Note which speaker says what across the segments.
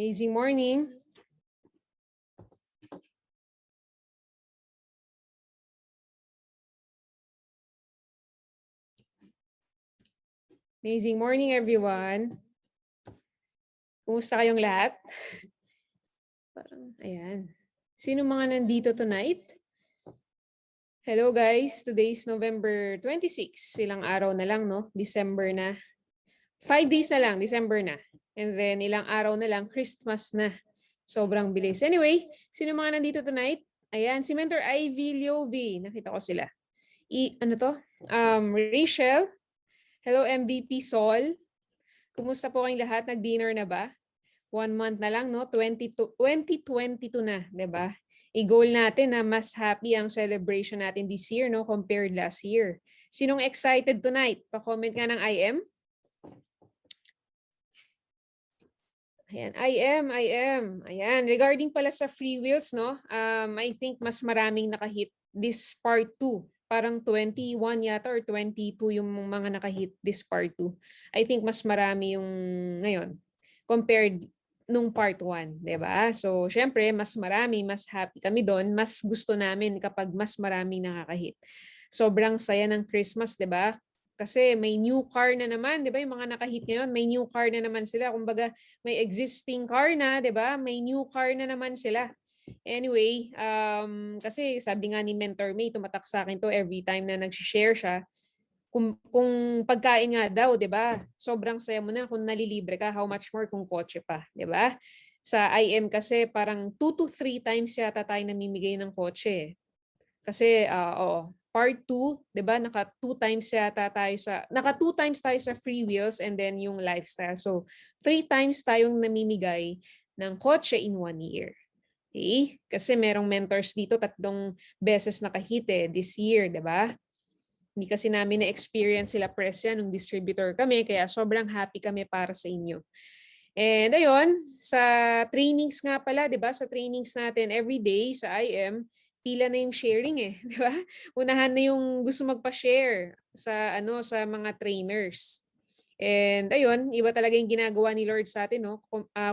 Speaker 1: Amazing morning. Amazing morning, everyone. Kumusta kayong lahat? Parang, ayan. Sino mga nandito tonight? Hello guys, today is November 26. Ilang araw na lang, no? December na. 5 days na lang, December na. And then ilang araw na lang, Christmas na. Sobrang bilis. Anyway, sino mga nandito tonight? Ayan, si Mentor Ivy Liovi. Nakita ko sila. Rachel. Hello MVP Sol. Kumusta po kayong lahat? Nag-dinner na ba? 1 month na lang, no? 2022 na, di ba? I-goal natin na mas happy ang celebration natin this year, no? Compared last year. Sinong excited tonight? Pa-comment nga ng I am. Ayan, I am. Ayan, regarding pala sa free wheels, no? I think mas maraming nakahit this part 2. Parang 21 yata or 22 yung mga nakahit this part 2. I think mas marami yung ngayon compared nung part 1, 'di ba? So, syempre, mas marami, mas happy kami doon, mas gusto namin kapag mas maraming nakakahit. Sobrang saya ng Christmas, 'di ba? Kasi may new car na naman, 'di ba? Yung mga nakahit ngayon, may new car na naman sila. Kumbaga, may existing car na, 'di ba? May new car na naman sila. Anyway, kasi sabi nga ni Mentor May, tumatak sa akin to every time na nag-share siya. Kung pagkain nga daw, 'di ba? Sobrang saya mo na kung nalilibre ka, how much more kung kotse pa, 'di ba? Sa IM kasi parang 2 to 3 times yata tayo namimigay ng kotse. Kasi part 2, 'di ba? Naka 2 times tayo sa free wheels and then yung lifestyle. So 3 times tayong namimigay ng kotse in 1 year. Okay? Kasi merong mentors dito 3 beses nakahit this year, 'di ba? Hindi kasi namin na-experience sila presya nung distributor kami, kaya sobrang happy kami para sa inyo. And ayun, sa trainings nga pala, 'di ba? Sa trainings natin every day sa IM, pila na yung sharing di ba? Unahan na yung gusto magpa-share sa mga trainers. And ayun, iba talaga yung ginagawa ni Lord sa atin, no?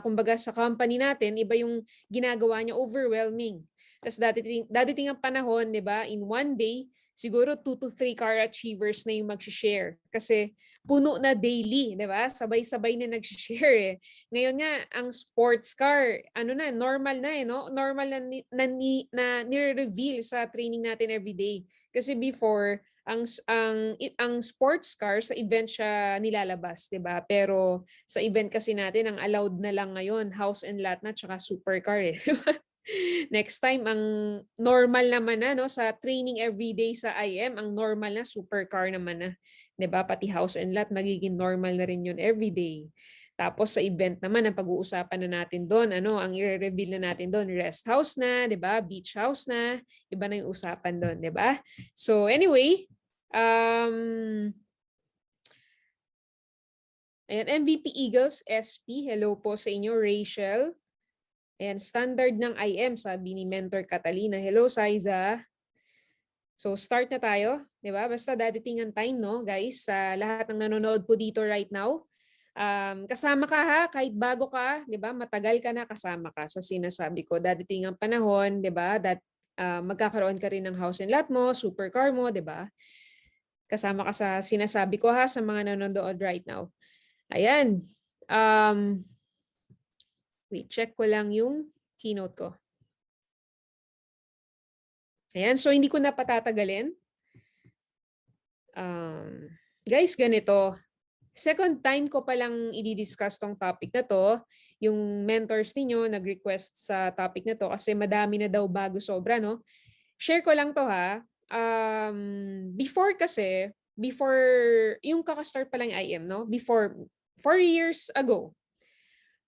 Speaker 1: Kumbaga sa company natin, iba yung ginagawa niya, overwhelming. Tapos dadating ang panahon, 'di ba? In one day, siguro 2 to 3 car achievers na yung mag-share kasi puno na daily, 'di ba? Sabay-sabay na nag-share Ngayon nga ang sports car, normal na no? Normal na nire-reveal sa training natin every day. Kasi before ang sports car sa event siya nilalabas, 'di ba? Pero sa event kasi natin ang allowed na lang ngayon house and lot na tsaka supercar Next time ang normal naman na no sa training everyday sa IM, ang normal na supercar naman na, 'di ba? Pati house and lot magiging normal na rin 'yun everyday. Tapos sa event naman ang pag-uusapan na natin doon, ang i-reveal na natin doon, rest house na, 'di ba? Beach house na, iba na yung usapan doon, 'di ba? So anyway, ayan, MVP Eagles SP, hello po sa inyo, Rachel. Ayan, standard ng IM, sabi ni Mentor Catalina. Hello, Saiza. So start na tayo, 'di ba? Basta dadating ang time, no, guys, sa lahat ng nanonood po dito right now. Kasama ka ha, kahit bago ka, 'di ba? Matagal ka na, kasama ka sa sinasabi ko. Dadating ang panahon, 'di ba? Magkakaroon ka rin ng house and lot mo, supercar mo, 'di ba? Kasama ka sa sinasabi ko ha, sa mga nanonood right now. Ayan. Wait, check ko lang yung keynote ko. Ayan, so hindi ko na patatagalin. Guys, ganito. Second time ko palang i-discuss tong topic na to. Yung mentors ninyo nag-request sa topic na to kasi madami na daw bago sobra, no? Share ko lang to ha. Before yung kakastart pa lang IM, no? Before, 4 years ago,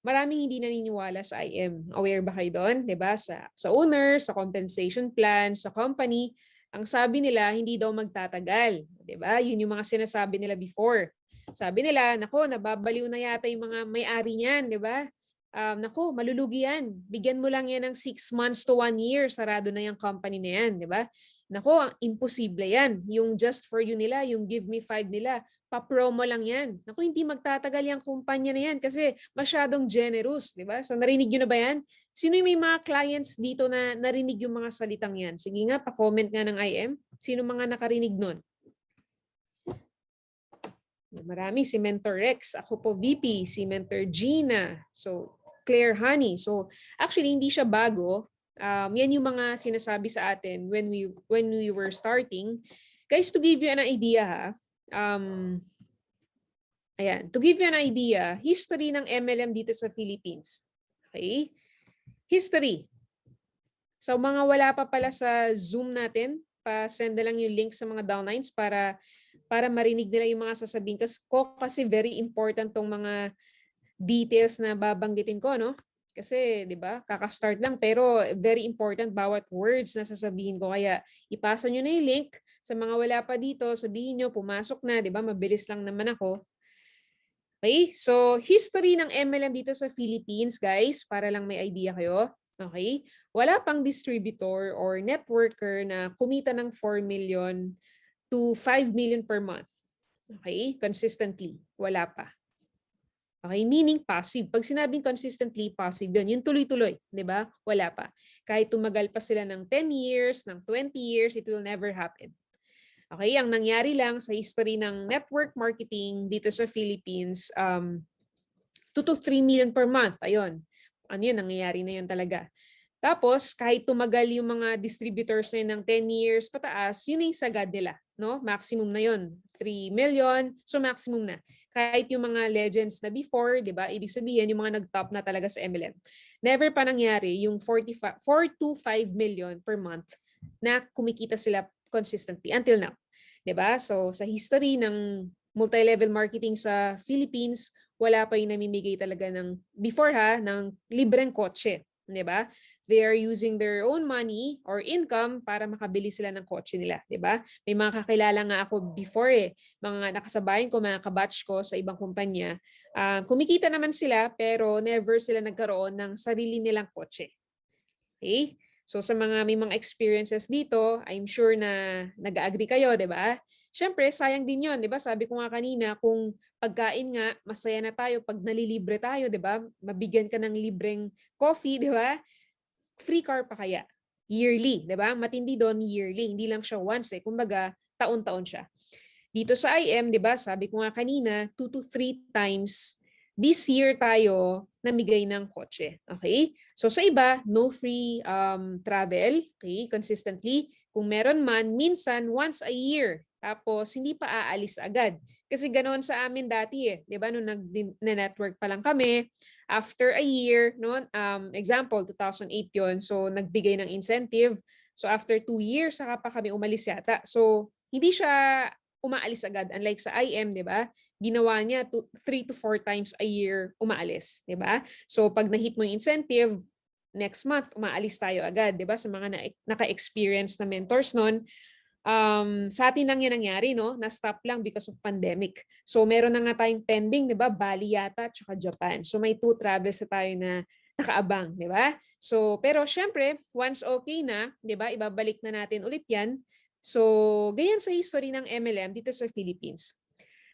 Speaker 1: maraming hindi naniniwala sa IM. Aware ba kayo doon? Diba? Sa owner, sa compensation plan, sa company, ang sabi nila, hindi daw magtatagal. Diba? Yun yung mga sinasabi nila before. Sabi nila, nako, nababaliw na yata yung mga may-ari niyan, diba? Nako, malulugi yan. Bigyan mo lang yan ng 6 months to 1 year, sarado na yung company na yan, diba? Nako, imposible yan. Yung just for you nila, yung give me 5 nila, pa-promo lang yan. Nako, hindi magtatagal yung kumpanya na yan kasi masyadong generous, di ba? So narinig nyo na ba yan? Sino yung may mga clients dito na narinig yung mga salitang yan? Sige nga, pa-comment nga ng IM. Sino mga nakarinig nun? Marami, si Mentor Rex, ako po VP, si Mentor Gina, so Claire Honey. So actually hindi siya bago. Yan yung mga sinasabi sa atin when we were starting. Guys, to give you an idea ha, ayan, to give you an idea, history ng MLM dito sa Philippines. Okay? History. So mga wala pa pala sa Zoom natin, pa-send na lang yung link sa mga downlines para marinig nila yung mga sasabihin kasi very important tong mga details na babanggitin ko, no? Kasi, 'di ba? Kaka-start lang pero very important bawat words na sasabihin ko. Kaya ipasa niyo na yung link sa mga wala pa dito, sabihin niyo pumasok na, 'di ba? Mabilis lang naman ako. Okay? So, history ng MLM dito sa Philippines, guys, para lang may idea kayo. Okay? Wala pang distributor or networker na kumita ng 4 million to 5 million per month. Okay? Consistently. Wala pa. Okay? Meaning passive. Pag sinabing consistently, passive yun. Yung tuloy-tuloy. Di ba? Wala pa. Kahit tumagal pa sila ng 10 years, ng 20 years, it will never happen. Okay? Ang nangyari lang sa history ng network marketing dito sa Philippines, 2 to 3 million per month. Ayun. Ano yun? Nangyayari na yun talaga. Tapos, kahit tumagal yung mga distributors na yun ng 10 years pataas, yun yung sagad nila. No? Maximum na yun. 3 million. So, maximum na. Kahit yung mga legends na before, di ba? Ibig sabihin, yung mga nag-top na talaga sa MLM. Never pa nangyari yung 4 to 5 million per month na kumikita sila consistently until now. Di ba? So, sa history ng multi-level marketing sa Philippines, wala pa yung namimigay talaga ng, before ng libreng kotse. Di ba? They are using their own money or income para makabili sila ng kotse nila, 'di ba? May mga kakilala nga ako before mga nakasabayan ko, mga kabatch ko sa ibang kumpanya. Kumikita naman sila pero never sila nagkaroon ng sarili nilang kotse. Okay? So sa may mga experiences dito, I'm sure na nag-agree kayo, 'di ba? Siyempre, sayang din 'yon, 'di ba? Sabi ko nga kanina, kung pagkain nga, masaya na tayo pag nalilibre tayo, 'di ba? Mabigyan ka ng libreng coffee, 'di ba? Free car pa kaya? Yearly, 'di ba? Matindi doon yearly, hindi lang siya once kumbaga taon-taon siya. Dito sa IM, 'di ba? Sabi ko nga kanina, 2 to 3 times this year tayo namigay ng kotse. Okay? So sa iba, no free travel, okay? Consistently. Kung meron man, minsan once a year. Tapos hindi pa aalis agad. Kasi ganoon sa amin dati 'di ba? Nung nag-network pa lang kami, after a year, no, example, 2008 yon, so nagbigay ng incentive. So after 2 years, saka pa kami umalis yata. So hindi siya umaalis agad. Unlike sa IM, di ba? Ginawa niya 3 to 4 times a year umaalis, di ba? So pag na-hit mo yung incentive, next month, umaalis tayo agad, di ba? Sa mga naka-experience na mentors nun, sa atin lang yan nangyari, no? Na-stop lang because of pandemic. So meron na nga tayong pending, di ba? Bali yata, tsaka Japan. So may 2 travels na tayo na nakaabang, di ba? So, pero syempre, once okay na, di ba? Ibabalik na natin ulit yan. So, ganyan sa history ng MLM dito sa Philippines.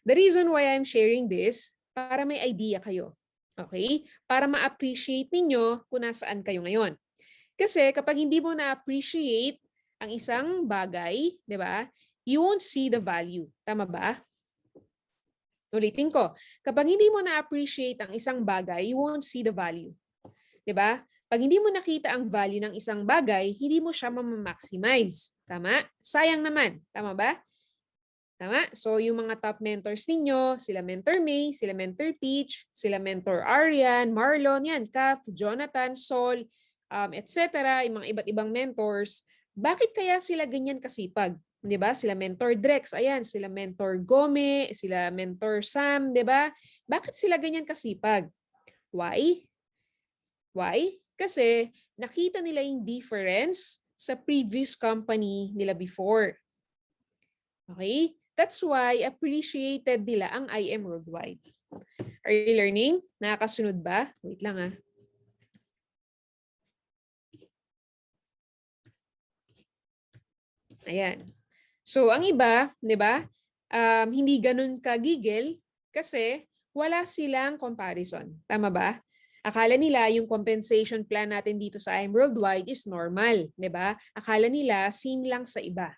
Speaker 1: The reason why I'm sharing this, para may idea kayo. Okay? Para ma-appreciate ninyo kung nasaan kayo ngayon. Kasi kapag hindi mo na-appreciate ang isang bagay, di ba? You won't see the value. Tama ba? Ulitin ko. Kapag hindi mo na-appreciate ang isang bagay, you won't see the value. Di ba? Pag hindi mo nakita ang value ng isang bagay, hindi mo siya ma-maximize. Tama? Sayang naman. Tama ba? Tama? So, yung mga top mentors ninyo, sila Mentor May, sila Mentor Peach, sila Mentor Arian, Marlon, yan, Kath, Jonathan, Sol, etc., yung mga iba't ibang mentors, bakit kaya sila ganyan kasipag? 'Di ba? Sila Mentor Drex, ayan, sila Mentor Gome, sila Mentor Sam, 'di ba? Bakit sila ganyan kasipag? Why? Why? Kasi nakita nila yung difference sa previous company nila before. Okay? That's why appreciated nila ang IM Worldwide. Are you learning? Nakakasunod ba? Wait lang . Ayan. So ang iba, 'di ba? Hindi ganoon kagigil kasi wala silang comparison. Tama ba? Akala nila yung compensation plan natin dito sa IM Worldwide is normal, 'di ba? Akala nila same lang sa iba.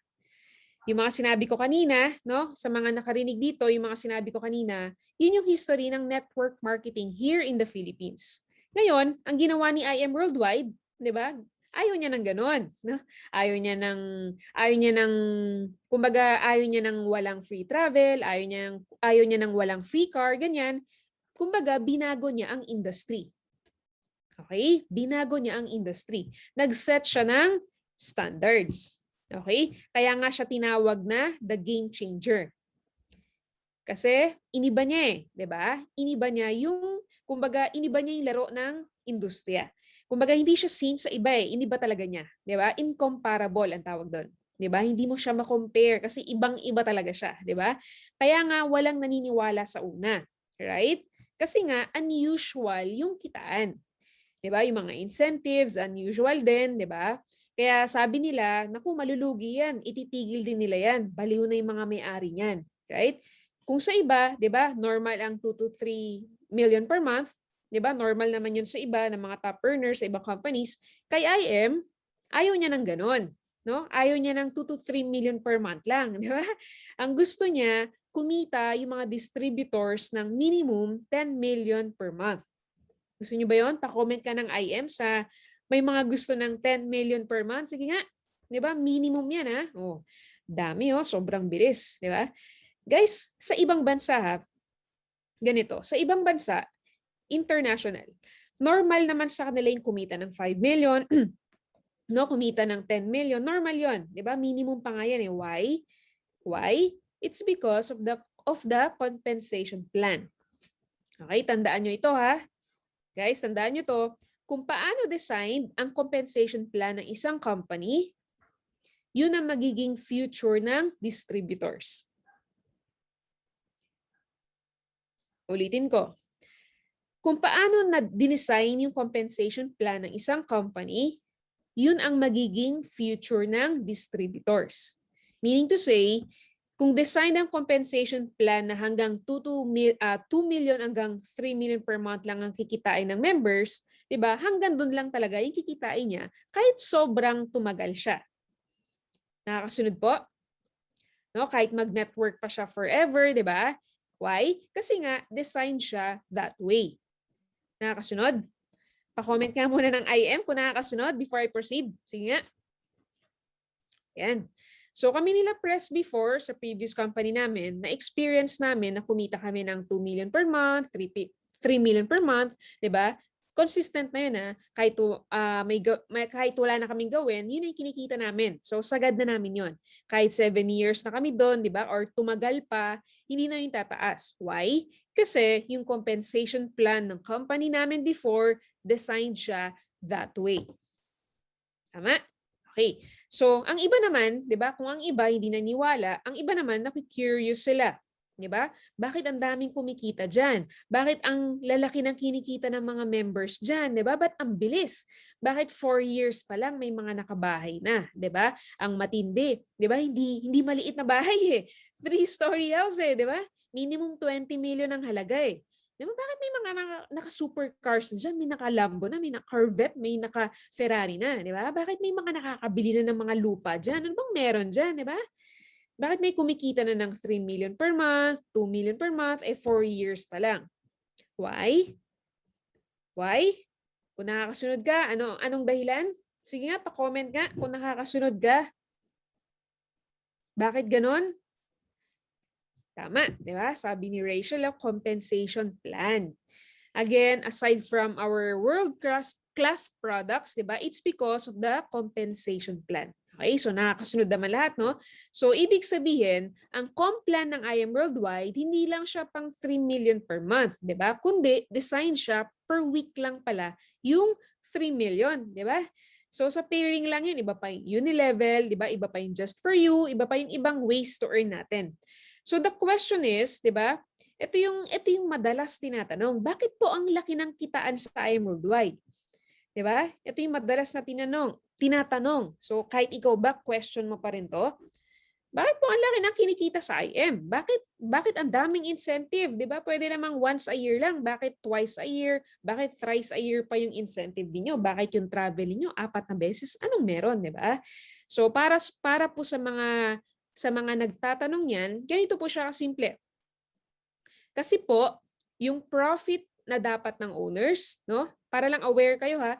Speaker 1: Yung mga sinabi ko kanina, no? Sa mga nakarinig dito, yung mga sinabi ko kanina, yun yung history ng network marketing here in the Philippines. Ngayon, ang ginawa ni IM Worldwide, 'di ba? Ayaw niya ng gano'n, no? Ayaw niya ng kumbaga ayaw niya ng walang free travel, ayaw niya ng walang free car, ganyan. Kumbaga binago niya ang industry. Okay? Binago niya ang industry. Nag-set siya ng standards. Okay? Kaya nga siya tinawag na the game changer. Kasi iniba niya 'di ba? Iniba niya yung laro ng industriya. Kumbaga hindi siya same sa iba iniba talaga niya, 'di ba? Incomparable ang tawag doon. 'Di ba? Hindi mo siya ma-compare kasi ibang-iba talaga siya, 'di ba? Kaya nga walang naniniwala sa una, right? Kasi nga unusual yung kitaan. 'Di ba? Yung mga incentives, unusual din, 'di ba? Kaya sabi nila, naku, malulugi yan, ititigil din nila yan, baliw na yung mga may-ari niyan, right? Kung sa iba, 'di ba, normal ang 2 to 3 million per month, 'di ba? Normal naman 'yun sa iba ng mga top earners sa ibang companies. Kay IM, ayaw niya ng gano'n, no? Ayaw niya ng 2 to 3 million per month lang, 'di ba? Ang gusto niya, kumita yung mga distributors ng minimum 10 million per month. Gusto niyo ba 'yon? Pa-comment ka ng IM sa may mga gusto ng 10 million per month. Sige nga. 'Di ba? Minimum 'yan ha. Oh, dami sobrang bilis, 'di ba? Guys, sa ibang bansa ha, ganito. Sa ibang bansa, international, normal naman sa kanila yung kumita ng 5 million, no, kumita ng 10 million, normal 'yon, 'di ba? Minimum pa nga 'yan eh. Why? Why? It's because of the compensation plan. Okay, tandaan nyo ito ha. Guys, tandaan nyo to, kung paano designed ang compensation plan ng isang company, yun ang magiging future ng distributors. Ulitin ko. Kung paano na-design yung compensation plan ng isang company, yun ang magiging future ng distributors. Meaning to say, kung design ang compensation plan na hanggang 2 million hanggang 3 million per month lang ang kikitain ng members, 'di ba? Hanggang doon lang talaga yung kikitain niya kahit sobrang tumagal siya. Nakakasunod po? No, kahit mag-network pa siya forever, 'di ba? Why? Kasi nga design siya that way. Nakakasunod? Pa-comment nga muna ng IM kung nakakasunod before I proceed. Sige nga. Yan. So kami nila Press before sa previous company namin, na-experience namin na kumita kami ng 2 million per month, 3 million per month, 'di ba? Consistent na 'yun kahit wala na kaming gawin, 'yun ay kinikita namin. So sagad na namin 'yun. Kahit 7 years na kami doon, 'di ba? Or tumagal pa, hindi na 'yun tataas. Why? Kasi yung compensation plan ng company namin before, designed siya that way. Tama? Okay. So, ang iba naman, 'di ba? Kung ang iba hindi naniwala, ang iba naman naku-curious sila, 'di ba? Bakit ang daming kumikita diyan? Bakit ang lalaki ng kinikita ng mga members diyan, 'di ba? Ba't ang bilis? Bakit 4 years pa lang may mga nakabahay na, 'di ba? Ang matindi, 'di ba? Hindi maliit na bahay eh. 3-story house 'di ba? Minimum 20 million ang halaga eh. Di ba, bakit may mga naka-supercars na dyan? May naka-Lambo na, may naka-Corvette, may naka-Ferrari na, di ba? Bakit may mga nakakabili na ng mga lupa dyan? Ano bang meron dyan, di ba? Bakit may kumikita na ng 3 million per month, 2 million per month, 4 years pa lang? Why? Why? Kung nakakasunod ka, anong dahilan? Sige nga, pa-comment nga kung nakakasunod ka. Bakit ganon? Tama, di ba? Sabi ni Rachel, compensation plan. Again, aside from our world-class products, di ba? It's because of the compensation plan. Okay, so nakakasunod naman lahat, no? So, ibig sabihin, ang comp plan ng IM Worldwide, hindi lang siya pang 3 million per month, di ba? Kundi, design siya per week lang pala yung 3 million, di ba? So, sa pairing lang yun, iba pa yung unilevel, di ba? Iba pa yung just for you, iba pa yung ibang ways to earn natin. So the question is, 'di ba? Ito yung madalas tinatanong. Bakit po ang laki ng kitaan sa IM Worldwide? 'Di ba? Ito yung madalas na tinanong. tinatanong. So kahit ikaw ba, question mo pa rin to. Bakit po ang laki ng kinikita sa IM? Bakit ang daming incentive? Di ba? Pwede namang once a year lang. Bakit twice a year? Bakit thrice a year pa yung incentive niyo? Bakit yung travel niyo 4 na beses? Anong meron, di ba? So para po sa mga nagtatanong yan, ganito po siya kasimple. Kasi po, yung profit na dapat ng owners, no? Para lang aware kayo ha,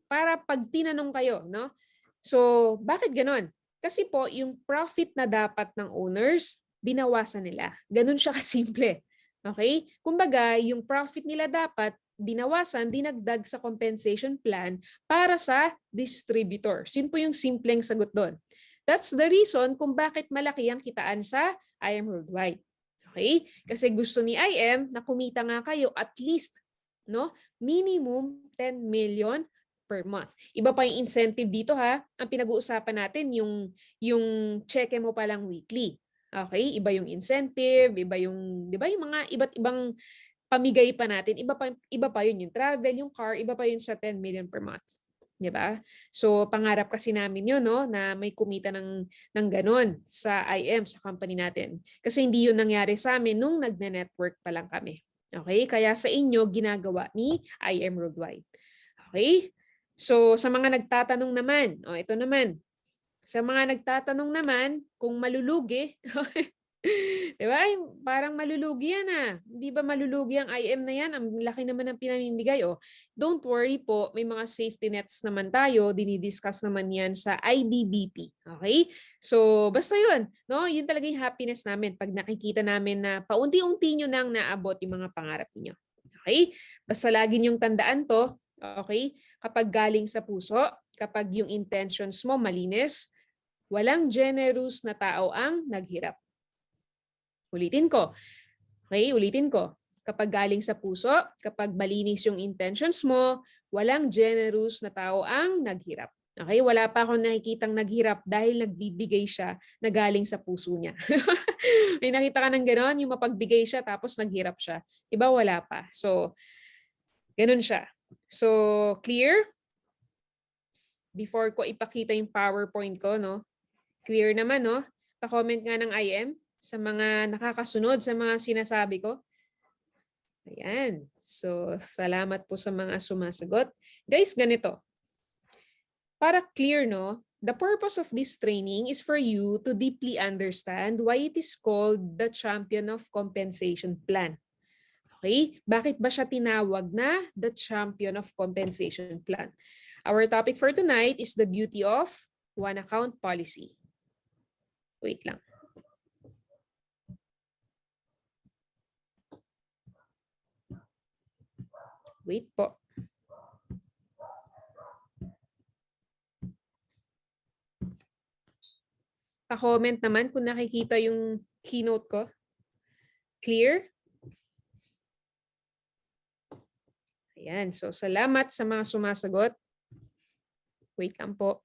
Speaker 1: para pag tinanong kayo, no? So, bakit ganon? Kasi po, yung profit na dapat ng owners, binawasan nila. Ganun siya kasimple. Okay? Kumbaga, yung profit nila dapat, binawasan, dinagdag sa compensation plan para sa distributors. Yun po yung simpleng sagot doon. That's the reason kung bakit malaki ang kitaan sa IM Worldwide. Okay? Kasi gusto ni IM na kumita nga kayo at least, no, minimum 10 million per month. Iba pa yung incentive dito ha. Ang pinag-uusapan natin yung cheque mo pa lang weekly. Okay? Iba yung incentive, iba yung, 'di ba, yung mga iba't ibang pamigay pa natin. Iba pa yun, yung travel, yung car, iba pa yun sa 10 million per month. 'Di ba? So pangarap kasi namin 'yun, no, na may kumita ng ganon sa IM, sa company natin. Kasi hindi 'yun nangyari sa amin nung nagne-network pa lang kami. Okay? Kaya sa inyo ginagawa ni IM Worldwide. Okay? So, sa mga nagtatanong naman, ito naman. Sa mga nagtatanong naman, kung malulugi, di ba? Parang malulugi yan ah. Hindi ba malulugi ang IM na yan? Ang laki naman ng pinamimigay. Don't worry po, may mga safety nets naman tayo. Dinidiscuss naman yan sa IDBP. Okay? So, basta yun. No? Yun talaga yung happiness namin pag nakikita namin na paunti-unti nyo nang naabot yung mga pangarap niyo. Okay? Basta lagi nyong tandaan to. Okay? Kapag galing sa puso, kapag yung intentions mo malinis, walang generous na tao ang naghirap. Ulitin ko. Okay, ulitin ko. Kapag galing sa puso, kapag malinis yung intentions mo, walang generous na tao ang naghirap. Okay, wala pa akong nakikitang naghirap dahil nagbibigay siya na galing sa puso niya. May nakita ka ng gano'n, yung mapagbigay siya tapos naghirap siya. Iba wala pa. So, ganun siya. So, clear? Before ko ipakita yung PowerPoint ko, no? Clear naman, no? Pa-comment nga ng IM sa mga nakakasunod sa mga sinasabi ko. Ayan. So, salamat po sa mga sumasagot. Guys, ganito. Para clear, no? The purpose of this training is for you to deeply understand why it is called the Champion of Compensation Plan. Okay? Bakit ba siya tinawag na the Champion of Compensation Plan? Our topic for tonight is the beauty of one account policy. Wait lang. Wait po. Pa-comment naman kung nakikita yung keynote ko. Clear? Ayan. So, salamat sa mga sumasagot. Wait lang po.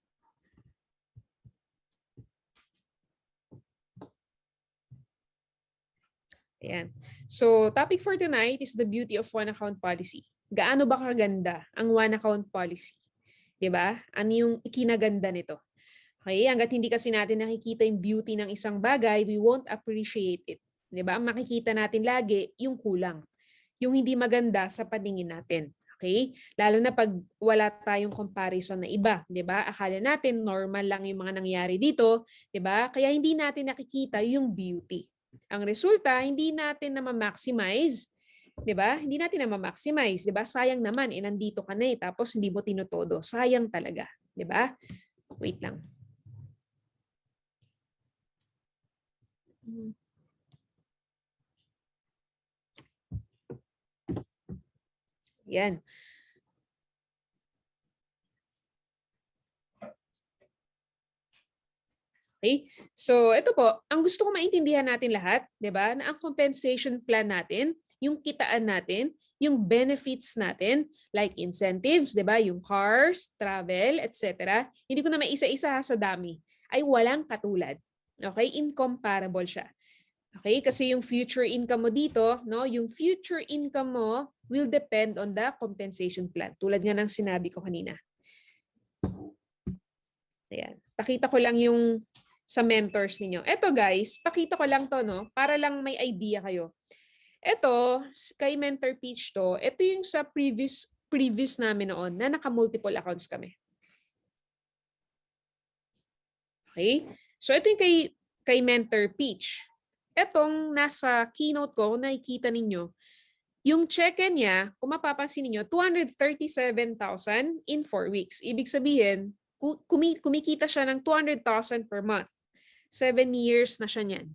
Speaker 1: Ayan. So, topic for tonight is the beauty of one account policy. Gaano ba kaganda ang one account policy? 'Di ba? Ano yung ikinaganda nito? Okay, hangga't hindi kasi natin nakikita yung beauty ng isang bagay, we won't appreciate it. 'Di ba? Ang makikita natin lagi yung kulang, yung hindi maganda sa paningin natin. Okay? Lalo na pag wala tayong comparison na iba, 'di ba? Akala natin normal lang yung mga nangyari dito, 'di ba? Kaya hindi natin nakikita yung beauty. Ang resulta, hindi natin na ma-maximize, 'di ba? Hindi natin na ma-maximize, 'di ba? Sayang naman, nandito ka na tapos hindi mo tinutodo. Sayang talaga, 'di ba? Wait lang. Yan. Okay? So, ito po, ang gusto ko maintindihan natin lahat, 'di ba? Na ang compensation plan natin, yung kitaan natin, yung benefits natin, like incentives, 'di ba? Yung cars, travel, etc. Hindi ko na maisa-isa sa dami. Ay walang katulad. Okay? Incomparable siya. Okay? Kasi yung future income mo dito, no? Yung future income mo will depend on the compensation plan. Tulad nga ng sinabi ko kanina. Ayan. Pakita ko lang yung sa mentors ninyo. Eto guys, pakita ko lang to, no? Para lang may idea kayo. Eto, kay Mentor Peach to, ito yung sa previous namin noon na naka-multiple accounts kami. Okay? So ito yung kay Mentor Peach. Etong nasa keynote ko, nakikita ninyo, yung check-in niya, kung mapapansin niyo 237,000 in 4 weeks. Ibig sabihin, kumikita siya ng 200,000 per month. 7 years na siya niyan.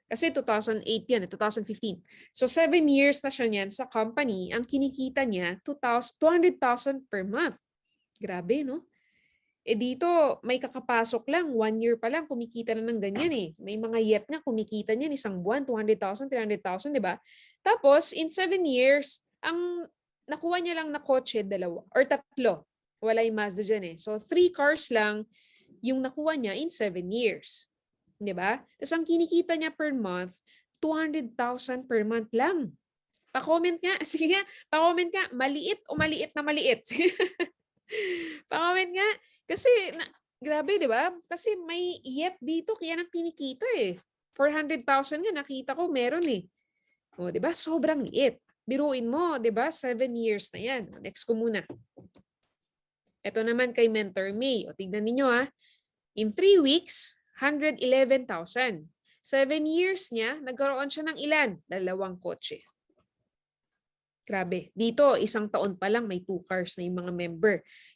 Speaker 1: Kasi 2008 yan, 2015. So 7 years na siya niyan sa company, ang kinikita niya 200,000 per month. Grabe, no? Dito, may kakapasok lang, 1 year pa lang, kumikita na ng ganyan eh. May mga yep nga, kumikita niyan isang buwan, 200,000, 300,000, di ba? Tapos, in 7 years, ang nakuha niya lang na kotse, 2 or 3. Wala yung Mazda dyan eh. So, 3 cars lang yung nakuha niya in 7 years. Di ba? Tapos, ang kinikita niya per month, 200,000 per month lang. Pa-comment nga. Sige nga, pa-comment nga. Maliit o maliit na maliit? Pa-comment nga. Kasi, grabe, di ba? Kasi may yep dito, kaya nang kinikita eh. 400,000 nga, nakita ko, meron eh. O, di ba? Sobrang liit. Biruin mo, di ba? 7 years na yan. Next ko muna. Ito naman kay Mentor May. O, tignan ninyo ha. In 3 weeks, 111,000. 7 years niya, nagkaroon siya ng ilan? 2 kotse. Grabe. Dito, 1 taon pa lang may 2 cars na yung mga member.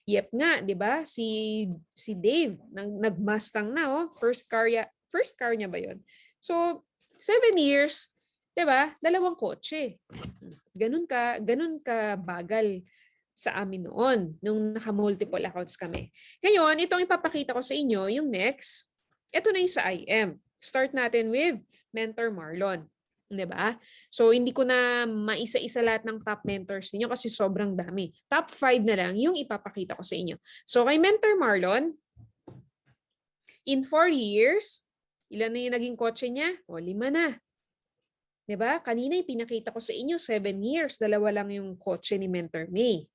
Speaker 1: Yep nga, 'di ba? Si Dave nag-Mustang na oh. First car niya ba 'yon? So, 7 years, 'di ba? 2 kotse. Ganun ka bagal sa amin noon nung naka-multiple accounts kami. Ngayon, itong ipapakita ko sa inyo, yung next. Ito na yung sa IM. Start natin with Mentor Marlon. Diba? So, hindi ko na maisa-isa lahat ng top mentors ninyo kasi sobrang dami. Top 5 na lang yung ipapakita ko sa inyo. So, kay Mentor Marlon, in 4 years, ilan na yung naging kotse niya? O, 5 na. Diba? Kanina pinakita ko sa inyo, 7 years. 2 lang yung kotse ni Mentor May.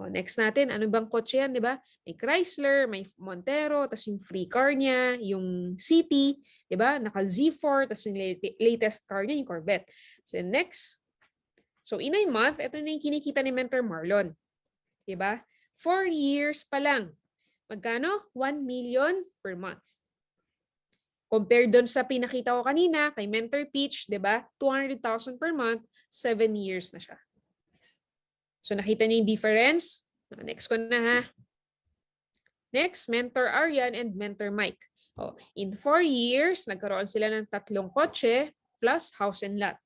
Speaker 1: O, next natin, ano bang kotse yan? Diba? May Chrysler, may Montero, tas yung free car niya, yung City, diba? Naka Z4, tas yung latest car niya, yung Corvette. So next, so in a month, ito na yung kinikita ni Mentor Marlon. Diba? 4 years pa lang. Magkano? 1 million per month. Compared doon sa pinakita ko kanina, kay Mentor Peach, diba? 200,000 per month, 7 years na siya. So nakita niyo yung difference? Next ko na ha. Next, Mentor Aryan and Mentor Mike. Oh, in 4 years, nagkaroon sila ng 3 kotse plus house and lot.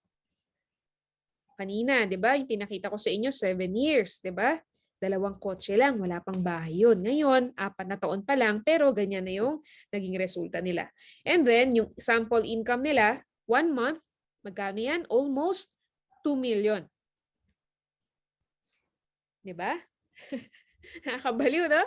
Speaker 1: Kanina, di ba? Yung pinakita ko sa inyo, 7 years, di ba? 2 kotse lang, wala pang bahay yun. Ngayon, 4 na taon pa lang, pero ganyan na yung naging resulta nila. And then, yung sample income nila, 1 month, magkano yan? Almost 2 million. Di ba? Nakakabaliw, no?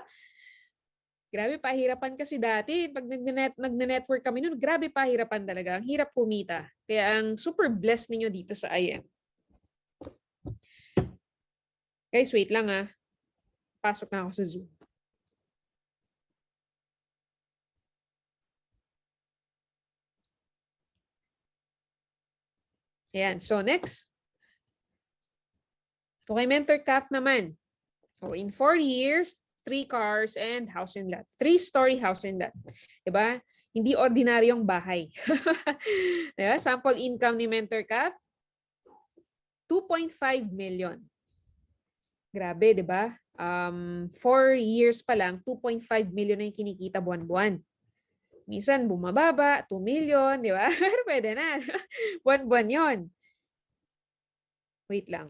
Speaker 1: Grabe, pahirapan kasi dati. Pag nagne-network kami noon, grabe pahirapan talaga. Ang hirap kumita. Kaya ang super blessed ninyo dito sa IM. Guys, wait lang ha. Pasok na ako sa Zoom. Ayan. So, next. So, kay Mentor Kath naman. So, in 4 years, 3 cars and house and lot. 3-story house and lot. Diba? Hindi ordinaryong bahay. Diba? Sample income ni Mentor Kath, 2.5 million. Grabe, diba? 4 years pa lang, 2.5 million na yung kinikita buwan-buwan. Minsan bumababa, 2 million, di ba? Pero pwede na. Buwan-buwan yun. Wait lang.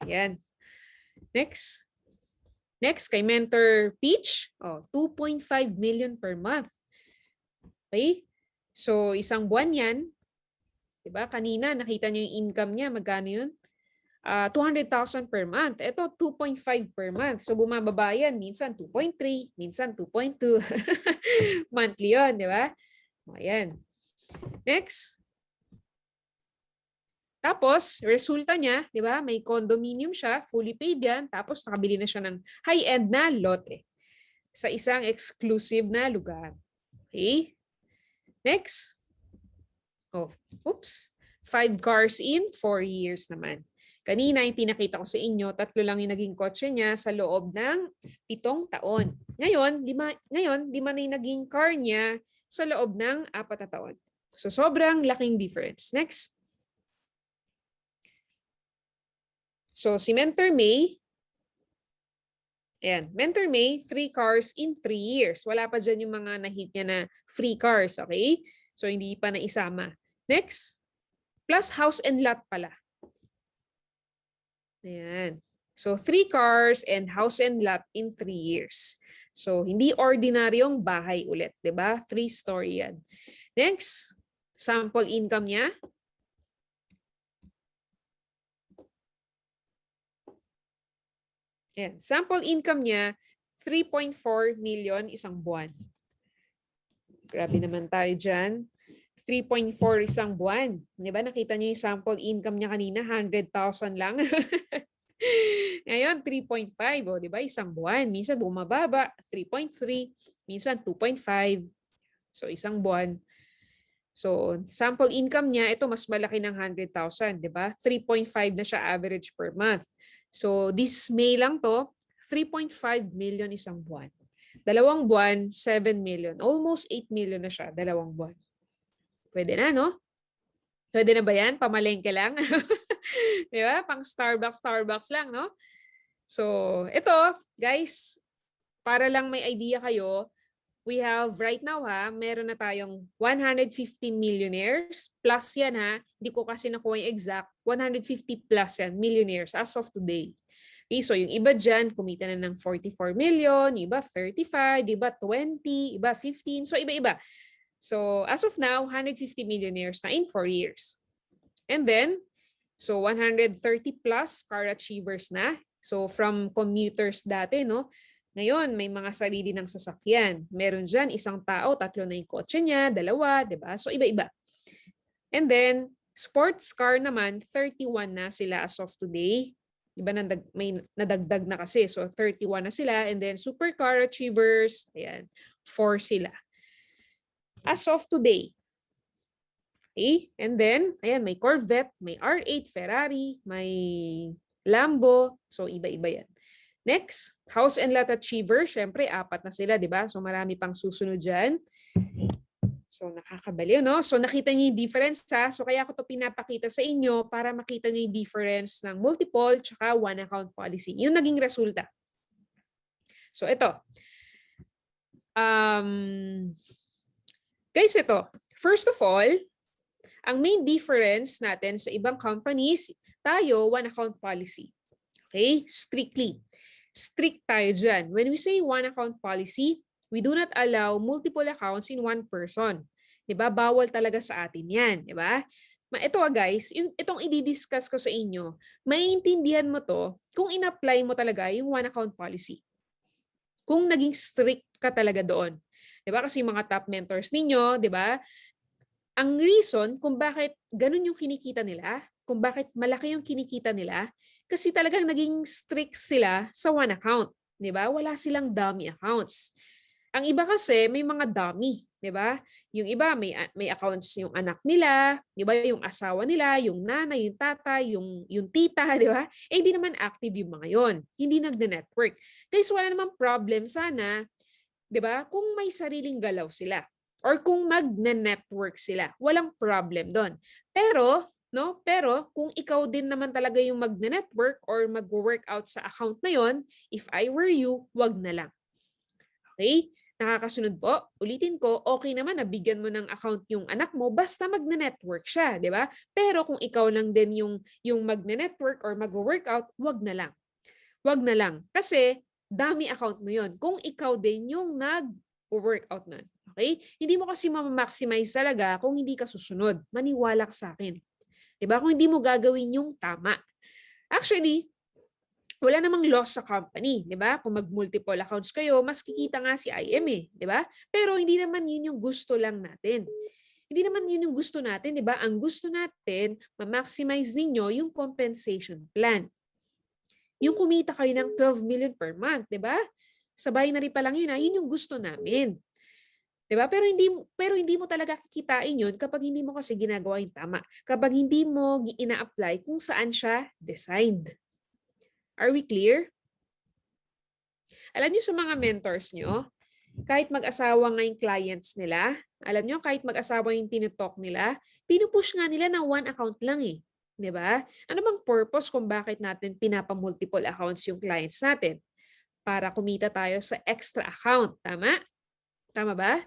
Speaker 1: Yan. Next. Next, kay Mentor Peach, 2.5 million per month. Okay? So, isang buwan yan. Diba? Kanina, nakita niyo yung income niya. Magkano yun? 200,000 per month. Ito, 2.5 per month. So, bumababa yan. Minsan 2.3, minsan 2.2. Monthly yun, di ba? Ayan. Next. Tapos, resulta niya, di ba, may condominium siya, fully paid yan, tapos nakabili na siya ng high-end na lote sa isang exclusive na lugar. Okay? Next. Oh, oops. 5 cars in 4 years naman. Kanina, yung pinakita ko sa inyo, 3 lang yung naging kotse niya sa loob ng 7 taon. Ngayon, 5 na yung naging car niya sa loob ng 4 na taon. So, sobrang laking difference. Next. So, si Mentor May, ayan, Mentor May, 3 cars in 3 years. Wala pa dyan yung mga na-hit niya na free cars, okay? So, hindi pa naisama. Next, plus house and lot pala. Ayan. So, 3 cars and house and lot in 3 years. So, hindi ordinaryong bahay ulit, di ba? 3-story yan. Next, sample income niya. Ayan. Sample income niya, 3.4 million isang buwan. Grabe naman tayo dyan. 3.4 isang buwan. Di ba? Nakita niyo yung sample income niya kanina, 100,000 lang. Ngayon, 3.5. O, di ba? Isang buwan. Minsan bumababa, 3.3. Minsan 2.5. So, isang buwan. So, sample income niya, ito mas malaki ng 100,000. Di ba? 3.5 na siya average per month. So, this May lang to, 3.5 million isang buwan. 2 buwan, 7 million. Almost 8 million na siya, 2 buwan. Pwede na, no? Pwede na ba yan? Pamalengke lang? Di ba? Pang Starbucks lang, no? So, ito, guys, para lang may idea kayo, we have right now meron na tayong 150 millionaires plus yan hindi ko kasi nakuha yung exact, 150 plus yan, millionaires as of today. Okay, so yung iba dyan, kumita na ng 44 million, iba 35, iba 20, iba 15, so iba-iba. So as of now, 150 millionaires na in 4 years. And then, so 130 plus car achievers na. So from commuters dati, no? Ngayon, may mga sarili ng sasakyan. Meron dyan, isang tao, 3 na yung kotse niya, 2, diba? So, iba-iba. And then, sports car naman, 31 na sila as of today. Diba, may nadagdag na kasi. So, 31 na sila. And then, supercar achievers, ayan, 4 sila. As of today. Okay? And then, ayan, may Corvette, may R8, Ferrari, may Lambo. So, iba-iba yan. Next, house and lot achiever. Siyempre, 4 na sila, di ba? So, marami pang susunod dyan. So, nakakabaliw, no? So, nakita niyo yung difference, So, kaya ko to pinapakita sa inyo para makita niyo yung difference ng multiple tsaka one account policy. Yung naging resulta. So, ito. Guys, ito. First of all, ang main difference natin sa ibang companies, tayo, one account policy. Okay? Strictly. Strict tayo dyan. When we say one account policy, we do not allow multiple accounts in one person. Diba? Bawal talaga sa atin yan. Diba? Ito guys, itong i-discuss ko sa inyo, maiintindihan mo to kung in-apply mo talaga yung one account policy. Kung naging strict ka talaga doon. Diba? Kasi yung mga top mentors ninyo, diba? Ang reason kung bakit ganun yung kinikita nila, kung bakit malaki yung kinikita nila, kasi talagang naging strict sila sa one account. Diba? Wala silang dummy accounts. Ang iba kasi may mga dummy. Diba? Yung iba may accounts yung anak nila, diba? Yung asawa nila, yung nanay, yung tatay, yung tita, diba? Eh hindi naman active yung mga yon. Hindi nagde-network. Guys, wala namang problem sana, diba? Kung may sariling galaw sila. Or kung magne-network sila. Walang problem doon. Pero kung ikaw din naman talaga yung magne-network or mag-workout sa account na yon, if I were you, wag na lang. Okay? Nakakasunod po. Ulitin ko, okay naman na bigyan mo ng account yung anak mo basta magne-network siya, di ba? Pero kung ikaw lang din yung magne-network or mag-workout, wag na lang. Wag na lang. Kasi dami account mo yon. Kung ikaw din yung nag-workout nun. Okay? Hindi mo kasi ma-maximize talaga kung hindi ka susunod. Maniwala ka sa akin. Diba? Kung hindi mo gagawin yung tama. Actually, wala namang loss sa company, 'di ba? Kung mag-multiple accounts kayo, mas kikita nga si IM eh, 'di ba? Pero hindi naman 'yun yung gusto lang natin. Hindi naman yun yung gusto natin, di ba? Ang gusto natin, ma-maximize ninyo yung compensation plan. Yung kumita kayo ng 12 million per month, di ba? Sa binary pa lang yun, yun yung gusto namin. Di ba? Pero hindi mo talaga kikitain yun kapag hindi mo kasi ginagawa yung tama. Kapag hindi mo ina-apply kung saan siya designed. Are we clear? Alam niyo sa mga mentors nyo, kahit mag-asawa nga yung clients nila, alam niyo, kahit mag-asawa yung tinutalk nila, pinupush nga nila na one account lang eh. Di ba? Ano bang purpose kung bakit natin pinapa-multiple accounts yung clients natin? Para kumita tayo sa extra account. Tama? Tama ba?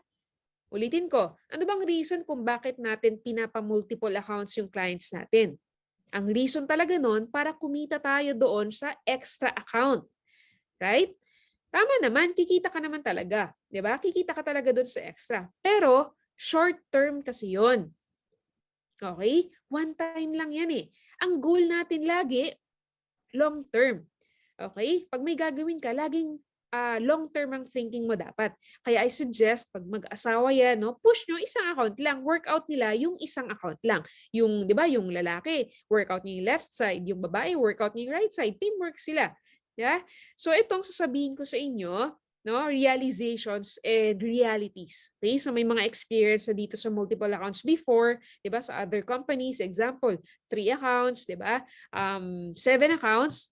Speaker 1: Ulitin ko, ano bang reason kung bakit natin pinapa-multiple accounts yung clients natin? Ang reason talaga nun, para kumita tayo doon sa extra account. Right? Tama naman, kikita ka naman talaga. Di ba? Kikita ka talaga doon sa extra. Pero, short term kasi yon. Okay? One time lang yan eh. Ang goal natin lagi, long term. Okay? Pag may gagawin ka, laging long term ang thinking mo dapat. Kaya I suggest, pag mag-asawa yan, no, push nyo isang account lang. Workout nila yung isang account lang. Yung, di ba, yung lalaki, workout nyo yung left side. Yung babae, workout nyo yung right side. Teamwork sila. Yeah? So itong sasabihin ko sa inyo, no, realizations and realities. Okay? So may mga experience na dito sa multiple accounts before, 'di ba? Sa other companies, example, 3 accounts, 'di ba? 7 accounts.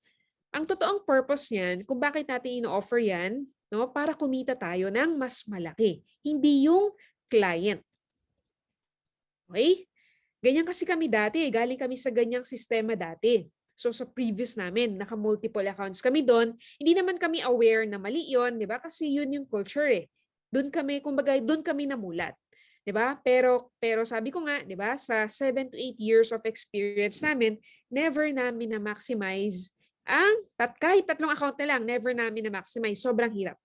Speaker 1: Ang totoong purpose niyan, kung bakit natin ino-offer 'yan, no, para kumita tayo ng mas malaki, hindi yung client. Okay? Ganyan kasi kami dati, galing kami sa ganyang sistema dati. So sa previous namin, naka-multiple accounts kami doon. Hindi naman kami aware na mali yun, di ba? Kasi yun yung culture eh. Doon kami, kumbaga, doon kami namulat. Di ba? Pero sabi ko nga, di ba, sa 7 to 8 years of experience namin, never namin na-maximize ang, kahit 3 account na lang, never namin na-maximize. Sobrang hirap.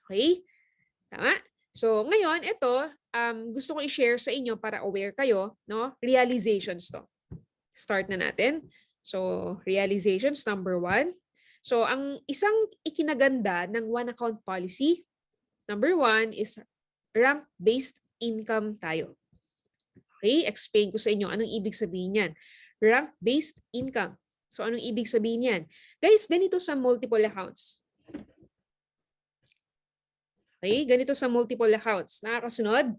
Speaker 1: Okay? Tama? So ngayon, ito, gusto ko i-share sa inyo para aware kayo, no? Realizations to. Start na natin. So, realizations number 1. So, ang isang ikinaganda ng one account policy, number 1 is rank-based income tayo. Okay, explain ko sa inyo anong ibig sabihin yan. Rank-based income. So, anong ibig sabihin yan? Guys, ganito sa multiple accounts. Okay, ganito sa multiple accounts. Nakakasunod?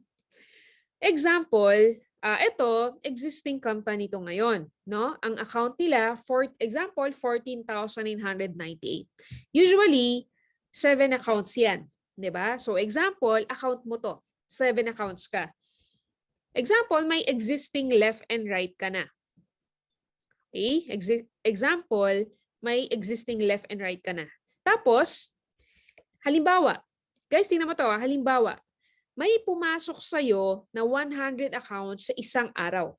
Speaker 1: Example, ito, existing company to ngayon, no? Ang account nila, for example, 14,998. Usually, 7 accounts yan, 'di ba? So example, account mo to, 7 accounts ka. Example, may existing left and right ka na. Okay? Example, may existing left and right ka na. Tapos, halimbawa, guys, tingnan mo to, halimbawa, may pumasok sa'yo na 100 accounts sa isang araw.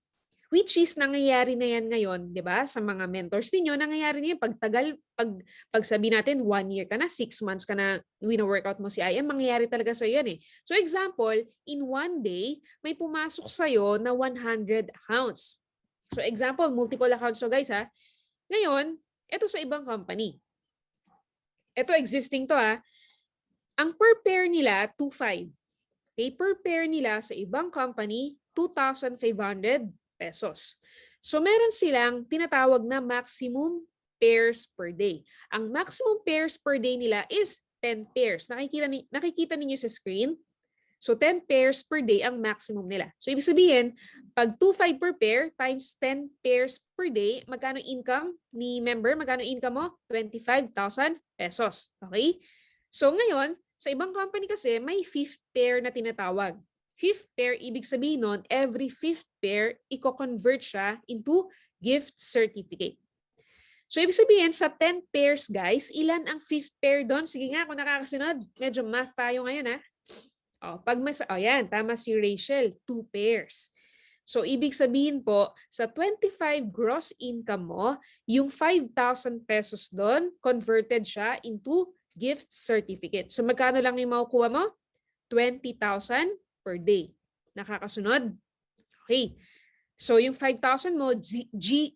Speaker 1: Which is nangyayari na yan ngayon, di ba? Sa mga mentors ninyo, nangyayari na yan. Pag sabi natin, 1 year ka na, 6 months ka na, wino-workout mo si IM, mangyayari talaga sa'yo yan eh. So example, in one day, may pumasok sa'yo na 100 accounts. So example, multiple accounts. So guys ha, ngayon, ito sa ibang company. Ito existing to ha. Ang per pair nila, 2,500. Okay, per pair nila sa ibang company, 2,500 pesos. So meron silang tinatawag na maximum pairs per day. Ang maximum pairs per day nila is 10 pairs. Nakikita ninyo sa screen? So 10 pairs per day ang maximum nila. So ibig sabihin, pag 2,500 per pair times 10 pairs per day, magkano income ni member? Magkano income mo? 25,000 pesos. Okay? So ngayon, sa ibang company kasi, may 5th pair na tinatawag. 5th pair, ibig sabihin nun, every 5th pair, i-convert siya into gift certificate. So, ibig sabihin, sa 10 pairs, guys, ilan ang 5th pair doon? Sige nga, kung nakakasunod, medyo math tayo ngayon, ha? Yan, tama si Rachel, 2 pairs. So, ibig sabihin po, sa 25 gross income mo, yung 5,000 pesos doon, converted siya into gift certificate. So magkano lang yung makukuha mo? 20,000 per day. Nakakasunod? Okay. So yung 5,000 mo, GC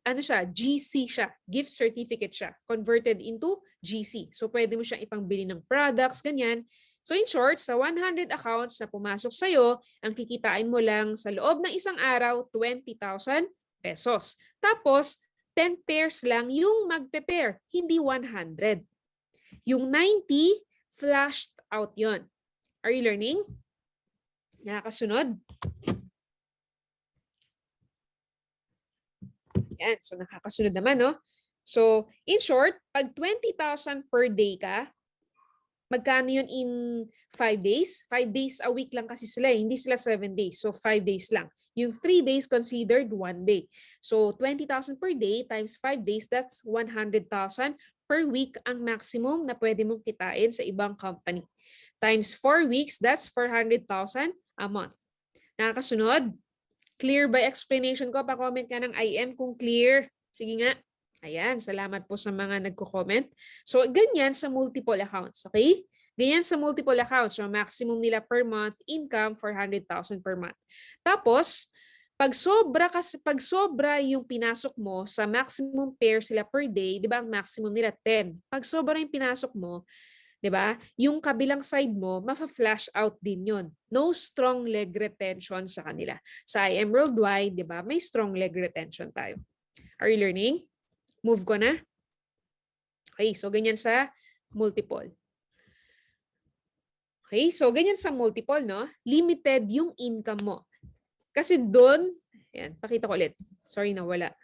Speaker 1: siya. Gift certificate siya. Converted into GC. So pwede mo siyang ipangbili ng products, ganyan. So in short, sa 100 accounts na pumasok sa'yo, ang kikitain mo lang sa loob ng isang araw, 20,000 pesos. Tapos, 10 pairs lang yung magpe-pair, hindi 100. Yung 90, flashed out yon. Are you learning? Nakakasunod? Yan, so nakakasunod naman, no? So, in short, pag 20,000 per day ka, magkano yun in 5 days? 5 days a week lang kasi sila, hindi sila 7 days. So, 5 days lang. Yung 3 days considered 1 day. So, 20,000 per day times 5 days, that's 100,000 per week ang maximum na pwede mong kitain sa ibang company. Times 4 weeks, that's 400,000 a month. Nakakasunod? Clear by explanation ko? Pa-comment ka ng I am kung clear. Sige nga. Ayan, salamat po sa mga nagko-comment. So, ganyan sa multiple accounts, okay? Ganyan sa multiple accounts. So, maximum nila per month, income, 400,000 per month. Tapos, pag sobra yung pinasok mo, sa maximum pair sila per day, di ba ang maximum nila 10. Pag sobra yung pinasok mo, di ba, yung kabilang side mo, mafa-flash out din yon. No strong leg retention sa kanila. Sa IM Worldwide, di ba, may strong leg retention tayo. Are you learning? Move ko na. Okay, so ganyan sa multiple. Okay, so ganyan sa multiple, no? Limited yung income mo. Kasi doon, ayan, pakita ko ulit. Sorry, nawala.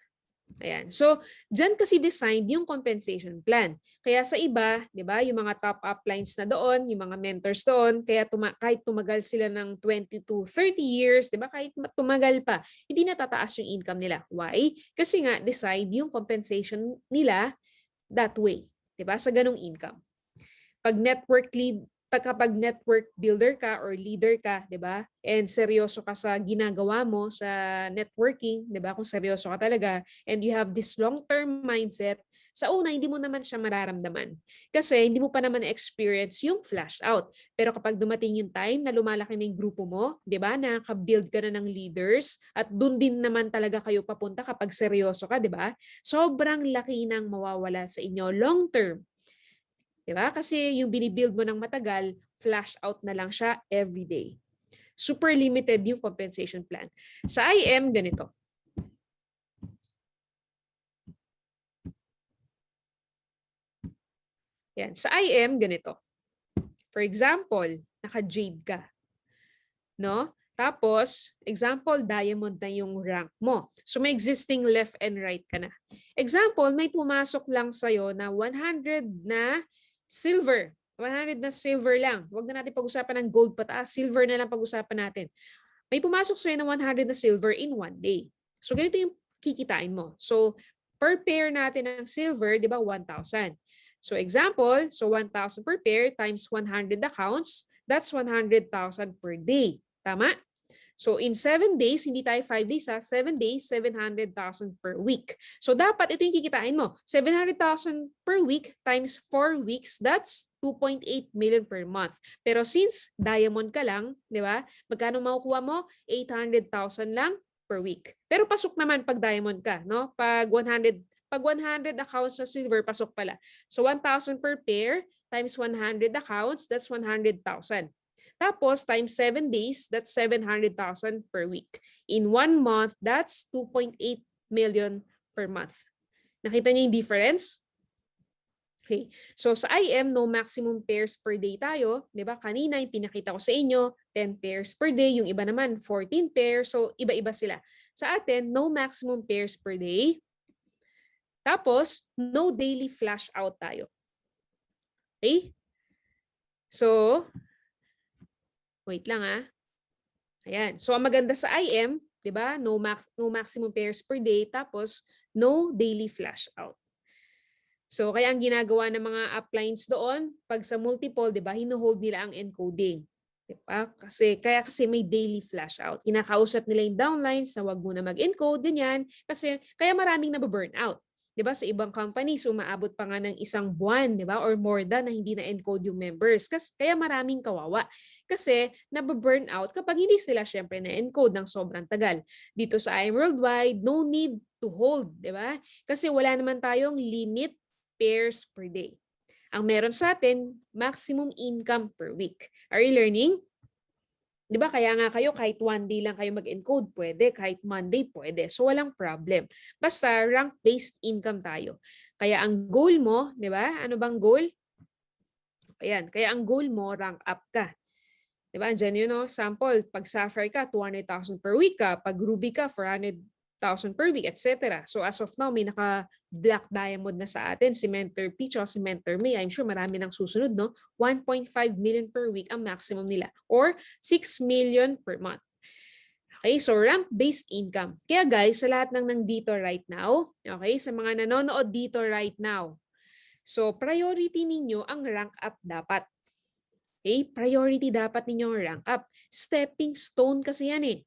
Speaker 1: Ayan. So, dyan kasi designed yung compensation plan. Kaya sa iba, di ba, yung mga top uplines na doon, yung mga mentors doon, kaya kahit tumagal sila ng 20 to 30 years, di ba, kahit tumagal pa, hindi natataas yung income nila. Why? Kasi nga, decide yung compensation nila that way. Di ba? Sa ganong income. Kapag network builder ka or leader ka, 'di ba? And seryoso ka sa ginagawa mo sa networking, 'di ba? Kung seryoso ka talaga and you have this long-term mindset, sa una hindi mo naman siya mararamdaman. Kasi hindi mo pa naman na-experience yung flash out. Pero kapag dumating yung time na lumalaki na yung grupo mo, 'di ba? Nakaka-build ka na ng leaders at doon din naman talaga kayo papunta kapag seryoso ka, 'di ba? Sobrang laki nang mawawala sa inyo long term. Diba? Kasi yung binibuild mo ng matagal, flash out na lang siya every day. Super limited yung compensation plan. Sa IM, ganito. Yan. Sa IM, ganito. For example, naka-jade ka. No? Tapos, example, diamond na yung rank mo. So, may existing left and right ka na. Example, may pumasok lang sa'yo na 100 na silver. 100 na silver lang. Huwag na natin pag-usapan ng gold pataas. Silver na lang pag-usapan natin. May pumasok sa'yo na 100 na silver in 1 day. So, ganito yung kikitain mo. So, per pair natin ng silver, di ba, 1,000. So, example, so 1,000 per pair times 100 accounts, that's 100,000 per day. Tama? So, in 7 days, hindi tayo 5 days, 7 days, 700,000 per week. So, dapat ito yung kikitain mo. 700,000 per week times 4 weeks, that's 2.8 million per month. Pero since diamond ka lang, di ba? Magkano makukuha mo? 800,000 lang per week. Pero pasok naman pag diamond ka, no? Pag 100 accounts na silver, pasok pala. So, 1,000 per pair times 100 accounts, that's 100,000. Tapos, times 7 days, that's 700,000 per week. In 1 month, that's 2.8 million per month. Nakita niyo yung difference? Okay. So, sa IM, no maximum pairs per day tayo. Diba? Kanina, yung pinakita ko sa inyo, 10 pairs per day. Yung iba naman, 14 pairs. So, iba-iba sila. Sa atin, no maximum pairs per day. Tapos, no daily flash out tayo. Okay? So, wait lang Ayan. So, ang maganda sa IM, di ba? No maximum pairs per day, tapos no daily flash out. So, kaya ang ginagawa ng mga uplines doon, pag sa multiple, di ba, hinuhold nila ang encoding. Diba? Kasi may daily flash out. Kinakausap nila yung downlines na wag muna mag-encode, ganyan. Kasi kaya maraming nababurn out. Diba? Sa ibang companies, umaabot pa nga ng 1 buwan, diba? Or more than na hindi na-encode yung members. Kaya maraming kawawa. Kasi nababurn out kapag hindi sila syempre na-encode ng sobrang tagal. Dito sa IM Worldwide, no need to hold, diba? Kasi wala naman tayong limit pairs per day. Ang meron sa atin, maximum income per week. Are you learning? Di ba? Kaya nga kayo, kahit one day lang kayo mag-encode, pwede. Kahit Monday, pwede. So, walang problem. Basta, rank-based income tayo. Kaya ang goal mo, di ba? Ano bang goal? Ayan. Kaya ang goal mo, rank up ka. Di ba? Diyan yun, no? Sample, pag Sapphire ka, 200,000 per week ka. Pag Ruby ka, 400,000 per week, etc. So, as of now, may naka-black diamond na sa atin. Si Mentor Peach o si Mentor May. I'm sure marami nang susunod, no? 1.5 million per week ang maximum nila. Or 6 million per month. Okay, so rank-based income. Kaya guys, sa lahat ng nandito right now, okay, sa mga nanonood dito right now, so priority ninyo ang rank up dapat. Okay, priority dapat ninyo ang rank up. Stepping stone kasi yan eh.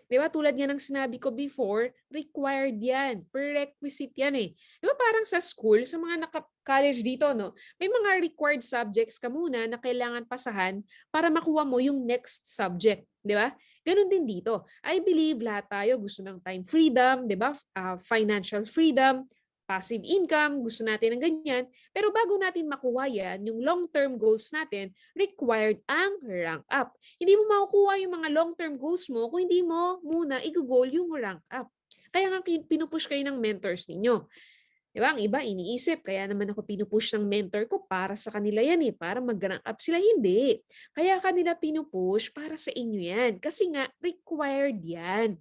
Speaker 1: Di ba? Tulad nga ng sinabi ko before, required yan. Prerequisite yan eh. Di ba parang sa school, sa mga naka-college dito, no? May mga required subjects ka muna na kailangan pasahan para makuha mo yung next subject. Di ba? Ganun din dito. I believe lahat tayo gusto ng time freedom, di ba? Financial freedom, passive income, gusto natin ng ganyan. Pero bago natin makuha yan, yung long-term goals natin, required ang rank up. Hindi mo makukuha yung mga long-term goals mo kung hindi mo muna i-goal yung rank up. Kaya nga pinupush kayo ng mentors ninyo. Diba? Ang iba iniisip, kaya naman ako pinupush ng mentor ko para sa kanila yan eh, para mag-rank up sila. Hindi. Kaya kanila pinupush para sa inyo yan. Kasi nga, required yan.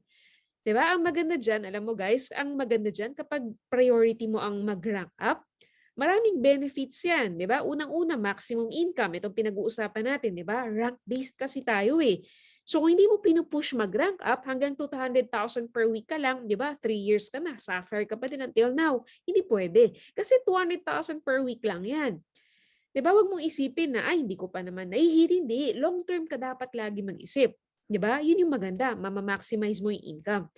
Speaker 1: Diba? Ang maganda dyan, alam mo guys, ang maganda dyan kapag priority mo ang mag-rank up, maraming benefits yan, di ba? Unang-una, maximum income. Itong pinag-uusapan natin, di ba? Rank-based kasi tayo eh. So kung hindi mo pinupush mag-rank up, hanggang 200,000 per week ka lang, di ba? 3 years ka na, Sapphire ka pa din until now. Hindi pwede. Kasi 200,000 per week lang yan. Di ba? Huwag mong isipin na, ay, hindi ko pa naman nahihit. Hindi. Long term ka dapat lagi mag-isip. Di ba? Yun yung maganda. Mama-maximize mo yung income.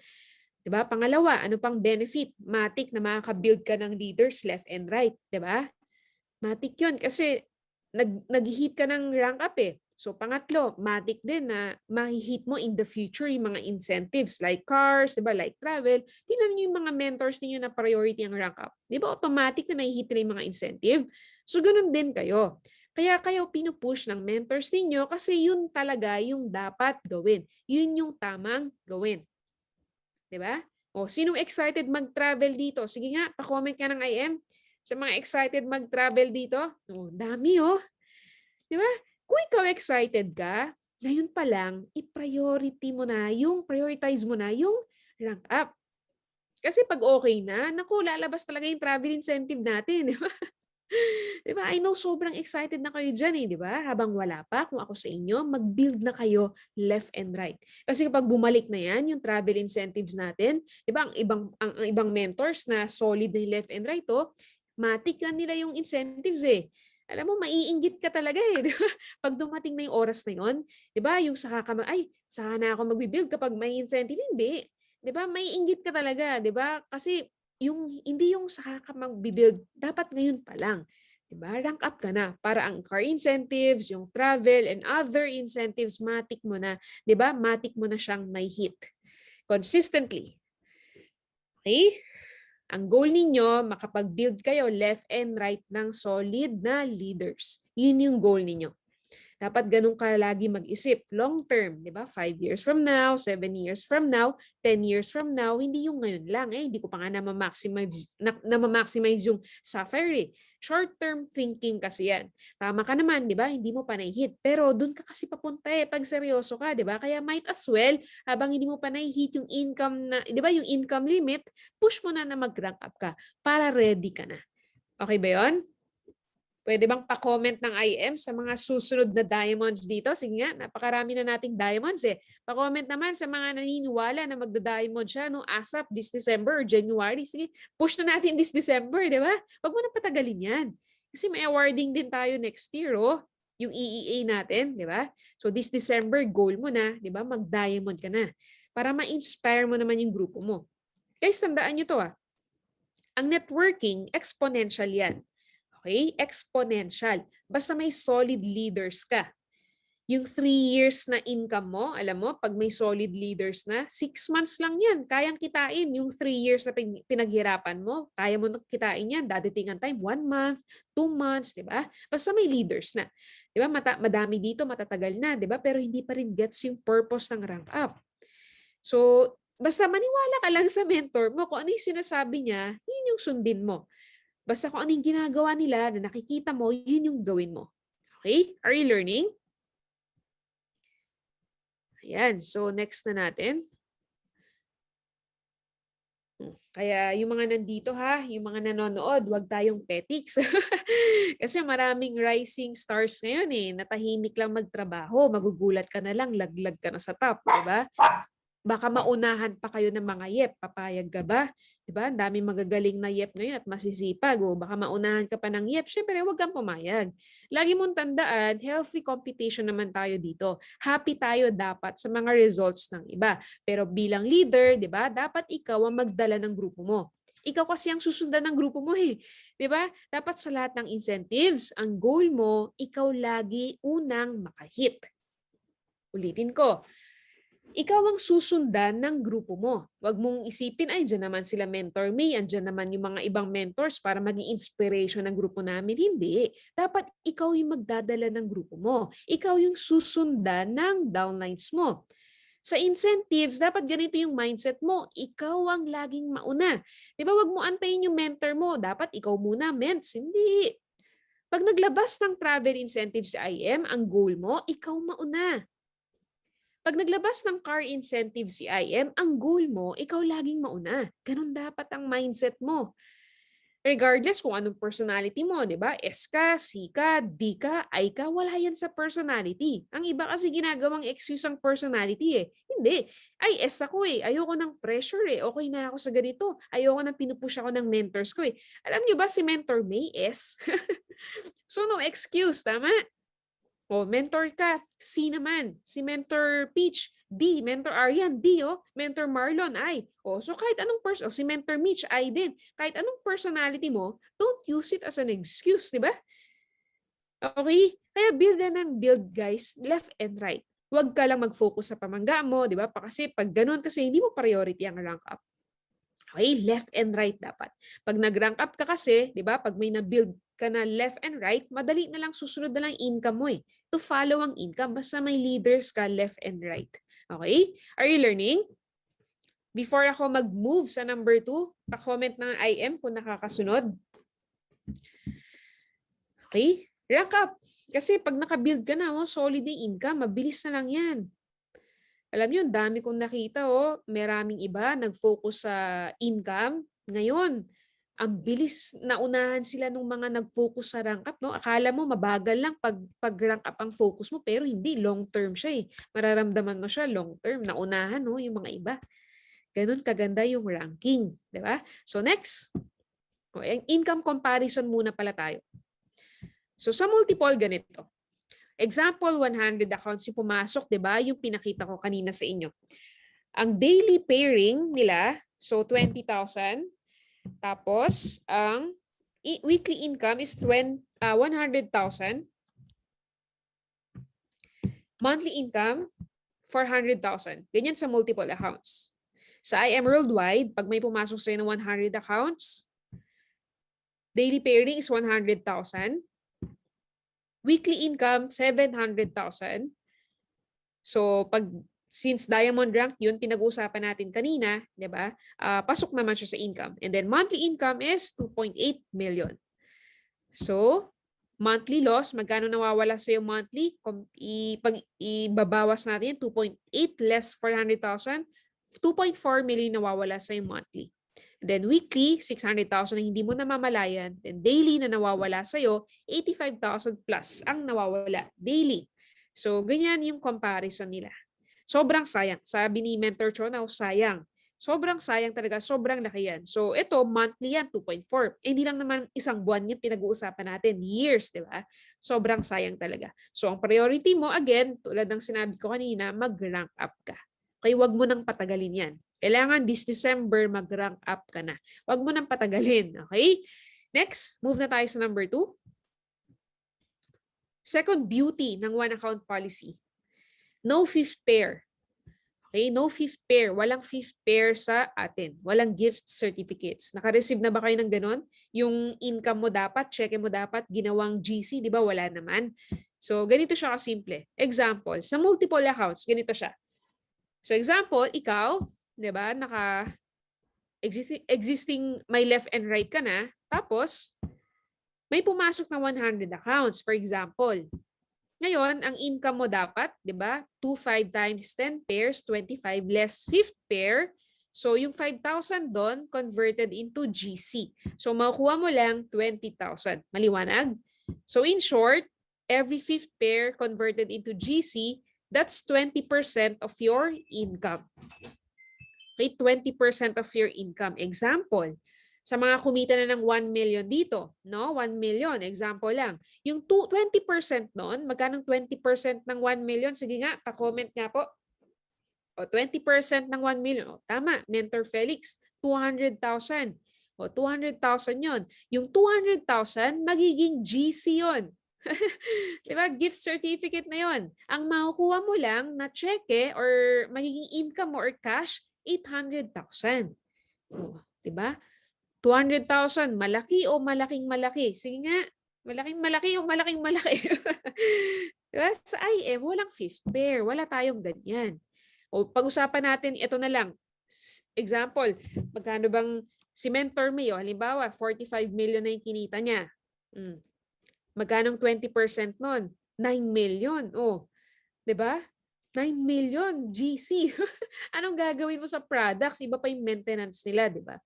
Speaker 1: Di ba? Pangalawa, ano pang benefit? Matik na makaka-build ka ng leaders left and right. Di ba? Matik yun kasi nag-hit ka ng rank up eh. So pangatlo, matik din na ma-hit mo in the future yung mga incentives like cars, di ba? Like travel. Tingnan niyo yung mga mentors niyo na priority ang rank up. Di ba? Automatic na nai-hit na yung mga incentive. So ganun din kayo. Kaya kayo pinupush ng mentors ninyo kasi yun talaga yung dapat gawin. Yun yung tamang gawin. Diba? O, sinong excited mag-travel dito? Sige nga, pa-comment ka ng IM sa mga excited mag-travel dito. O, dami oh. Diba? Kung ikaw excited ka, ngayon pa lang, prioritize mo na yung rank up. Kasi pag okay na, naku, lalabas talaga yung travel incentive natin. Di ba? Diba? I know sobrang excited na kayo dyan eh, di ba? Habang wala pa, kung ako sa inyo, mag-build na kayo left and right. Kasi kapag bumalik na yan, yung travel incentives natin, di ba? Ang ibang mentors na solid na yung left and right, oh, matik na nila yung incentives eh. Alam mo, maiinggit ka talaga eh. Di ba? Pag dumating na yung oras na yun, di ba? Yung saka na ako mag-build kapag may incentive, hindi. Di ba? Maiinggit ka talaga, di ba? Kasi hindi yung saka ka mag-build, dapat ngayon pa lang. Diba? Rank up ka na para ang car incentives, yung travel, and other incentives, matik mo na. Diba? Matik mo na siyang may hit. Consistently. Okay? Ang goal ninyo, makapag-build kayo left and right ng solid na leaders. Yun yung goal ninyo. Dapat ganun ka lagi mag-isip. Long term, di ba? 5 years from now, 7 years from now, 10 years from now, hindi yung ngayon lang. Hindi ko pa nga na-maximize yung Sapphire. Short-term thinking kasi yan. Tama ka naman, di ba? Hindi mo pa na-hit. Pero dun ka kasi papunta pag seryoso ka, di ba? Kaya might as well, habang hindi mo pa na-hit yung income na, di ba, yung income limit, push mo na mag-rank up ka para ready ka na. Okay ba yun? Pwede bang pa-comment ng IM sa mga susunod na diamonds dito? Sige nga, napakarami na nating diamonds eh. Pa-comment naman sa mga naniniwala na magda-diamond siya no, ASAP this December or January. Sige, push na natin this December, di ba? Huwag mo na patagalin yan. Kasi may awarding din tayo next year, oh. Yung EEA natin, di ba? So this December, goal mo na, di ba? Mag-diamond ka na. Para ma-inspire mo naman yung grupo mo. Guys, tandaan nyo to ah. Ang networking, exponential yan. Okay? Exponential. Basta may solid leaders ka. Yung 3 years na income mo, alam mo, pag may solid leaders na, 6 months lang yan. Kayang kitain yung 3 years na pinaghirapan mo. Kaya mo na kitain yan. Dadating ang time, 1 month, 2 months, di ba? Basta may leaders na. Di ba? Madami dito, matatagal na, di ba? Pero hindi pa rin gets yung purpose ng rank up. So, basta maniwala ka lang sa mentor mo. Kung ano yung sinasabi niya, yun yung sundin mo. Basta kung ano yung ginagawa nila na nakikita mo, yun yung gawin mo. Okay? Are you learning? Ayan. So, next na natin. Kaya yung mga nandito ha, yung mga nanonood, huwag tayong petics. Kasi maraming rising stars ngayon natahimik lang magtrabaho, magugulat ka na lang, laglag ka na sa top, di ba? Baka maunahan pa kayo ng mga yep. Papayag ka ba? Diba? Ang daming magagaling na yep ngayon at masisipag. O baka maunahan ka pa ng yep. Siyempre, huwag kang pumayag. Lagi mong tandaan, healthy competition naman tayo dito. Happy tayo dapat sa mga results ng iba. Pero bilang leader, diba, dapat ikaw ang magdala ng grupo mo. Ikaw kasi ang susundan ng grupo mo Diba? Dapat sa lahat ng incentives, ang goal mo, ikaw lagi unang makahit. Ulitin ko. Ikaw ang susundan ng grupo mo. Huwag mong isipin, ay, dyan naman sila mentor me, andyan naman yung mga ibang mentors para maging inspiration ng grupo namin. Hindi. Dapat ikaw yung magdadala ng grupo mo. Ikaw yung susundan ng downlines mo. Sa incentives, dapat ganito yung mindset mo. Ikaw ang laging mauna. Di ba, huwag mo antayin yung mentor mo. Dapat ikaw muna, ments. Hindi. Pag naglabas ng travel incentives si IM, ang goal mo, ikaw mauna. Pag naglabas ng car incentive si IM, ang goal mo, ikaw laging mauna. Ganun dapat ang mindset mo. Regardless kung anong personality mo, di ba? S ka, C ka, D ka, I ka, wala yan sa personality. Ang iba kasi ginagawang excuse ang personality Hindi. Ay, S ako Ayoko ng pressure Okay na ako sa ganito. Ayoko nang pinupush ako ng mentors ko Alam niyo ba si Mentor May, S? So no excuse, tama? Mentor ka, C naman. Si Mentor Peach, D. Mentor Aryan, D. Mentor Marlon, I. So kahit anong person, si Mentor Mitch, I din. Kahit anong personality mo, don't use it as an excuse, di ba? Okay? Kaya build and build, guys, left and right. Huwag ka lang mag-focus sa pamangga mo, di ba? Kasi pag ganun, kasi hindi mo priority ang rank up. Okay, left and right dapat. Pag nag-rank up ka kasi, di ba, pag may na-build ka na left and right, madali na lang susunod na lang income mo To follow ang income, basta may leaders ka left and right. Okay? Are you learning? Before ako mag-move sa number 2, pa-comment ng IM kung nakakasunod. Okay? Rank up. Kasi pag naka-build ka na, solid yung income, mabilis na lang yan. Alam niyo, dami kong nakita, maraming iba nag-focus sa income. Ngayon, ang bilis naunahan sila nung mga nag-focus sa rank up, Akala mo mabagal lang pag rank up ang focus mo, pero hindi, long term siya Mararamdaman mo siya long term, naunahan yung mga iba. Ganun kaganda yung ranking, di ba? So next, income comparison muna pala tayo. So sa multiple ganito. Example, 100 accounts yung pumasok, di ba? Yung pinakita ko kanina sa inyo. Ang daily pairing nila, so 20,000. Tapos, ang weekly income is 100,000. Monthly income, 400,000. Ganyan sa multiple accounts. Sa IM Worldwide, pag may pumasok sa'yo ng 100 accounts, daily pairing is 100,000. Weekly income, 700,000. So, since diamond rank yun, pinag-uusapan natin kanina, di ba? Pasok naman siya sa income. And then monthly income is 2.8 million. So, monthly loss, magkano nawawala sa yung monthly? Pag ibabawas natin, 2.8 less 400,000, 2.4 million nawawala sa yung monthly. And then weekly, 600,000 na hindi mo namamalayan. Then daily na nawawala sa'yo, 85,000 plus ang nawawala daily. So, ganyan yung comparison nila. Sobrang sayang. Sabi ni Mentor Chonaw, sayang. Sobrang sayang talaga. Sobrang laki yan. So, ito, monthly yan, 2.4. Hindi lang naman isang buwan yung pinag-uusapan natin. Years, di ba? Sobrang sayang talaga. So, ang priority mo, again, tulad ng sinabi ko kanina, mag-rank up ka. Okay, wag mo nang patagalin yan. Kailangan this December mag-rank up ka na. Wag mo nang patagalin. Okay? Next, move na tayo sa number 2. Second beauty ng one account policy, no fifth pair. Okay, no fifth pair. Walang fifth pair sa atin. Walang gift certificates. Naka-receive na ba kayo ng ganon? Yung income mo dapat, cheque mo dapat, ginawang GC, di ba? Wala naman. So, ganito siya kasimple. Example, sa multiple accounts, ganito siya. So, example, ikaw, di ba, existing may left and right ka na, tapos, may pumasok na 100 accounts, for example. Ngayon, ang income mo dapat, di ba? 25 times 10 pairs, 25 less fifth pair. So, yung 5,000 doon, converted into GC. So, makukuha mo lang 20,000. Maliwanag? So, in short, every fifth pair converted into GC, that's 20% of your income. Okay, 20% of your income. Example, sa mga kumita na ng 1 million dito, no? 1 million, example lang. Yung 20% noon, magkano 20% ng 1 million? Sige nga, pa-comment nga po. O 20% ng 1 million. O, tama, Mentor Felix, 200,000. O 200,000 yon. Yung 200,000, magiging GC yon. Diba? Gift certificate na yon. Ang makukuha mo lang na cheque or magiging income mo or cash, 800,000. O, diba? 200,000, malaki o malaking malaki? Sige nga, malaking malaki o malaking malaki? Diba? Sa IM, walang fifth pair. Wala tayong ganyan. O pag-usapan natin, ito na lang. Example, magkano bang si Mentor May, halimbawa, 45 million na yung kinita niya. Magkano 20% nun? 9 million. O, diba? 9 million GC. Anong gagawin mo sa products? Iba pa yung maintenance nila, diba?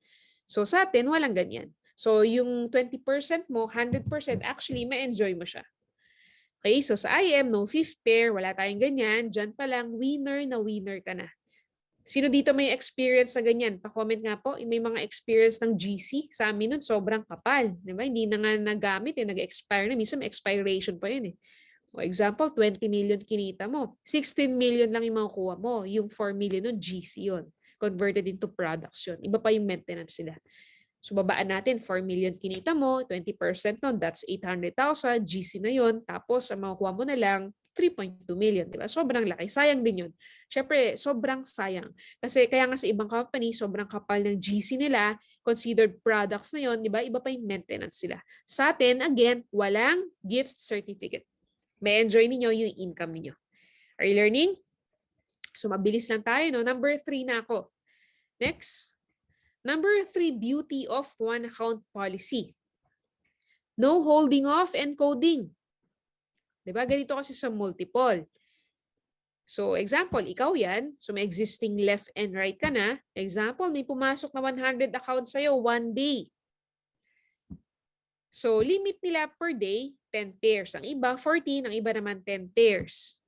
Speaker 1: So sa atin, walang ganyan. So yung 20% mo, 100%, actually, ma-enjoy mo siya. Okay, so sa IM, no fifth pair, wala tayong ganyan. Diyan pa lang, winner na winner ka na. Sino dito may experience sa ganyan? Pa-comment nga po, may mga experience ng GC. Sa amin nun, sobrang kapal. Diba? Hindi na nga nagamit, nag-expire na. Minsan may expiration pa yun. For example, 20 million kinita mo. 16 million lang yung makukuha mo. Yung 4 million nun, GC yun. Converted into products yun. Iba pa yung maintenance sila. So, babaan natin, 4 million kinita mo, 20% nun, that's 800,000, GC na yun. Tapos, ang makukuha mo na lang, 3.2 million, di ba? Sobrang laki. Sayang din yun. Siyempre, sobrang sayang. Kasi kaya nga sa ibang company, sobrang kapal ng GC nila, considered products na yun, di ba? Iba pa yung maintenance sila. Sa atin, again, walang gift certificate. May enjoy ninyo yung income ninyo. Are you learning? So, mabilis lang tayo, no? Number 3 na ako. Next. Number 3, beauty of one account policy. No holding off and coding. Diba? Ganito kasi sa multiple. So, example, ikaw yan. So, may existing left and right ka na. Example, may pumasok na 100 accounts sa'yo one day. So, limit nila per day, 10 pairs. Ang iba, 14. Ang iba naman, 10 pairs.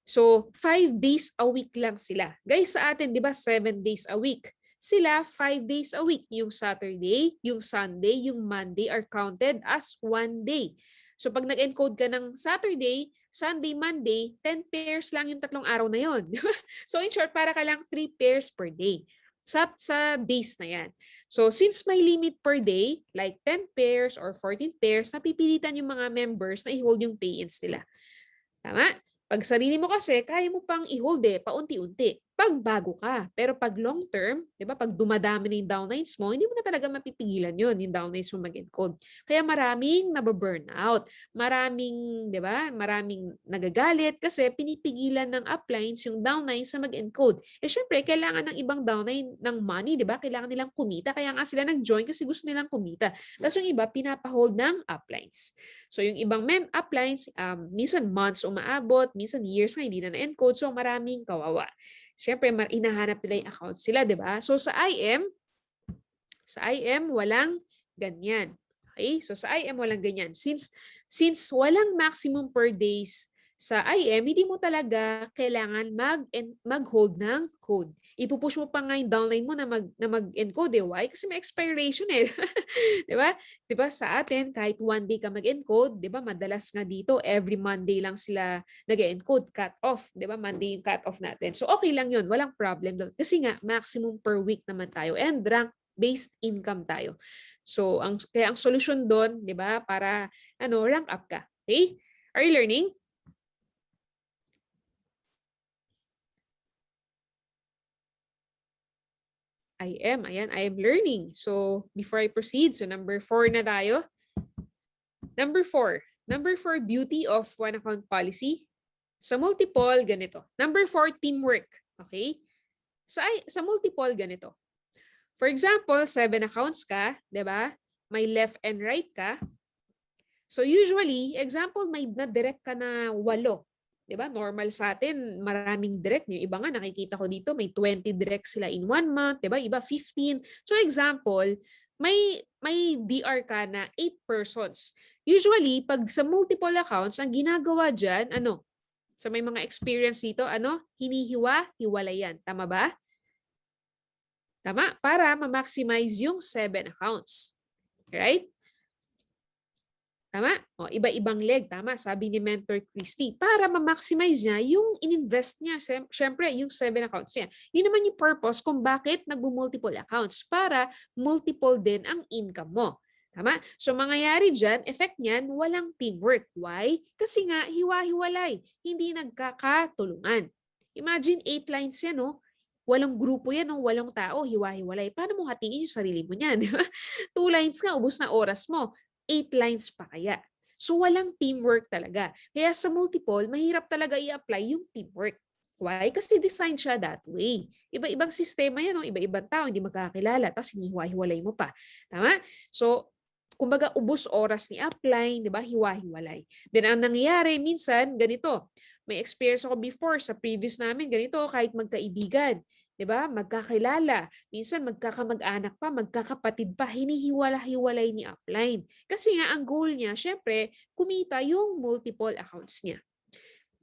Speaker 1: So, 5 days a week lang sila. Guys, sa atin, di ba, 7 days a week. Sila, 5 days a week. Yung Saturday, yung Sunday, yung Monday are counted as 1 day. So, pag nag-encode ka ng Saturday, Sunday, Monday, 10 pairs lang yung 3 araw na yon. So, in short, para ka lang 3 pairs per day. Sa days na yan. So, since may limit per day, like 10 pairs or 14 pairs, napipilitan yung mga members na i-hold yung pay-ins nila. Tama? Pag sarili mo kasi, kaya mo pang i-hold paunti-unti. Pag bago ka. Pero pag long term, di ba, pag dumadami na yung downlines mo, hindi mo na talaga mapipigilan yun, yung downlines mo mag-encode. Kaya maraming nababurnout. Maraming, di ba, maraming nagagalit kasi pinipigilan ng uplines yung downlines sa mag-encode. Syempre, kailangan ng ibang downline ng money, di ba? Kailangan nilang kumita. Kaya nga sila nag-join kasi gusto nilang kumita. Tapos yung iba, pinapahold ng uplines. So yung ibang uplines, minsan months umaabot, minsan years na hindi na na-encode. So maraming kawawa. Siyempre, inahanap nila yung account sila, di ba? So sa IM, walang ganyan. Okay? So sa IM, walang ganyan. Since walang maximum per days sa IM, hindi mo talaga kailangan mag-hold ng code. Ipupush mo pa nga yung downline mo na mag-encode. Why? Kasi may expiration Diba? Diba sa atin, kahit 1 day ka mag-encode, diba? Madalas nga dito, every Monday lang sila nag-encode, cut off. Diba? Monday yung cut off natin. So okay lang yun. Walang problem doon. Kasi nga, maximum per week naman tayo. And rank-based income tayo. So, kaya ang solusyon doon, diba? Para, rank up ka. Okay? Are you learning? I am. Ayan, I am learning. So, before I proceed, so number 4 na tayo. Number 4. Number 4, beauty of one account policy. Sa multiple, ganito. Number 4, teamwork. Okay? Sa multiple, ganito. For example, 7 accounts ka, di ba? May left and right ka. So usually, example, may na-direct ka na 8. Diba? Normal sa atin, maraming direct. Yung iba nga, nakikita ko dito, may 20 direct sila in 1 month. Diba? Iba 15. So example, may DR ka na 8 persons. Usually, pag sa multiple accounts, ang ginagawa dyan, sa may mga experience dito, hinihiwa-hiwalayan. Tama ba? Tama? Para ma-maximize yung 7 accounts. Right? Tama? O, iba-ibang leg. Tama, sabi ni Mentor Christy. Para ma-maximize niya yung in-invest niya. Siyempre, yung 7 accounts niya. Yun naman yung purpose kung bakit nagbu-multiple accounts. Para multiple din ang income mo. Tama? So, mangyayari dyan, effect niyan, walang teamwork. Why? Kasi nga, hiwa-hiwalay. Hindi nagkakatulungan. Imagine 8 lines yan, no? Walang grupo yan, no? Walang tao, hiwa-hiwalay. Paano mo hatiin yung sarili mo niyan? 2 lines nga, ubos na oras mo. 8 lines pa kaya. So walang teamwork talaga. Kaya sa multiple, mahirap talaga i-apply yung teamwork. Why? Kasi design siya that way. Iba-ibang sistema yan, no? Iba-ibang tao, hindi magkakilala, tapos hinihiwa-hiwalay mo pa. Tama? So, kumbaga, ubos oras ni apply, di ba? Hiwa-hiwalay. Then ang nangyayari, minsan, ganito. May experience ako before sa previous namin, ganito, kahit magkaibigan. 'Di ba? Magkakilala, minsan magkakamag-anak pa, magkakapatid pa, hinihiwala-hiwalay ni upline. Kasi nga ang goal niya, syempre, kumita yung multiple accounts niya.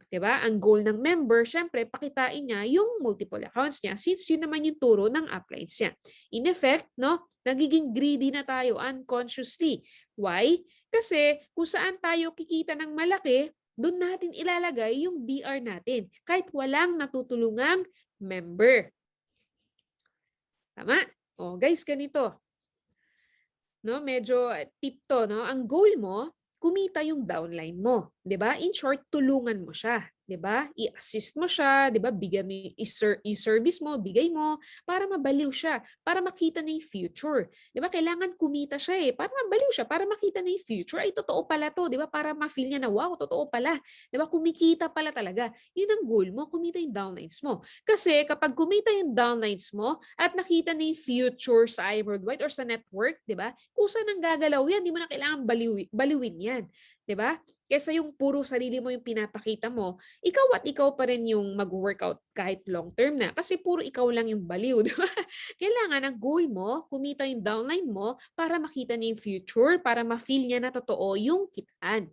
Speaker 1: 'Di ba? Ang goal ng member, syempre, pakitain niya yung multiple accounts niya since yun naman yung turo ng uplines niya. In effect, no, nagiging greedy na tayo unconsciously. Why? Kasi kung saan tayo kikita ng malaki, doon natin ilalagay yung DR natin kahit walang natutulungang member. Tama? O, guys, ganito. No, medyo tip to, no? Ang goal mo, kumita yung downline mo, 'di ba? In short, tulungan mo siya, 'di ba? I-assist mo siya, 'di ba? Bigyan mo i-service mo, bigay mo para mabaliw siya, para makita na yung future. 'Di ba? Kailangan kumita siya para mabaliw siya, para makita na yung future. Ay totoo pala 'to, 'di ba? Para ma-feel niya na wow, totoo pala. 'Di ba? Kumikita pala talaga. 'Yun ang goal mo, kumita yung downlines mo. Kasi kapag kumita yung downlines mo at nakita na yung future sa iWorldwide or sa network, 'di ba? Kusa nang gagalaw yan, di mo na kailangan baliwin yan. 'Di ba? Kesa yung puro sarili mo yung pinapakita mo, ikaw at ikaw pa rin yung mag-workout kahit long term na. Kasi puro ikaw lang yung baliw. Di ba? Kailangan ang goal mo, kumita yung downline mo para makita niya yung future, para ma-feel niya na totoo yung kitaan.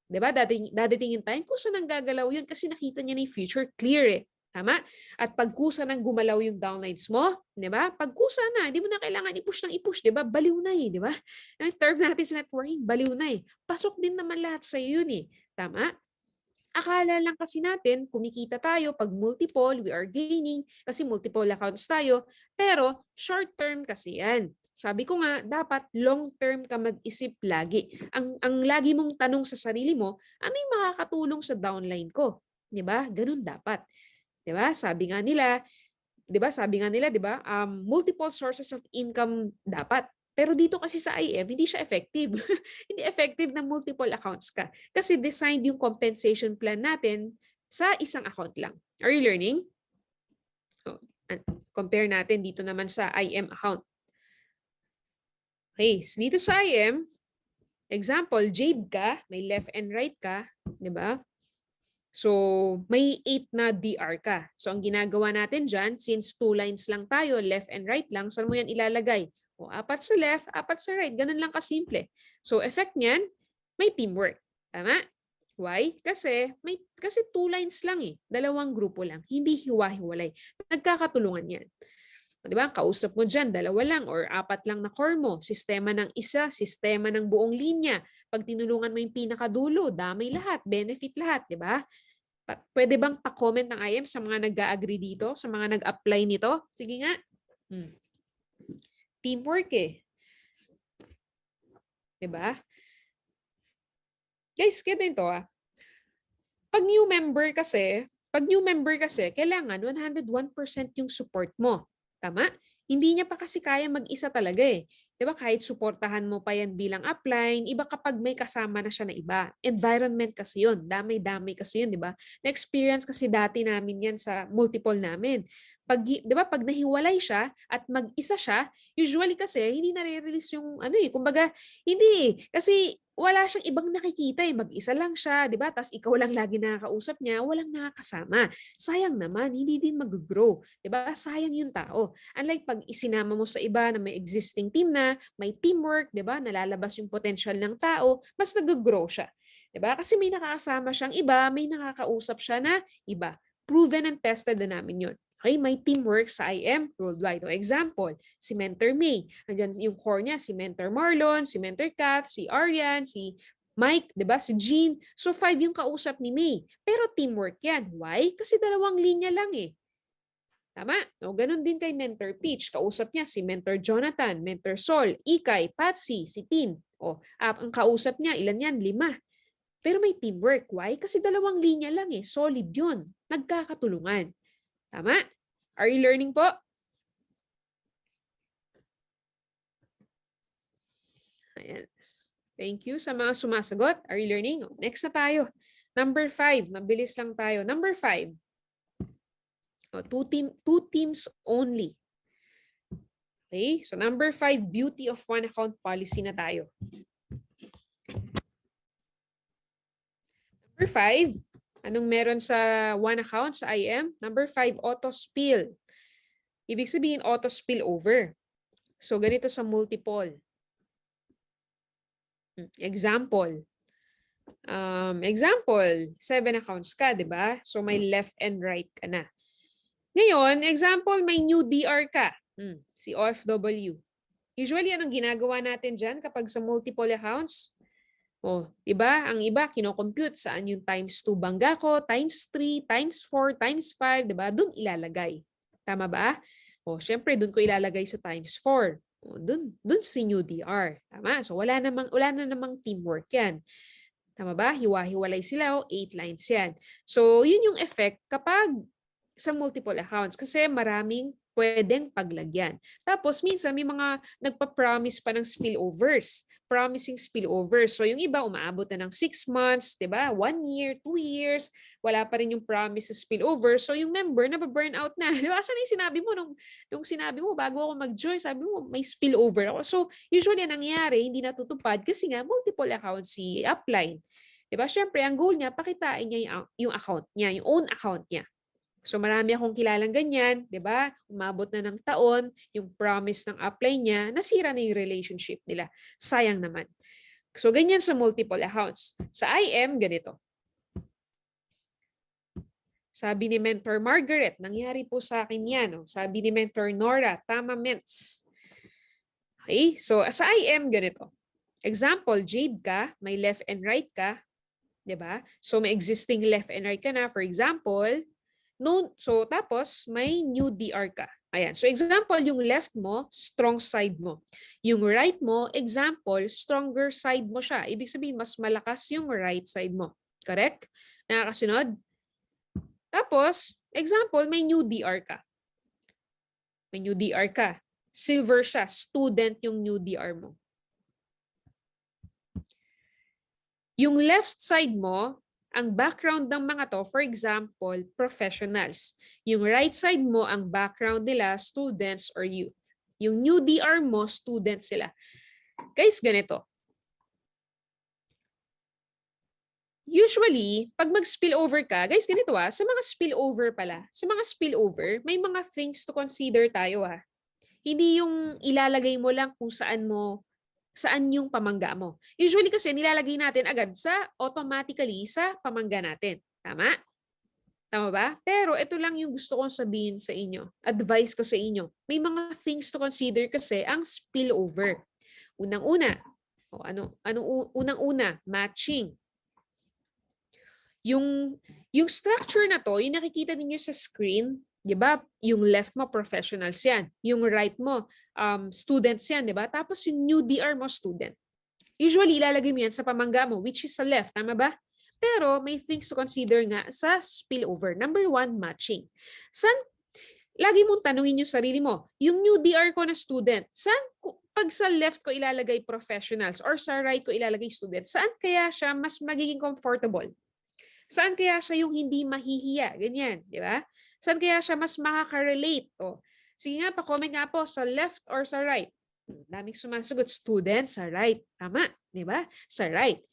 Speaker 1: 'Di ba? Dadating yung time kusa nang gagalaw yun kasi nakita niya na yung future clear . Tama? At pagkusa nang gumalaw yung downlines mo, 'di ba? Pagkusa na, hindi mo na kailangan i-push ng i-push, 'di ba? Baliw na 'di ba? Ang term natin sa networking, baliw na . Pasok din naman lahat sa yun Tama? Akala lang kasi natin, kumikita tayo pag multiple, we are gaining kasi multiple accounts tayo, pero short term kasi yan. Sabi ko nga, dapat long term ka mag-isip lagi. Ang lagi mong tanong sa sarili mo, ano yung makakatulong sa downline ko? 'Di ba? Ganun dapat. 'Di ba? Sabi nga nila, 'di ba? Multiple sources of income dapat. Pero dito kasi sa IM, hindi siya effective. Hindi effective na multiple accounts ka. Kasi designed yung compensation plan natin sa isang account lang. Are you learning? Oh, compare natin dito naman sa IM account. Okay, so dito sa IM, example, Jade ka, may left and right ka, 'di ba? So, may 8 na DR ka. So, ang ginagawa natin dyan, since 2 lines lang tayo, left and right lang, saan mo yan ilalagay? O, 4 sa left, 4 sa right. Ganun lang kasimple. So, effect niyan, may teamwork. Tama? Why? Kasi 2 lines lang 2 grupo lang. Hindi hiwa-hiwalay. Nagkakatulungan yan. Di ba? Kausap mo dyan, 2 lang or 4 lang na core mo. Sistema ng isa, sistema ng buong linya. Pag tinulungan mo yung pinakadulo, damay lahat, benefit lahat, di ba? Pwede bang pa-comment ng IM sa mga nag-agree dito, sa mga nag-apply nito? Sige nga. Teamwork Di ba? Guys, ganito Pag new member kasi, kailangan 101% yung support mo. Tama? Hindi niya pa kasi kaya mag-isa talaga eh. 'Di ba? Kahit suportahan mo pa yan bilang upline, iba kapag may kasama na siya na iba. Environment kasi yun. Damay-damay kasi yun, 'di ba? Na-experience kasi dati namin yan sa multiple namin. Pag, 'di ba, pag nahiwalay siya at mag-isa siya, usually kasi hindi nare-release yung ano eh, kumbaga hindi kasi wala siyang ibang nakikita eh, mag-isa lang siya, 'di ba? Tapos ikaw lang lagi nakakausap niya, walang nakakasama. Sayang naman, hindi din mag-grow, 'di ba? Sayang yung tao. Unlike pag isinama mo sa iba na may existing team na, may teamwork, 'di ba? Nalalabas yung potential ng tao, mas nag-grow siya. 'Di ba? Kasi may nakakasama siyang iba, may nakakausap siya na iba. Proven and tested na namin 'yon. Okay, may teamwork sa IM worldwide. O example, si Mentor May. Andiyan yung core niya, si Mentor Marlon, si Mentor Kath, si Arian, si Mike, 'di ba? Si Jean. So 5 yung kausap ni May. Pero teamwork 'yan. Why? Kasi dalawang linya lang eh. Tama? O ganun din kay Mentor Peach. Kausap niya si Mentor Jonathan, Mentor Sol, Ikay, Patsy, si Tin. O, ang kausap niya, ilan yan? 5. Pero may teamwork. Why? Kasi dalawang linya lang eh. Solid yun. Nagkakatulungan. Tama? Are you learning po? Ayan. Thank you sa mga sumasagot. Are you learning? Next na tayo. Number 5. Mabilis lang tayo. Number 5. Two teams only. Okay? So number 5, beauty of one account policy na tayo. Number 5, anong meron sa one account sa IM? Number 5, auto spill. Ibig sabihin auto spill over. So ganito sa multiple. Example. Example, 7 accounts ka, 'di ba? So may left and right ka na. Ngayon, example, may new DR ka. Si OFW. Usually, anong ginagawa natin dyan kapag sa multiple accounts? Diba? Ang iba, kino-compute saan yung times 2 bangga ko, times 3, times 4, times 5, diba? Doon ilalagay. Tama ba? Syempre, doon ko ilalagay sa times 4. Doon si new DR. Tama? So, wala na namang teamwork yan. Tama ba? Hiwa-hiwalay sila, 8 lines yan. So, yun yung effect kapag sa multiple accounts kasi maraming pwedeng paglagyan. Tapos minsan may mga nagpa-promise pa ng spillovers, promising spillovers. So yung iba umaabot na ng 6 months, 'di ba? 1 year, 2 years, wala pa rin yung promise sa spillover. So yung member na-burn out na. 'Di ba? Saan yung sinabi mo nung sinabi mo bago ako mag-join, sabi mo may spillover ako. So usually ang nangyayari hindi natutupad kasi nga multiple accounts si upline. 'Di ba? Syempre ang goal niya pakitain niya yung account niya, yung own account niya. So marami akong kilalang ganyan, 'di ba? Umabot na ng taon, yung promise ng upline niya, nasira na yung relationship nila. Sayang naman. So ganyan sa multiple accounts. Sa IM, ganito. Sabi ni Mentor Margaret, nangyari po sa akin yan. Sabi ni Mentor Nora, tama Ments. Okay, so sa IM, ganito. Example, Jade ka, may left and right ka, 'di ba? So may existing left and right ka na. For example, so tapos may new DR ka. Ayan. So example, yung left mo, strong side mo. Yung right mo, example, stronger side mo siya. Ibig sabihin, mas malakas yung right side mo. Correct? Nakakasunod? Tapos, example, may new DR ka. May new DR ka. Silver siya. Student yung new DR mo. Yung left side mo, ang background ng mga to, for example, professionals. Yung right side mo, ang background nila, students or youth. Yung new DR mo, students sila. Guys, ganito. Usually, pag mag-spillover ka, guys, ganito sa mga spillover pala, sa mga spillover, may mga things to consider tayo Hindi yung ilalagay mo lang kung saan yung pamangga mo. Usually kasi nilalagay natin agad automatically sa pamangga natin. Tama? Tama ba? Pero ito lang yung gusto kong sabihin sa inyo. Advice ko sa inyo. May mga things to consider kasi ang spillover. Unang-una, unang-una, matching. Yung structure na to, yung nakikita niyo sa screen, 'di ba? Yung left mo professionals 'yan, yung right mo students 'yan, 'di ba? Tapos yung new DR mo student. Usually ilalagay mo 'yan sa pamangga mo which is sa left, tama ba? Pero may things to consider nga sa spillover. Number 1, matching. Lagi mong tanungin yung sarili mo, yung new DR ko na student, pag sa left ko ilalagay professionals or sa right ko ilalagay student, saan kaya siya mas magiging comfortable? Saan kaya siya yung hindi mahihiya? Ganyan, di ba? Saan kaya siya mas makaka-relate? Sige nga, pa-comment nga po sa left or sa right. Daming sumasagot, student sa right. Tama, di ba? Sa right.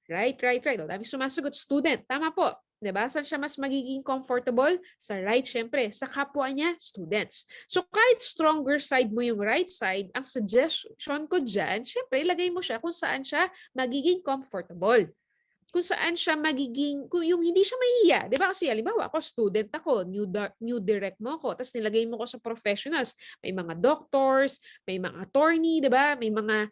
Speaker 1: Right. Daming sumasagot, student. Tama po. Diba? Saan siya mas magiging comfortable? Sa right, syempre. Sa kapwa niya, students. So kahit stronger side mo yung right side, ang suggestion ko dyan, syempre, ilagay mo siya kung saan siya magiging comfortable. Kung saan siya magiging, yung hindi siya mahihiya. Di ba? Kasi halimbawa, ako, student ako, new direct mo ako, tapos nilagay mo ko sa professionals. May mga doctors, may mga attorney, di ba? May mga,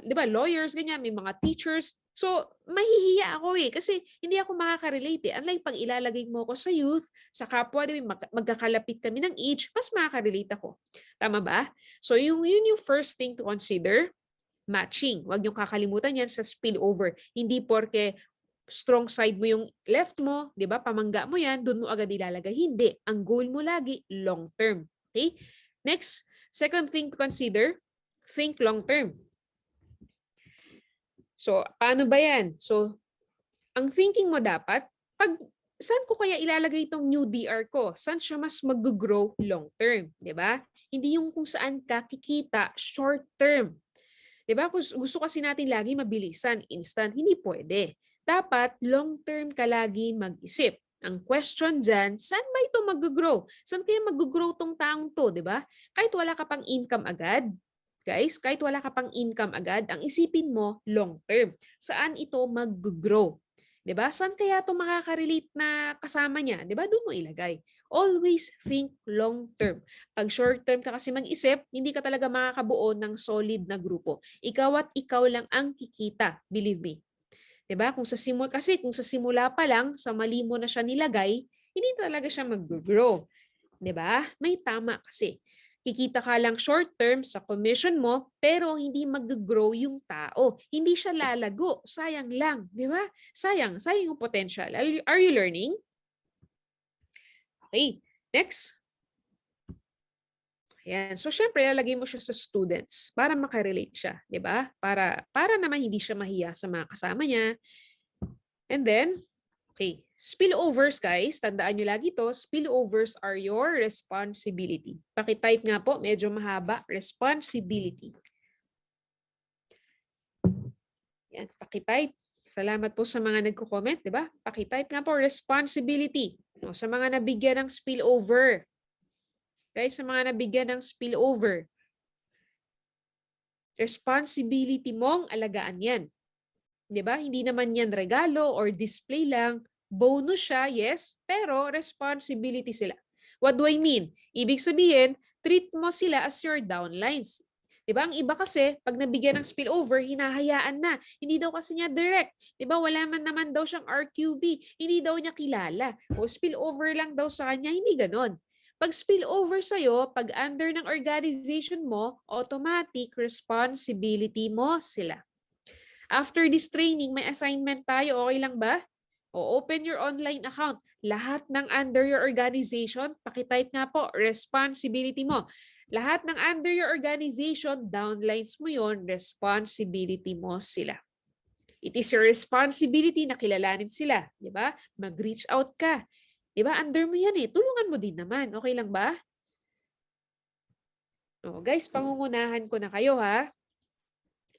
Speaker 1: di ba, lawyers, ganyan, may mga teachers. So, mahihiya ako kasi hindi ako makaka-relate. Unlike pag ilalagay mo ko sa youth, sa kapwa, di ba, magkakalapit kami ng age, mas makaka-relate ako. Tama ba? So, yun yung first thing to consider. Matching. Huwag niyong kakalimutan yan sa spillover. Hindi porke strong side mo yung left mo, di ba? Pamangga mo yan, doon mo agad ilalagay. Hindi. Ang goal mo lagi, long term. Okay? Next, second thing to consider, think long term. So, paano ba yan? So, ang thinking mo dapat, saan ko kaya ilalagay itong new DR ko? Saan siya mas mag-grow long term? Di ba? Hindi yung kung saan ka kikita short term. Diba? Gusto kasi natin lagi mabilisan, instant. Hindi pwede. Dapat long-term ka lagi mag-isip. Ang question dyan, saan ba ito mag-grow? Saan kaya mag-grow tong taong to? Diba? Kahit wala ka pang income agad, guys, kahit wala ka pang income agad, ang isipin mo long-term. Saan ito mag-grow? Diba? Saan kaya ito makaka-relate na kasama niya? Diba? Doon mo ilagay. Always think long-term. Pag short-term ka kasi mag-isip, hindi ka talaga makakabuo ng solid na grupo. Ikaw at ikaw lang ang kikita. Believe me. Diba? Kung sa simula pa lang, sa mali mo na siya nilagay, hindi talaga siya mag-grow. Diba? May tama kasi. Kikita ka lang short-term sa commission mo, pero hindi mag-grow yung tao. Hindi siya lalago. Sayang lang. Diba? Sayang yung potential. Are you learning? Okay, next. Ayan. So, syempre, lalagay mo siya sa students para makarelate siya. Di ba? Para naman hindi siya mahiya sa mga kasama niya. And then, okay, spillovers, guys. Tandaan nyo lagi to. Spillovers are your responsibility. Pakitype nga po, medyo mahaba. Responsibility. Yan, pakitype. Salamat po sa mga nagko-comment, di ba? Pakitype nga po, responsibility. No, sa mga nabigyan ng spillover. Guys, sa mga nabigyan ng spillover. Responsibility mong alagaan yan. Di ba? Hindi naman yan regalo or display lang. Bonus siya, yes, pero responsibility sila. What do I mean? Ibig sabihin, treat mo sila as your downlines. Diba? Ang iba kasi, pag nabigyan ng spillover, hinahayaan na. Hindi daw kasi niya direct. Diba? Wala man naman daw siyang RQV. Hindi daw niya kilala. O spillover lang daw sa kanya. Hindi ganon. Pag spillover sa'yo, pag under ng organization mo, automatic responsibility mo sila. After this training, may assignment tayo. Okay lang ba? O open your online account. Lahat ng under your organization, pakitype nga po, responsibility mo. Lahat ng under your organization, downlines mo yon, responsibility mo sila. It is your responsibility na kilalanin sila. Di ba? Mag-reach out ka. Di ba? Under mo yan Tulungan mo din naman. Okay lang ba? O, guys, pangungunahan ko na kayo ha.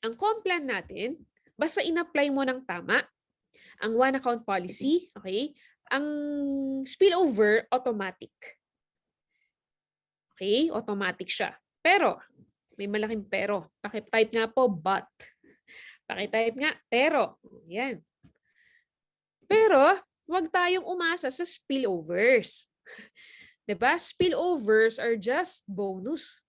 Speaker 1: Ang complan natin, basta in-apply mo ng tama, ang one account policy, okay? Ang spillover, automatic. Okay? Automatic siya. Pero, may malaking pero. Pakitype nga po, but. Pakitype nga, pero. Yan. Pero, huwag tayong umasa sa spillovers. Diba? Spillovers are just bonus.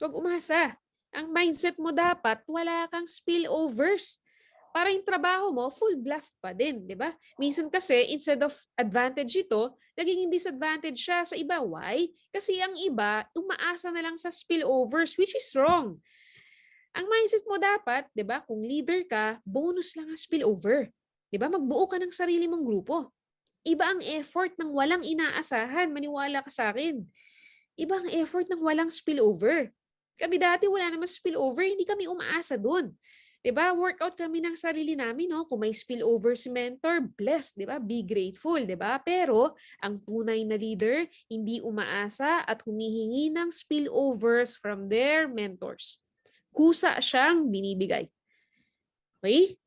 Speaker 1: Huwag umasa. Ang mindset mo dapat, wala kang spillovers. Para yung trabaho mo, full blast pa din, di ba? Minsan kasi, instead of advantage ito, naging disadvantage siya sa iba. Why? Kasi ang iba, umaasa na lang sa spillovers, which is wrong. Ang mindset mo dapat, 'di ba, kung leader ka, bonus lang ang spillover. 'Di ba? Magbuo ka ng sarili mong grupo. Iba ang effort ng walang inaasahan, maniwala ka sa akin. Iba ang effort ng walang spillover. Kami dati wala namang spillover, hindi kami umaasa doon. 'Di ba? Workout kami ng sarili namin, no? Kung may spillover si mentor, blessed, 'di ba? Be grateful, 'di ba? Pero ang tunay na leader hindi umaasa at humihingi ng spillovers from their mentors. Kusa siyang binibigay. Okay?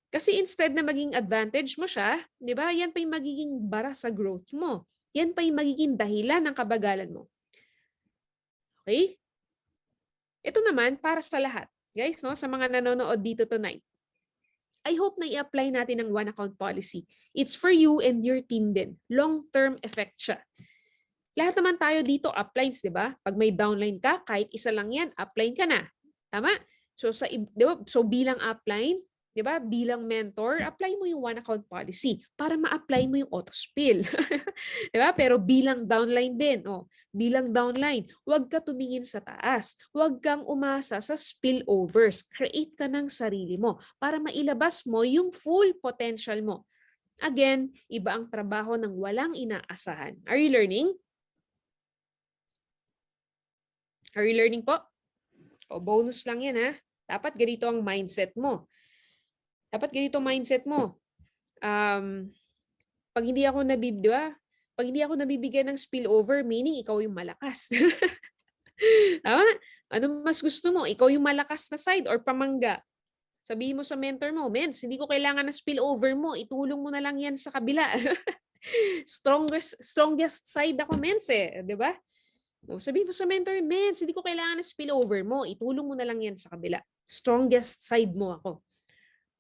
Speaker 1: Kasi instead na maging advantage mo siya, 'di ba? Yan pa yung magiging bara sa growth mo. Yan pa yung magiging dahilan ng kabagalan mo. Okay? Ito naman para sa lahat. Guys, no, sa mga nanonood dito tonight. I hope na i-apply natin ang one account policy. It's for you and your team din. Long-term effect siya. Lahat naman tayo dito uplines, 'di ba? Pag may downline ka, kahit isa lang 'yan, upline ka na. Tama? So 'di ba? So bilang upline, 'di ba? Bilang mentor, apply mo yung one account policy para ma-apply mo yung auto spill. 'Di ba? Pero bilang downline din, bilang downline, huwag ka tumingin sa taas. Huwag kang umasa sa spillovers. Create ka ng sarili mo para mailabas mo yung full potential mo. Again, iba ang trabaho ng walang inaasahan. Are you learning? Are you learning po? O bonus lang yan, ha? Dapat ganito ang mindset mo. Dapat ganito ang mindset mo. Pag hindi ako nabibigyan ng spillover, meaning ikaw yung malakas. Tama? Ano mas gusto mo? Ikaw yung malakas na side or pamangga? Sabihin mo sa mentor mo, Mens, hindi ko kailangan ng spillover mo. Itulong mo na lang yan sa kabila. Strongest side ako, Mens, eh. 'Di ba? Sabihin mo sa mentor, Mens, hindi ko kailangan ng spillover mo. Itulong mo na lang yan sa kabila. Strongest side mo ako.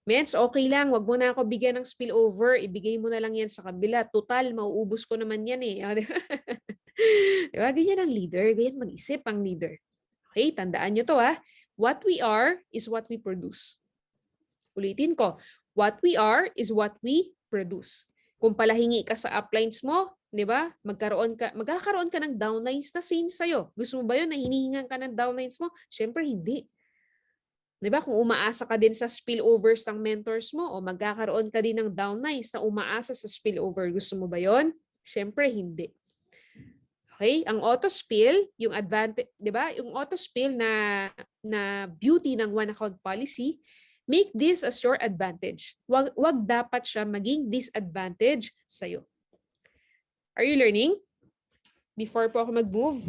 Speaker 1: Mens, okay lang. Wag mo na ako bigyan ng spillover. Ibigay mo na lang yan sa kabila. Total, mauubos ko naman yan eh. Diba? Ganyan ang leader. Ganyan mag-isip ang leader. Okay, tandaan nyo to ha. What we are is what we produce. Ulitin ko. What we are is what we produce. Kung palahingi ka sa uplines mo, 'di ba? Magkakaroon ka ng downlines na same sa'yo. Gusto mo ba 'yun na hinihingan ka ng downlines mo? Syempre hindi. 'Di ba? Kung umaasa ka din sa spillovers ng mentors mo o magkakaroon ka din ng downlines na umaasa sa spillover, gusto mo ba 'yon? Syempre hindi. Okay? Ang auto spill, yung advantage, 'di ba? Yung auto spill na beauty ng one account policy, make this as your advantage. Wag dapat siya maging disadvantage sa'yo. Are you learning? Before po ako mag-move.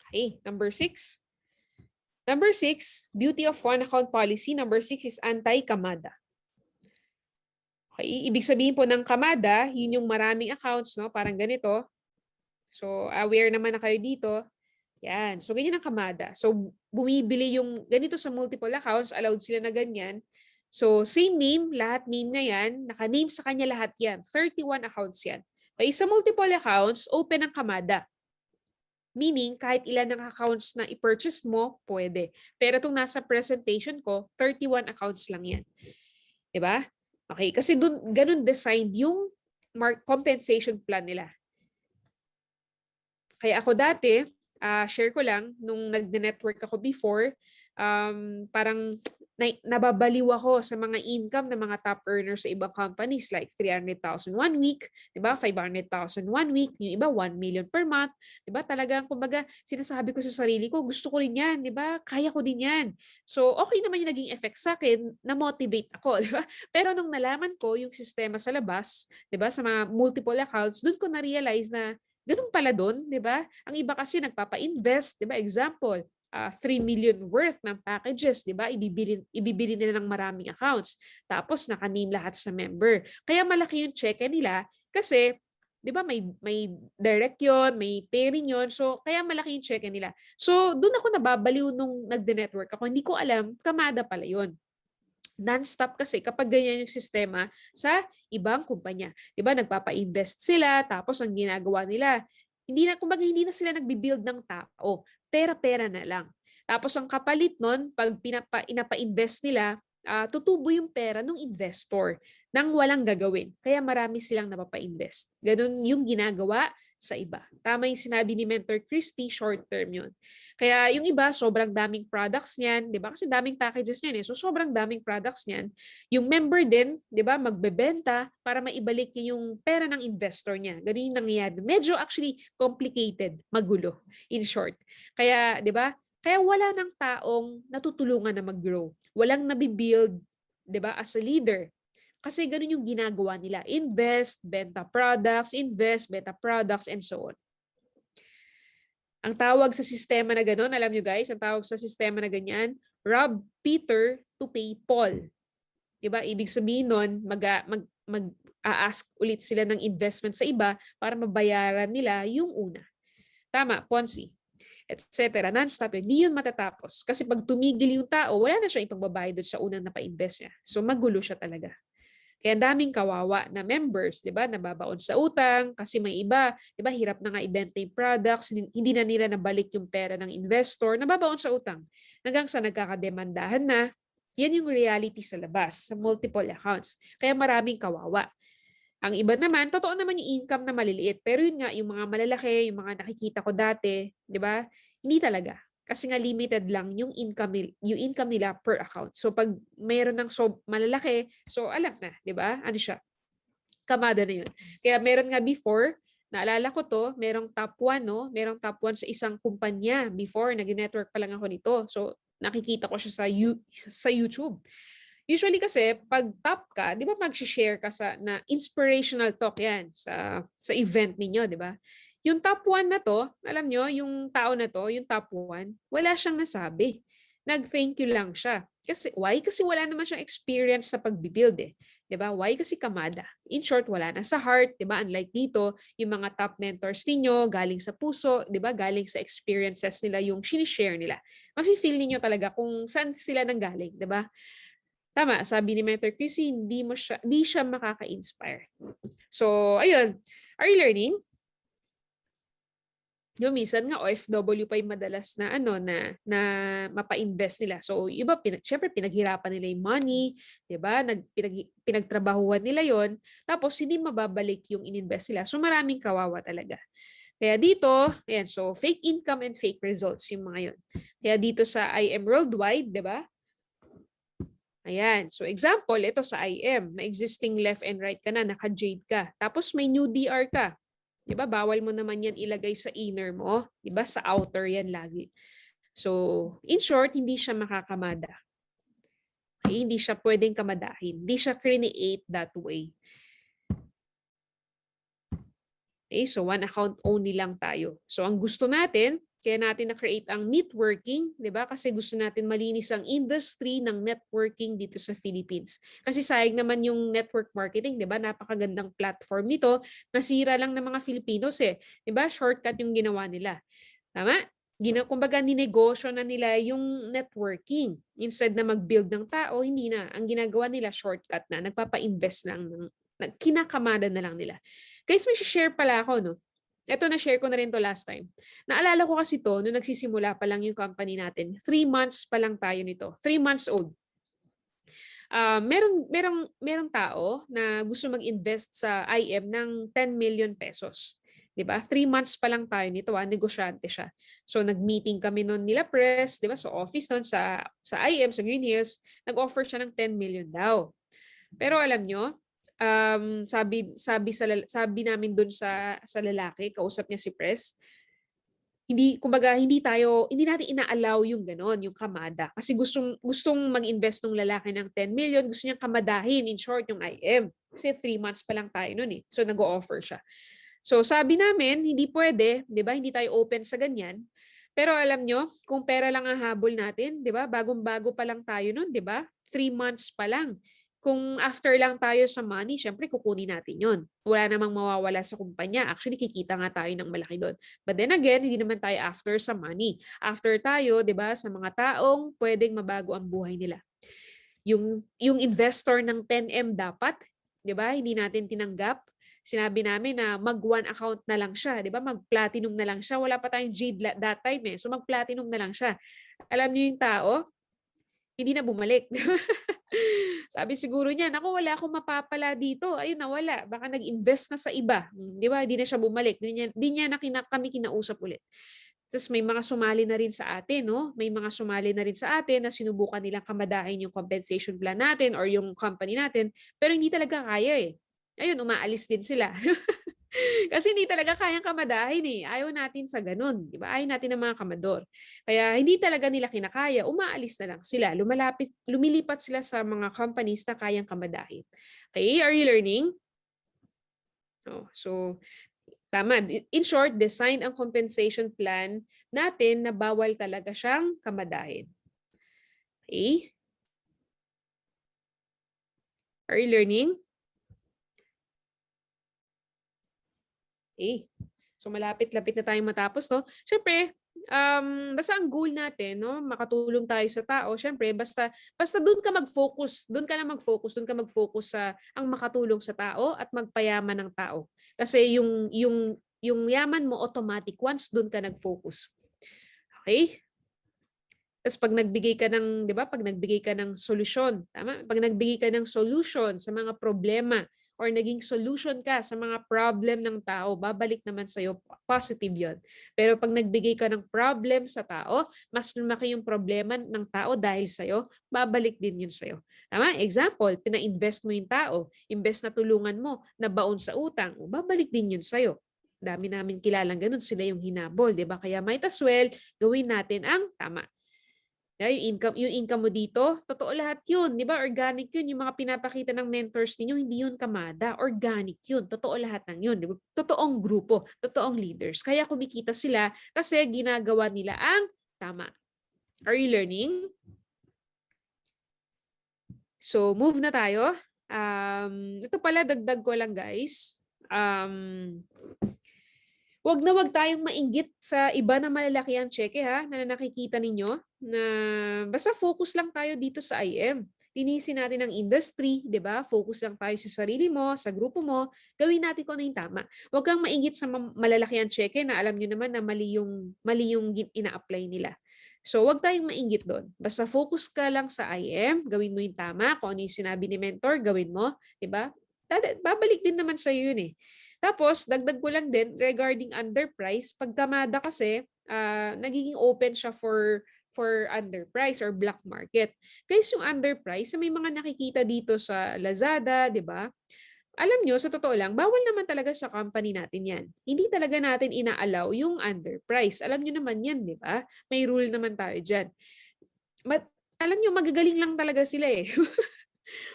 Speaker 1: Okay, number 6. Number 6, beauty of one account policy. Number 6 is anti-kamada. Okay, ibig sabihin po ng kamada, yun yung maraming accounts, no? Parang ganito. So, aware naman na kayo dito. Yan. So, ganyan ang kamada. So, bumibili yung ganito sa multiple accounts, allowed sila na ganyan. So, same name, lahat name na yan, naka-name sa kanya lahat yan. 31 accounts yan. Okay, sa multiple accounts, open ang kamada. Meaning, kahit ilan ng accounts na i-purchase mo, pwede. Pero itong nasa presentation ko, 31 accounts lang yan. Diba? Okay, kasi dun, ganun designed yung compensation plan nila. Kaya ako dati, share ko lang, nung nag-network ako before, parang nababaliw ako sa mga income ng mga top earners sa ibang companies like 300,000 one week, 'di ba? 500,000 one week, yung iba 1 million per month, 'di ba? Talagang kumbaga sinasabi ko sa sarili ko, gusto ko rin 'yan, 'di ba? Kaya ko din 'yan. So, okay naman yung naging effect sa akin, na-motivate ako, 'di ba? Pero nung nalaman ko yung sistema sa labas, 'di ba, sa mga multiple accounts, doon ko na-realize na ganun pala doon, 'di ba? Ang iba kasi nagpapa-invest, 'di ba? Example, 3 million worth ng packages, 'di ba? Ibibili nila ng maraming accounts. Tapos naka-name lahat sa member. Kaya malaki yung check nila kasi 'di ba may direct 'yon, may pairing 'yon. So kaya malaki yung check nila. So doon ako nababaliw nung nagde-network ako. Hindi ko alam, kamada pala 'yon. Non-stop kasi kapag ganyan yung sistema sa ibang kumpanya. 'Di ba? Nagpapa-invest sila, tapos ang ginagawa nila, kumbaga hindi na sila nagbi-build ng tao. Pera-pera na lang. Tapos ang kapalit nun, pag inapa-invest nila, tutubo yung pera ng investor nang walang gagawin. Kaya marami silang napapa-invest. Ganun yung ginagawa sa iba. Tama yung sinabi ni Mentor Christy, short term yun. Kaya yung iba, sobrang daming products niyan, di ba? Kasi daming packages niyan eh. So sobrang daming products niyan. Yung member din, di ba, magbebenta para maibalik niya yung pera ng investor niya. Ganun yung nangyayari. Medyo actually complicated, magulo, in short. Kaya, di ba, kaya wala ng taong natutulungan na mag-grow. Walang nabibuild, di ba, as a leader. Kasi ganun yung ginagawa nila. Invest, benta products, invest, benta products, and so on. Ang tawag sa sistema na ganun, alam nyo guys, ang tawag sa sistema na ganyan, rob Peter to pay Paul. Diba? Ibig sabihin nun, mag-ask ulit sila ng investment sa iba para mabayaran nila yung una. Tama, Ponzi, etc. Non-stop yun. Hindi yun matatapos. Kasi pag tumigil yung tao, wala na siya ipagbabayad doon sa unang napa-invest niya. So magulo siya talaga. Kaya daming kawawa na members, 'di ba, nababaon sa utang kasi may iba, 'di ba, hirap na nga ibenta yung products, hindi na nila nabalik yung pera ng investor, nababaon sa utang. Hanggang sa nagkakademandahan na. Yan yung reality sa labas, sa multiple accounts. Kaya maraming kawawa. Ang iba naman, totoo naman yung income na maliliit, pero yun nga, yung mga malalaki, yung mga nakikita ko dati, 'di ba? Hindi talaga. Kasi nga limited lang yung income nila per account. So pag mayroon ng malalaki, so alam na, 'di ba? Ano siya? Kamada na 'yun. Kaya meron nga before, naalala ko to, merong top 1, no? Merong top 1 sa isang kumpanya before, nag-network pa lang ako nito. So nakikita ko siya sa YouTube. Usually kasi pag top ka, 'di ba mag-share ka na inspirational talk 'yan sa event ninyo, 'di ba? Yung top 1 na to, alam nyo, yung tao na to, yung top 1, wala siyang nasabi. Nag-thank you lang siya. Kasi, why? Kasi wala naman siyang experience sa pag-build eh. 'Di ba? Why? Kasi kamada. In short, wala na sa heart, 'di ba? Unlike dito, yung mga top mentors ninyo, galing sa puso, 'di ba? Galing sa experiences nila yung sinishare nila. Mafi-feel niyo talaga kung saan sila nanggaling, 'di ba? Tama, sabi ni Mentor Chris, hindi siya makaka-inspire. So, ayun. Are you learning? Yung minsan nga OFW pa yung madalas na na mapa-invest nila. So iba syempre pinaghirapan nila yung money, 'di ba? Pinagtrabahuhan nila 'yon, tapos hindi mababalik yung ininvest nila. So maraming kawawa talaga. Kaya dito, ayan, so fake income and fake results yung mga 'yon. Kaya dito sa IM Worldwide, 'di ba? Ayan. So example, ito sa IM, may existing left and right ka na, naka-jade ka. Tapos may new DR ka. 'Di ba? Bawal mo naman 'yan ilagay sa inner mo, 'di ba? Sa outer 'yan lagi. So, in short, hindi siya makakamada. Okay? Hindi siya pwedeng kamadahin. Hindi siya create that way. Okay? So, one account only lang tayo. So, ang gusto natin, kaya natin na-create ang networking, 'di ba? Kasi gusto natin malinis ang industry ng networking dito sa Philippines. Kasi sayang naman yung network marketing, 'di ba? Napakagandang platform nito, nasira lang ng mga Filipinos eh. 'Di ba? Shortcut yung ginawa nila. Tama? Kumbaga ninegosyo na nila yung networking. Instead na mag-build ng tao, hindi na. Ang ginagawa nila shortcut na, nagpapa-invest lang, kinakamada na lang nila. Guys, may share pala ako, no? Ito, na-share ko na rin to last time. Naalala ko kasi to, nung nagsisimula pa lang yung company natin, 3 months pa lang tayo nito. 3 months old. Merong tao na gusto mag-invest sa IM ng 10 million pesos. 'Di ba? 3 months pa lang tayo nito, negosyante siya. So nag-meeting kami noon nila press, 'di ba? So office noon sa IM sa Green Hills, nag-offer siya ng 10 million daw. Pero alam nyo, sabi namin doon sa lalaki, kausap niya si press, hindi natin ina-allow yung ganon, yung kamada. Kasi gustong mag-invest ng lalaki ng 10 million, gusto niyang kamadahin, in short, yung IM. Kasi 3 months pa lang tayo nun eh. So nag-o-offer siya. So sabi namin, hindi pwede, 'di ba? Hindi tayo open sa ganyan. Pero alam nyo, kung pera lang ang habol natin, 'di ba? Bagong-bago pa lang tayo nun, 'di ba? 3 months pa lang. Kung after lang tayo sa money, syempre kukunin natin 'yon. Wala namang mawawala sa kumpanya. Actually, kikita nga tayo ng malaki doon. But then again, hindi naman tayo after sa money. After tayo, 'di ba, sa mga taong pwedeng mabago ang buhay nila. Yung investor ng 10M dapat, 'di ba? Hindi natin tinanggap. Sinabi namin na mag-one account na lang siya, 'di ba? Mag-platinum na lang siya. Wala pa tayong jade that time eh. So mag-platinum na lang siya. Alam niyo yung tao, hindi na bumalik. Sabi siguro niya, naku, wala akong mapapala dito. Ayun, nawala. Baka nag-invest na sa iba. Di ba? Hindi na siya bumalik. Di niya na kami kinausap ulit. Tapos may mga sumali na rin sa atin, no? May mga sumali na rin sa atin na sinubukan nilang kamadain yung compensation plan natin or yung company natin, pero hindi talaga kaya eh. Ayun, umaalis din sila. Kasi hindi talaga kayang kamadahin eh. Ayaw natin sa ganun, di ba? Ayaw natin ng mga kamador. Kaya hindi talaga nila kinakaya, umaalis na lang sila. Lumilipat sila sa mga companies na kayang kamadahin. Okay, are you learning? Oh, so tama. In short, design ang compensation plan natin na bawal talaga siyang kamadahin. Okay? Are you learning? Okay. So malapit-lapit na tayong matapos, no? Siyempre, basta ang goal natin, no, makatulong tayo sa tao. Siyempre, basta doon ka mag-focus, doon ka mag-focus sa ang makatulong sa tao at magpayaman ng tao. Kasi yung yaman mo automatic once doon ka nag-focus. Okay? Tapos pag nagbigay ka ng, 'di ba? Pag nagbigay ka ng solusyon, tama? Pag nagbigay ka ng solution sa mga problema or naging solution ka sa mga problem ng tao, babalik naman sa iyo, positive 'yon. Pero pag nagbigay ka ng problem sa tao, mas lumaki yung problema ng tao dahil sa iyo, babalik din 'yun sa iyo. Tama? Example, pina-invest mo yung tao, imbes na tulungan mo, na baon sa utang, babalik din 'yun sa iyo. Dami namin kilalang ganun, sila yung hinabol, 'di ba? Kaya might as well gawin natin ang tama. Yung income mo dito, totoo lahat yun. Di ba? Organic yun. Yung mga pinapakita ng mentors ninyo, hindi yun kamada. Organic yun. Totoo lahat ng yun. Di ba? Totoong grupo, totoong leaders. Kaya kumikita sila kasi ginagawa nila ang tama. Are you learning? So, move na tayo. Ito pala, dagdag ko lang guys. Wag na wag tayong mainggit sa iba na malalaki ang cheque ha, na nakikita ninyo, na basta focus lang tayo dito sa IM. Linisin natin ang industry, 'di ba? Focus lang tayo sa sarili mo, sa grupo mo, gawin natin kung ano yung tama. Wag kang mainggit sa malalaki ang cheque na alam niyo naman na mali yung ina-apply nila. So, wag tayong mainggit doon. Basta focus ka lang sa IM, gawin mo yung tama, kung ano yung sinabi ni mentor, gawin mo, 'di ba? Babalik din naman sa iyo yun eh. Tapos, dagdag ko lang din regarding underprice, pag kamada kasi, nagiging open siya for underprice or black market. Guys, yung underprice, may mga nakikita dito sa Lazada, di ba? Alam nyo, sa totoo lang, bawal naman talaga sa company natin yan. Hindi talaga natin ina-allow yung underprice. Alam nyo naman yan, di ba? May rule naman tayo dyan. Alam nyo, magagaling lang talaga sila eh.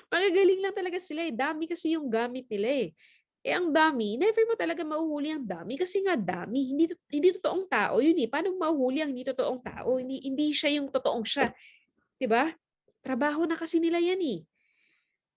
Speaker 1: Magagaling lang talaga sila eh. Dami kasi yung gamit nila eh. Eh ang dami, never mo talaga mahuhuli ang dami kasi nga dami. Hindi totoong tao yun eh. Paano mahuhuli ang hindi totoong tao? Hindi siya yung totoong siya. 'Di ba? Trabaho na kasi nila yan eh.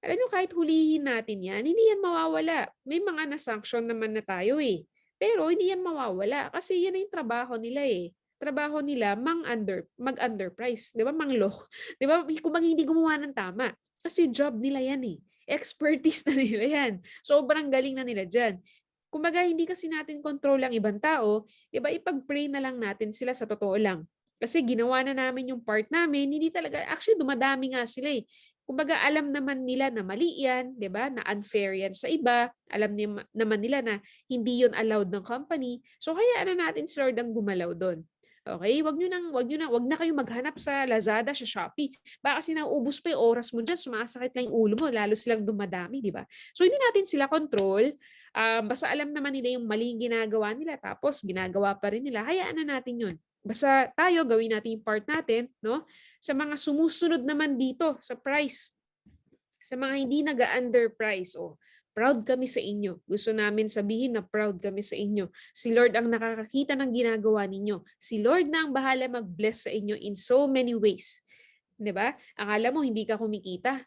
Speaker 1: Alam nyo, kahit hulihin natin yan, hindi yan mawawala. May mga na-sanction naman na tayo eh. Pero hindi yan mawawala kasi yan yung trabaho nila eh. Trabaho nila mag-underprice. 'Di ba? Manglo. 'Di ba? Kung hindi gumawa ng tama. Kasi job nila yan eh. Expertise na nila yan. Sobrang galing na nila dyan. Kumbaga, hindi kasi natin control ang ibang tao, iba ipag-pray na lang natin sila sa totoo lang. Kasi ginawa na namin yung part namin, hindi talaga, actually dumadami nga sila eh. Kumbaga, alam naman nila na mali yan, di ba? Na unfair yan sa iba. Alam naman nila na hindi yon allowed ng company. So, hayaan na natin si Lord ang gumalaw doon. Okay? Wag na kayong maghanap sa Lazada, sa Shopee. Baka kasi nauubos pa yung oras mo dyan, sumasakit lang yung ulo mo, lalo silang dumadami, di ba? So, hindi natin sila control. Basta alam naman nila yung maling ginagawa nila, tapos ginagawa pa rin nila, hayaan na natin yun. Basta tayo, gawin natin yung part natin, no? Sa mga sumusunod naman dito, sa price, sa mga hindi nag-underprice, proud kami sa inyo. Gusto namin sabihin na proud kami sa inyo. Si Lord ang nakakakita ng ginagawa ninyo. Si Lord na ang bahala mag-bless sa inyo in so many ways. 'Di ba? Akala mo hindi ka kumikita.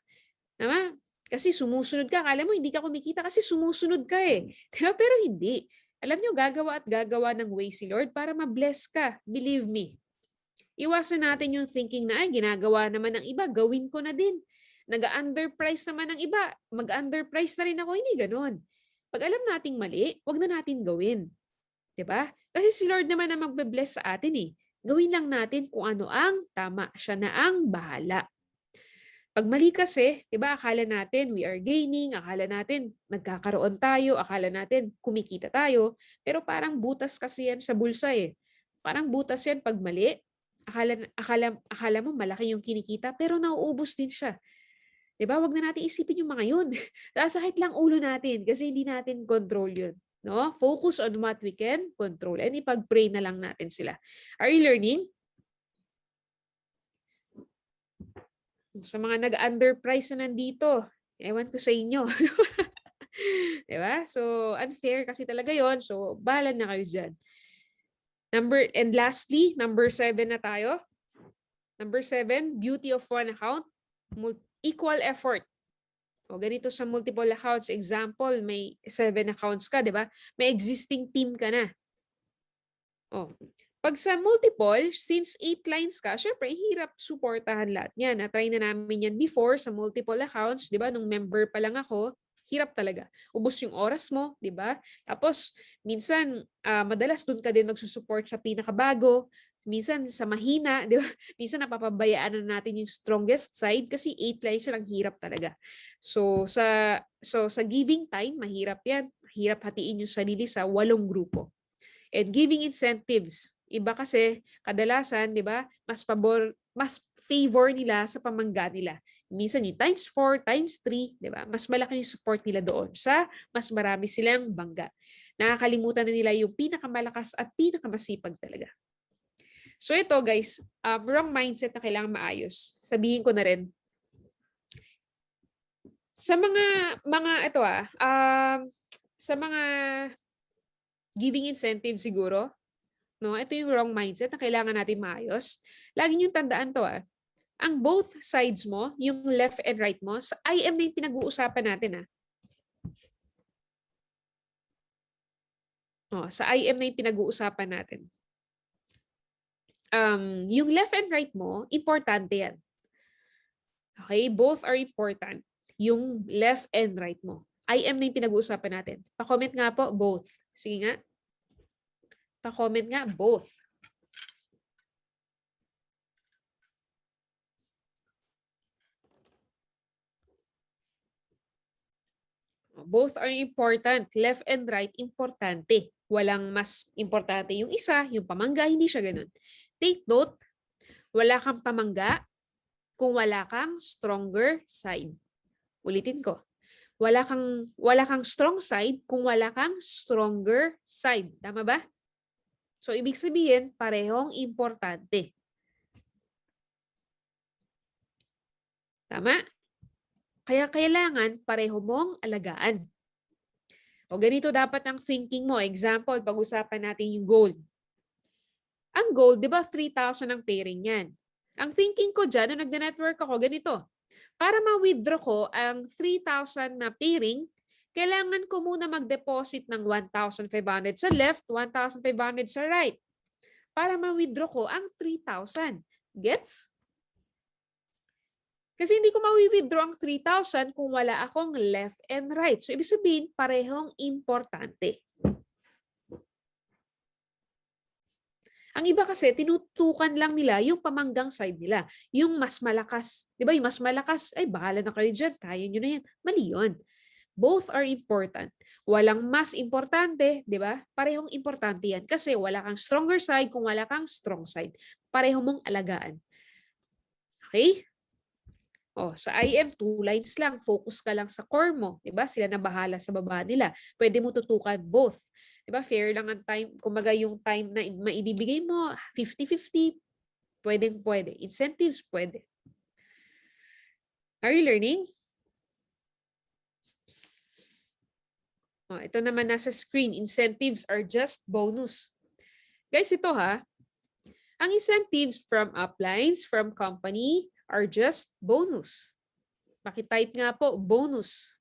Speaker 1: Tama? Kasi sumusunod ka. Akala mo hindi ka kumikita kasi sumusunod ka eh. Diba? Pero hindi. Alam nyo, gagawa at gagawa ng way si Lord para ma-bless ka. Believe me. Iwasan natin yung thinking na, ay, ginagawa naman ng iba, gawin ko na din. Nag-underprice naman ng iba, mag-underprice na rin ako. Hindi ganon. Pag alam nating mali, wag na natin gawin. 'Di ba? Kasi si Lord naman ang magbe-bless sa atin eh. Gawin lang natin kung ano ang tama. Siya na ang bahala. Pag mali kasi, diba, akala natin we are gaining, akala natin nagkakaroon tayo, akala natin kumikita tayo, pero parang butas kasi yan sa bulsa eh. Parang butas yan pag mali. Akala mo malaki yung kinikita, pero nauubos din siya. Diba? Wag na natin isipin yung mga yun. Sakit lang ulo natin kasi hindi natin control yun. No? Focus on what we can control and ipag-pray na lang natin sila. Are you learning? Sa mga nag-underprice na nandito, ewan ko sa inyo. Diba? So, unfair kasi talaga yon. So, bahala na kayo dyan. And lastly, number 7 na tayo. Number 7, beauty of one account, equal effort. O ganito sa multiple accounts. Example, may 7 accounts ka, di ba? May existing team ka na. O, pag sa multiple, since 8 lines ka, syempre, hirap supportahan lahat yan. Na-try na namin yan before sa multiple accounts, di ba? Nung member pa lang ako, hirap talaga. Ubos yung oras mo, di ba? Tapos, minsan, madalas dun ka din magsusupport sa pinakabago. Minsan, sa mahina, di ba? Minsan, napapabayaan na natin yung strongest side kasi 8 lines lang, hirap talaga. So, sa giving time, mahirap yan. Mahirap hatiin yung sarili sa 8 grupo. And giving incentives. Iba kasi, kadalasan, di ba, mas favor nila sa pamangga nila. Minsan yung times 4, times 3, di ba? Mas malaki yung support nila doon sa mas marami silang bangga. Nakakalimutan na nila yung pinakamalakas at pinakamasipag talaga. So ito guys, wrong mindset na kailangan maayos. Sabihin ko na rin. Sa sa mga giving incentive siguro, no? Ito yung wrong mindset na kailangan natin maayos. Lagi niyong tandaan to Ang both sides mo, yung left and right mo, sa IM na yung pinag-uusapan natin sa IM na yung pinag-uusapan natin. Yung left and right mo, importante yan. Okay? Both are important. Yung left and right mo. IM na yung pinag-uusapan natin. Pa-comment nga po, both. Sige nga. Pa-comment nga, both. Both are important. Left and right, importante. Walang mas importante yung isa, yung pamangga, hindi siya ganun. Take note, wala kang pamangga kung wala kang stronger side. Ulitin ko. Wala kang strong side kung wala kang stronger side. Tama ba? So, ibig sabihin, parehong importante. Tama? Kaya kailangan pareho mong alagaan. O ganito dapat ang thinking mo. Example, pag-usapan natin yung gold. Ang gold, di ba 3,000 ang pairing yan? Ang thinking ko dyan, nung nag-network ako, ganito. Para ma-withdraw ko ang 3,000 na pairing, kailangan ko muna mag-deposit ng 1,500 sa left, 1,500 sa right. Para ma-withdraw ko ang 3,000. Gets? Kasi hindi ko ma-withdraw ang 3,000 kung wala akong left and right. So, ibig sabihin, parehong importante. Ang iba kasi, tinutukan lang nila yung pamanggang side nila. Yung mas malakas. Di ba? Yung mas malakas, ay bahala na kayo dyan. Kaya nyo na yan. Mali yun. Both are important. Walang mas importante, di ba? Parehong importante yan. Kasi wala kang stronger side kung wala kang strong side. Pareho mong alagaan. Okay? Sa IM, 2 lines lang. Focus ka lang sa core mo. Diba? Sila na bahala sa baba nila. Pwede mo tutukan both. Diba? Fair lang ang time. Kumbaga yung time na maibibigay mo, 50-50. Pwede. Incentives, pwede. Are you learning? Ito naman nasa screen. Incentives are just bonus. Guys, ito Ang incentives from uplines, from company, are just bonus. Pakitype nga po, bonus.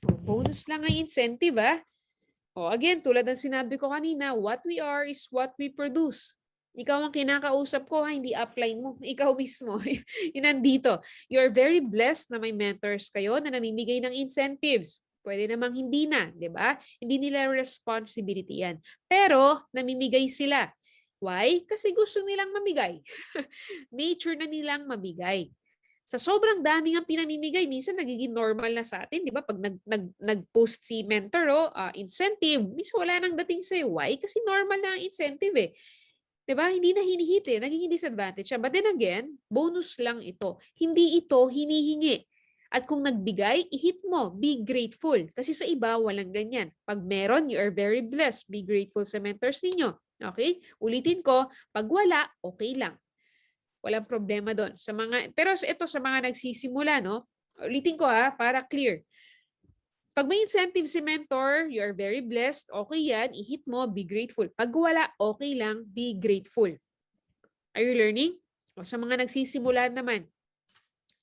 Speaker 1: Bonus lang ang incentive again, tulad ng sinabi ko kanina, what we are is what we produce. Ikaw ang kinakausap ko hindi upline mo. Ikaw mismo. Yun nandito. You're very blessed na may mentors kayo na namimigay ng incentives. Pwede namang hindi na, di ba? Hindi nila responsibility yan. Pero, namimigay sila. Why? Kasi gusto nilang mamigay. Nature na nilang mamigay. Sa sobrang dami ng pinamimigay, minsan nagiging normal na sa atin, di ba? Pag nag-post si mentor, incentive, minsan wala nang dating sa'yo. Why? Kasi normal na ang incentive eh. Di ba? Hindi na hinihit eh. Nagiging disadvantage siya. But then again, bonus lang ito. Hindi ito hinihingi. At kung nagbigay, i-hit mo. Be grateful. Kasi sa iba, walang ganyan. Pag meron, you are very blessed. Be grateful sa mentors ninyo. Okay? Ulitin ko, pag wala, okay lang. Walang problema doon. Pero ito sa mga nagsisimula, no? Ulitin ko para clear. Pag may incentive si mentor, you are very blessed, okay yan, i-hit mo, be grateful. Pag wala, okay lang, be grateful. Are you learning? O sa mga nagsisimula naman,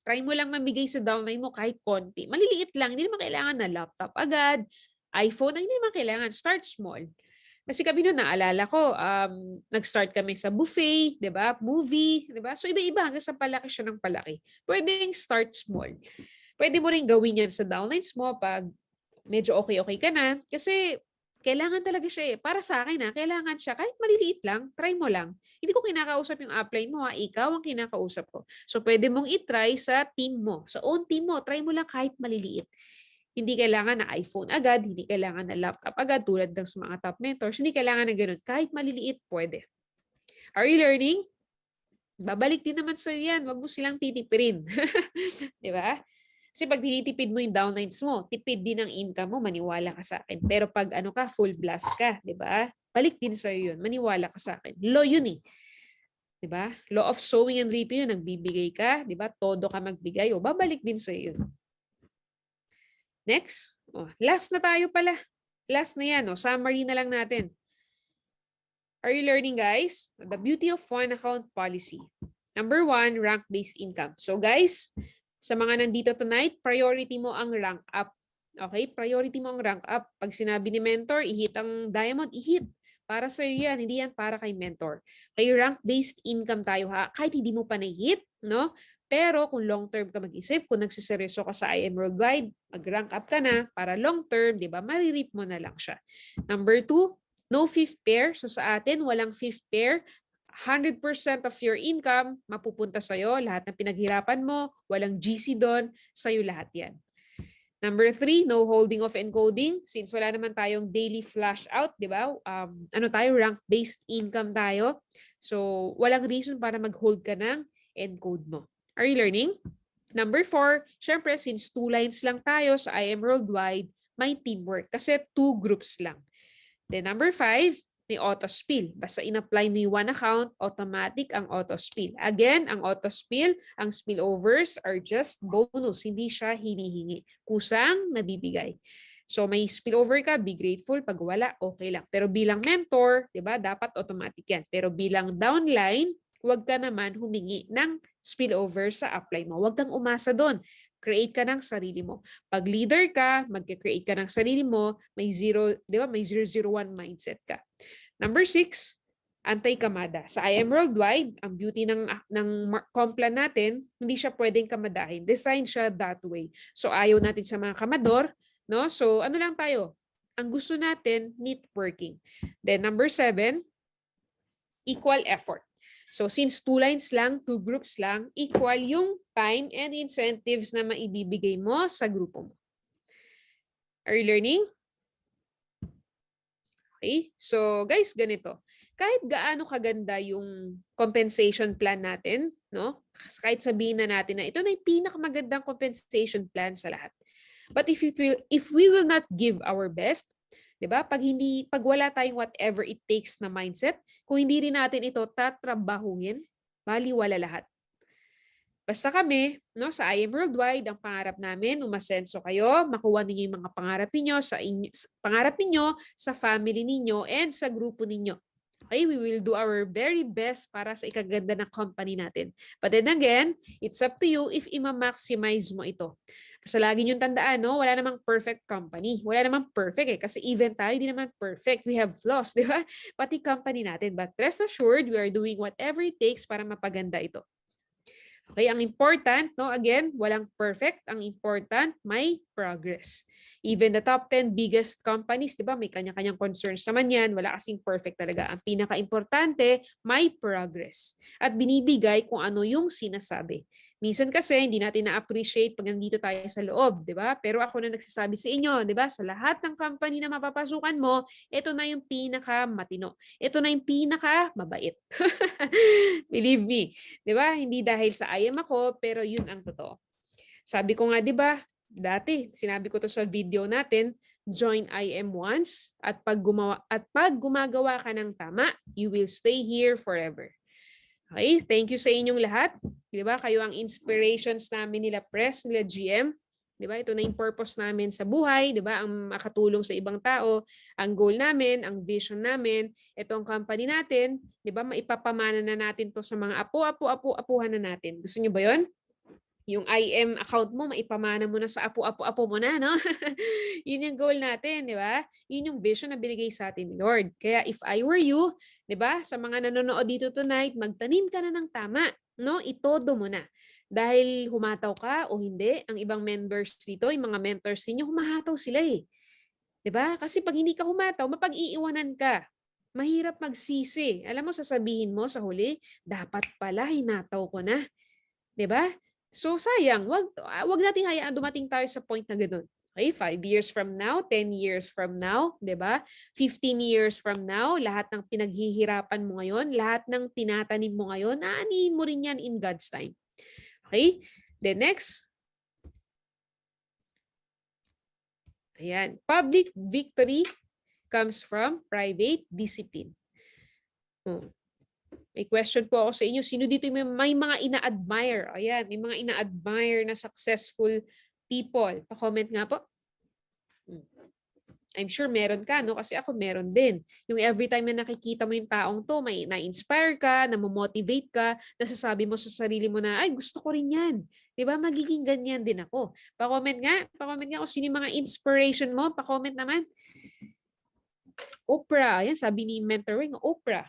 Speaker 1: try mo lang mamigay sa downline mo kahit konti. Maliliit lang, hindi naman kailangan na laptop agad, iPhone, hindi naman kailangan. Start small. Kasi kami noon, naalala ko, nag-start kami sa buffet, di ba? Movie, di ba? So iba-iba hanggang sa palaki siya ng palaki. Pwedeng start small. Pwede mo rin gawin yan sa downlines mo pag medyo okay ka na. Kasi kailangan talaga siya eh. Para sa akin kailangan siya. Kahit maliliit lang, try mo lang. Hindi ko kinakausap yung upline mo ikaw ang kinakausap ko. So pwede mong itry sa team mo. Sa own team mo, try mo lang kahit maliliit. Hindi kailangan na iPhone agad, hindi kailangan na laptop agad tulad ng sa mga top mentors. Hindi kailangan na ganoon. Kahit maliliit, pwede. Are you learning? Babalik din naman sa'yo yan. Huwag mo silang titipirin. Di ba? Kasi pag tinitipid mo yung downlines mo, tipid din ang income mo, maniwala ka sa akin. Pero pag full blast ka, di ba? Balik din sa'yo yun. Maniwala ka sa akin. Law yun eh. Di ba? Law of sowing and reaping yun. Nagbibigay ka, di ba? Todo ka magbigay. O babalik din sa'yo yun. Next. Last na tayo pala. Last na yan. Summary na lang natin. Are you learning, guys? The beauty of one account policy. Number 1, rank-based income. So guys, sa mga nandito tonight, priority mo ang rank up. Okay? Priority mo ang rank up. Pag sinabi ni mentor, i-hit ang diamond, i-hit. Para sa iyo yan, hindi yan para kay mentor. Kay rank-based income tayo kahit hindi mo pa na-hit, no? Pero kung long-term ka mag-isip, kung nagsiseryoso ka sa IM Worldwide, mag-rank up ka na para long-term, di ba? Maririp mo na lang siya. Number 2, no fifth pair. So sa atin, walang fifth pair. 100% of your income mapupunta sa'yo. Lahat ng pinaghirapan mo, walang GC doon, sa'yo lahat yan. Number 3, no holding of encoding. Since wala naman tayong daily flash out, di ba? Rank-based income tayo. So, walang reason para mag-hold ka ng encode mo. Are you learning? Number 4, syempre, since 2 lines lang tayo sa IM Worldwide, may teamwork kasi 2 groups lang. Then number 5, may auto-spill. Basta in-apply mo yung one account, automatic ang auto-spill. Again, ang auto-spill, ang spillovers are just bonus. Hindi siya hinihingi. Kusang nabibigay. So may spillover ka, be grateful. Pag wala, okay lang. Pero bilang mentor, 'di ba, dapat automatic yan. Pero bilang downline, huwag ka naman humingi ng spillover sa apply mo. Huwag kang umasa doon. Create ka ng sarili mo. Pag leader ka, mag-create ka ng sarili mo, may 001 mindset ka. Number 6, anti-kamada. Sa IM Worldwide, ang beauty ng complan natin, hindi siya pwedeng kamadahin. Design siya that way. So ayaw natin sa mga kamador, no? So ano lang tayo? Ang gusto natin, networking. Then number 7, equal effort. So since 2 lines lang, 2 groups lang, equal yung time and incentives na maibibigay mo sa grupo mo. Are you learning? Okay? So guys, ganito. Kahit gaano kaganda yung compensation plan natin, no? Kahit sabihin na natin na ito na yung pinakamagandang compensation plan sa lahat. But if we will not give our best, 'di ba? Pag wala tayong whatever it takes na mindset, kung hindi rin natin ito tatrabahuhin, baliwala lahat. Basta kami, no, sa IM Worldwide, ang pangarap namin, umasenso kayo, makuha ninyo yung mga pangarap ninyo sa family ninyo and sa grupo ninyo. Okay, we will do our very best para sa ikaganda ng company natin. But then again, it's up to you if ima-maximize mo ito. Kasi lagi niyong tandaan, no? Wala namang perfect company. Wala namang perfect eh. Kasi even tayo, di naman perfect. We have flaws, di ba? Pati company natin. But rest assured, we are doing whatever it takes para mapaganda ito. Okay, ang important, no? Again, walang perfect. Ang important, may progress. Even the top 10 biggest companies, di ba, may kanya-kanyang concerns naman yan. Wala kasing perfect talaga. Ang pinaka-importante, may progress. At binibigay kung ano yung sinasabi. Minsan kasi hindi natin na-appreciate pag nandito tayo sa loob, di ba? Pero ako na nagsasabi sa inyo, di ba? Sa lahat ng company na mapapasukan mo, ito na yung pinaka-matino. Ito na yung pinaka-mabait. Believe me, di ba? Hindi dahil sa ayam ako, pero yun ang totoo. Sabi ko nga, di ba? Dati, sinabi ko to sa video natin, join IM once at pag gumagawa ka ng tama, you will stay here forever. Okay, thank you sa inyong lahat. 'Di ba? Kayo ang inspirations namin nila Press, nila GM. 'Di ba? Ito na yung purpose namin sa buhay, 'di ba? Ang makatulong sa ibang tao, ang goal namin, ang vision namin, ito ang company natin, 'di ba? Maipapamana na natin 'to sa mga apuhan na natin. Gusto niyo ba 'yon? Yung IM account mo, maipamana mo na sa apo mo na, no? Yun yung goal natin, di ba? Yun yung vision na binigay sa atin ni Lord. Kaya if I were you, di ba, sa mga nanonood dito tonight, magtanim ka na ng tama, no? Itodo mo na. Dahil humataw ka o hindi, ang ibang members dito, yung mga mentors ninyo, humahataw sila eh. Di ba? Kasi pag hindi ka humataw, mapag-iiwanan ka. Mahirap magsisi. Alam mo, sasabihin mo sa huli, dapat pala hinataw ko na. Di ba? So sayang, wag nating hayaan dumating tayo sa point na ganoon. Okay, 5 years from now, 10 years from now, 'di ba? 15 years from now, lahat ng pinaghihirapan mo ngayon, lahat ng tinatanim mo ngayon, aanihin mo rin 'yan in God's time. Okay? Then next. Ayan, public victory comes from private discipline. May question po ako sa inyo. Sino dito may mga ina-admire? Ayan, may mga ina-admire na successful people. Pa-comment nga po. I'm sure meron ka, no? Kasi ako meron din. Yung every time na nakikita mo yung taong to, may na-inspire ka, na-motivate ka, nasasabi mo sa sarili mo na, ay, gusto ko rin yan. Diba? Magiging ganyan din ako. Pa-comment nga kung sino yung mga inspiration mo. Pa-comment naman. Oprah. Ayan, sabi ni Mentor Wing, Oprah.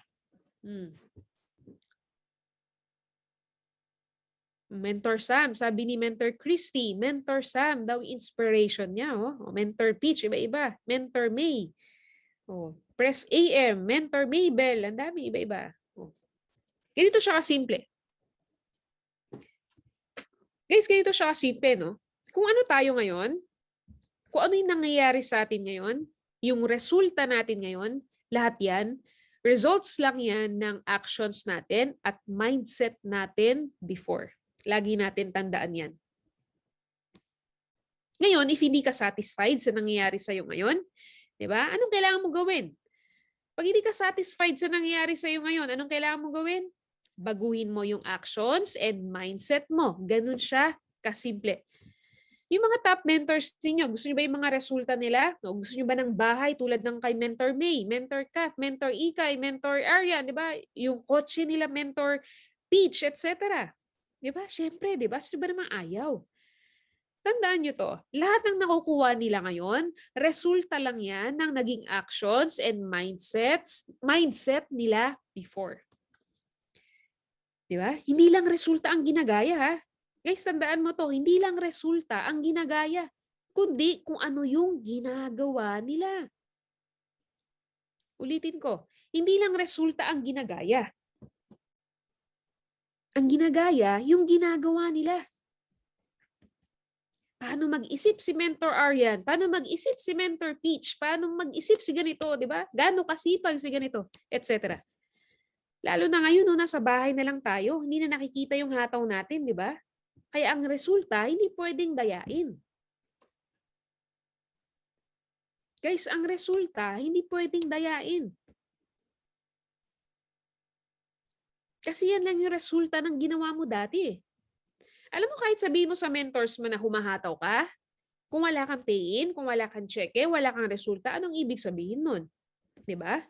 Speaker 1: Mentor Sam, sabi ni Mentor Christy, Mentor Sam daw inspiration niya. Oh. Mentor Peach, iba-iba. Mentor May. Oh. Press AM, Mentor Maybell, ang dami, iba-iba. Oh. Ganito siya kasimple. Guys, ganito siya kasimple, no? Kung ano tayo ngayon, kung ano yung nangyayari sa atin ngayon, yung resulta natin ngayon, lahat yan, results lang yan ng actions natin at mindset natin before. Lagi natin tandaan yan. Ngayon, if hindi ka satisfied sa nangyayari sa'yo ngayon, di ba? Anong kailangan mo gawin? Pag hindi ka satisfied sa nangyayari sa'yo ngayon, anong kailangan mo gawin? Baguhin mo yung actions and mindset mo. Ganun siya kasimple. Yung mga top mentors niyo, gusto niyo ba yung mga resulta nila? O gusto niyo ba ng bahay tulad ng kay Mentor May, Mentor Kat, Mentor Ikay, Mentor Arian, di ba? Yung kotse nila, Mentor Peach, etc. Di ba? Siyempre, di ba? Sino ba naman ayaw? Tandaan nyo to, lahat ng nakukuha nila ngayon, resulta lang yan ng naging actions and mindset nila before. Di ba? Hindi lang resulta ang ginagaya, ha? Guys, tandaan mo to, hindi lang resulta ang ginagaya, kundi kung ano yung ginagawa nila. Ulitin ko, hindi lang resulta ang ginagaya. Ang ginagaya, yung ginagawa nila. Paano mag-isip si Mentor Arian? Paano mag-isip si Mentor Peach? Paano mag-isip si ganito, di ba? Gaano kasipag si ganito, etc. Lalo na ngayon, no, nasa bahay na lang tayo, hindi na nakikita yung hataw natin, di ba? Kaya ang resulta, hindi pwedeng dayain. Guys, ang resulta, hindi pwedeng dayain. Kasi yan lang yung resulta ng ginawa mo dati. Alam mo, kahit sabihin mo sa mentors mo na humahataw ka, kung wala kang pay-in, kung wala kang cheque, wala kang resulta, anong ibig sabihin nun? Diba?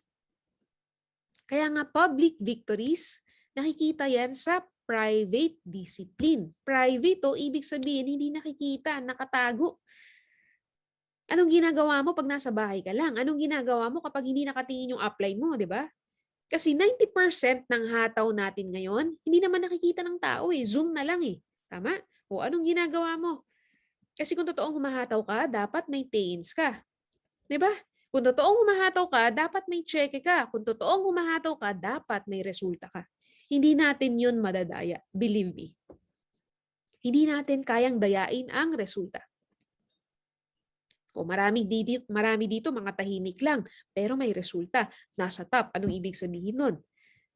Speaker 1: Kaya nga public victories, nakikita yan sa private discipline. Private o ibig sabihin, hindi nakikita, nakatago. Anong ginagawa mo pag nasa bahay ka lang? Anong ginagawa mo kapag hindi nakatingin yung upline mo, di ba? Kasi 90% ng hataw natin ngayon, hindi naman nakikita ng tao eh. Zoom na lang eh. Tama? O anong ginagawa mo? Kasi kung totoong humahataw ka, dapat may pay-ins ka. 'Di ba? Kung totoong humahataw ka, dapat may cheque ka. Kung totoong humahataw ka, dapat may resulta ka. Hindi natin yun madadaya. Believe me. Hindi natin kayang dayain ang resulta. O marami dito mga tahimik lang, pero may resulta. Nasa top. Anong ibig sabihin nun?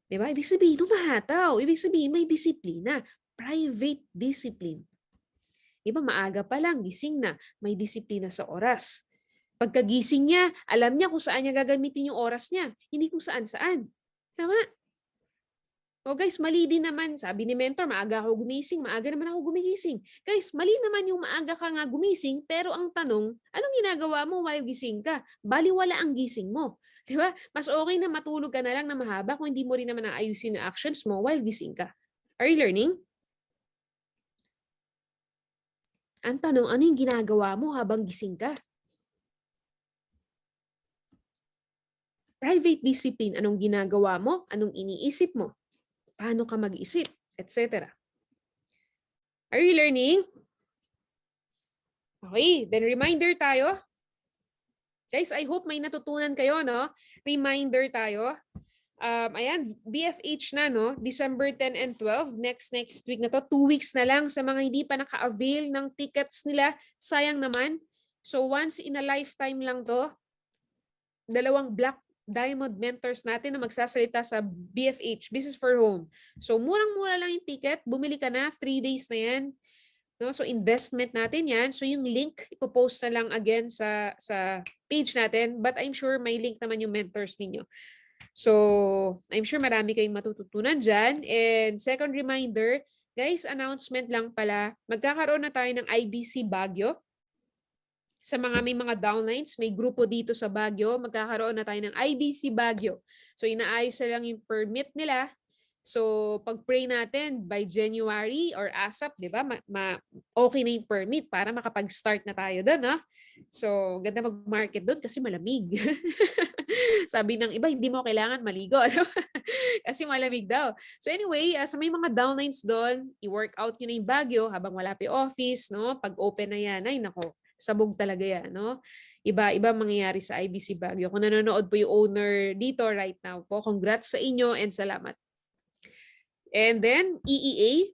Speaker 1: Diba? Ibig sabihin, humahataw. Ibig sabihin, may disiplina. Private discipline. Iba, maaga pa lang, gising na. May disiplina sa oras. Pagkagising niya, alam niya kung saan niya gagamitin yung oras niya. Hindi kung saan-saan. Tama? O guys, mali din naman. Sabi ni mentor, maaga ako gumising. Maaga naman ako gumigising. Guys, mali naman yung maaga ka nga gumising, pero ang tanong, anong ginagawa mo while gising ka? Baliwala ang gising mo. Diba? Mas okay na matulog ka na lang na mahaba kung hindi mo rin naman naayusin yung actions mo while gising ka. Are you learning? Ang tanong, ano yung ginagawa mo habang gising ka? Private discipline, anong ginagawa mo? Anong iniisip mo? Paano ka mag-isip? Etc. Are you learning? Okay, then reminder tayo. Guys, I hope may natutunan kayo, no? Reminder tayo. Ayan, BFH na, no? December 10 and 12, next week na to. 2 weeks na lang sa mga hindi pa naka-avail ng tickets nila. Sayang naman. So once in a lifetime lang to. 2 Black Diamond mentors natin na magsasalita sa BFH, Business for Home. So murang-mura lang yung ticket. Bumili ka na, 3 days na yan. No? So investment natin yan. So yung link, ipopost na lang again sa page natin. But I'm sure may link naman yung mentors ninyo. So I'm sure marami kayong matututunan dyan. And second reminder, guys, announcement lang pala. Magkakaroon na tayo ng IBC Baguio. Sa mga may mga downlines, may grupo dito sa Baguio, magkakaroon na tayo ng IBC Baguio. So inaayos na lang yung permit nila. So pag-pray natin by January or ASAP, di ba? Okay na yung permit para makapag-start na tayo doon. Ha? So ganda mag-market doon kasi malamig. Sabi ng iba, hindi mo kailangan maligo. Ano? Kasi malamig daw. So anyway, sa may mga downlines doon, i-workout nyo na yung Baguio habang wala pa office. No? Pag open na yan, ay nako, sabog talaga yan, no? Iba mangyayari sa IBC Baguio. Kung nanonood po yung owner dito right now po, congrats sa inyo and salamat. And then, EEA,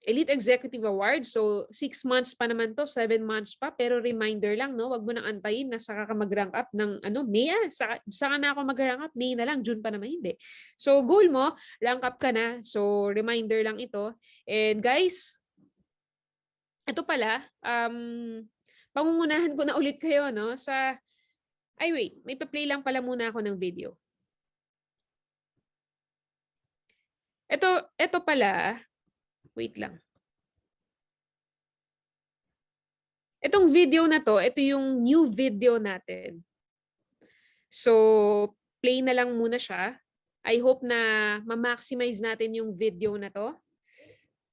Speaker 1: Elite Executive Award. So, 6 months pa naman to, 7 months pa. Pero reminder lang, no? Wag mo nang antayin na saka ka mag-rank up ng May. Saka na ako mag-rank up, May na lang, June pa naman hindi. So, goal mo, rank up ka na. So, reminder lang ito. And guys, ito pala, pangungunahan ko na ulit kayo, no? Wait, may pa-play lang pala muna ako ng video. Ito pala, wait lang. Itong video na to, ito yung new video natin. So, play na lang muna siya. I hope na ma-maximize natin yung video na to.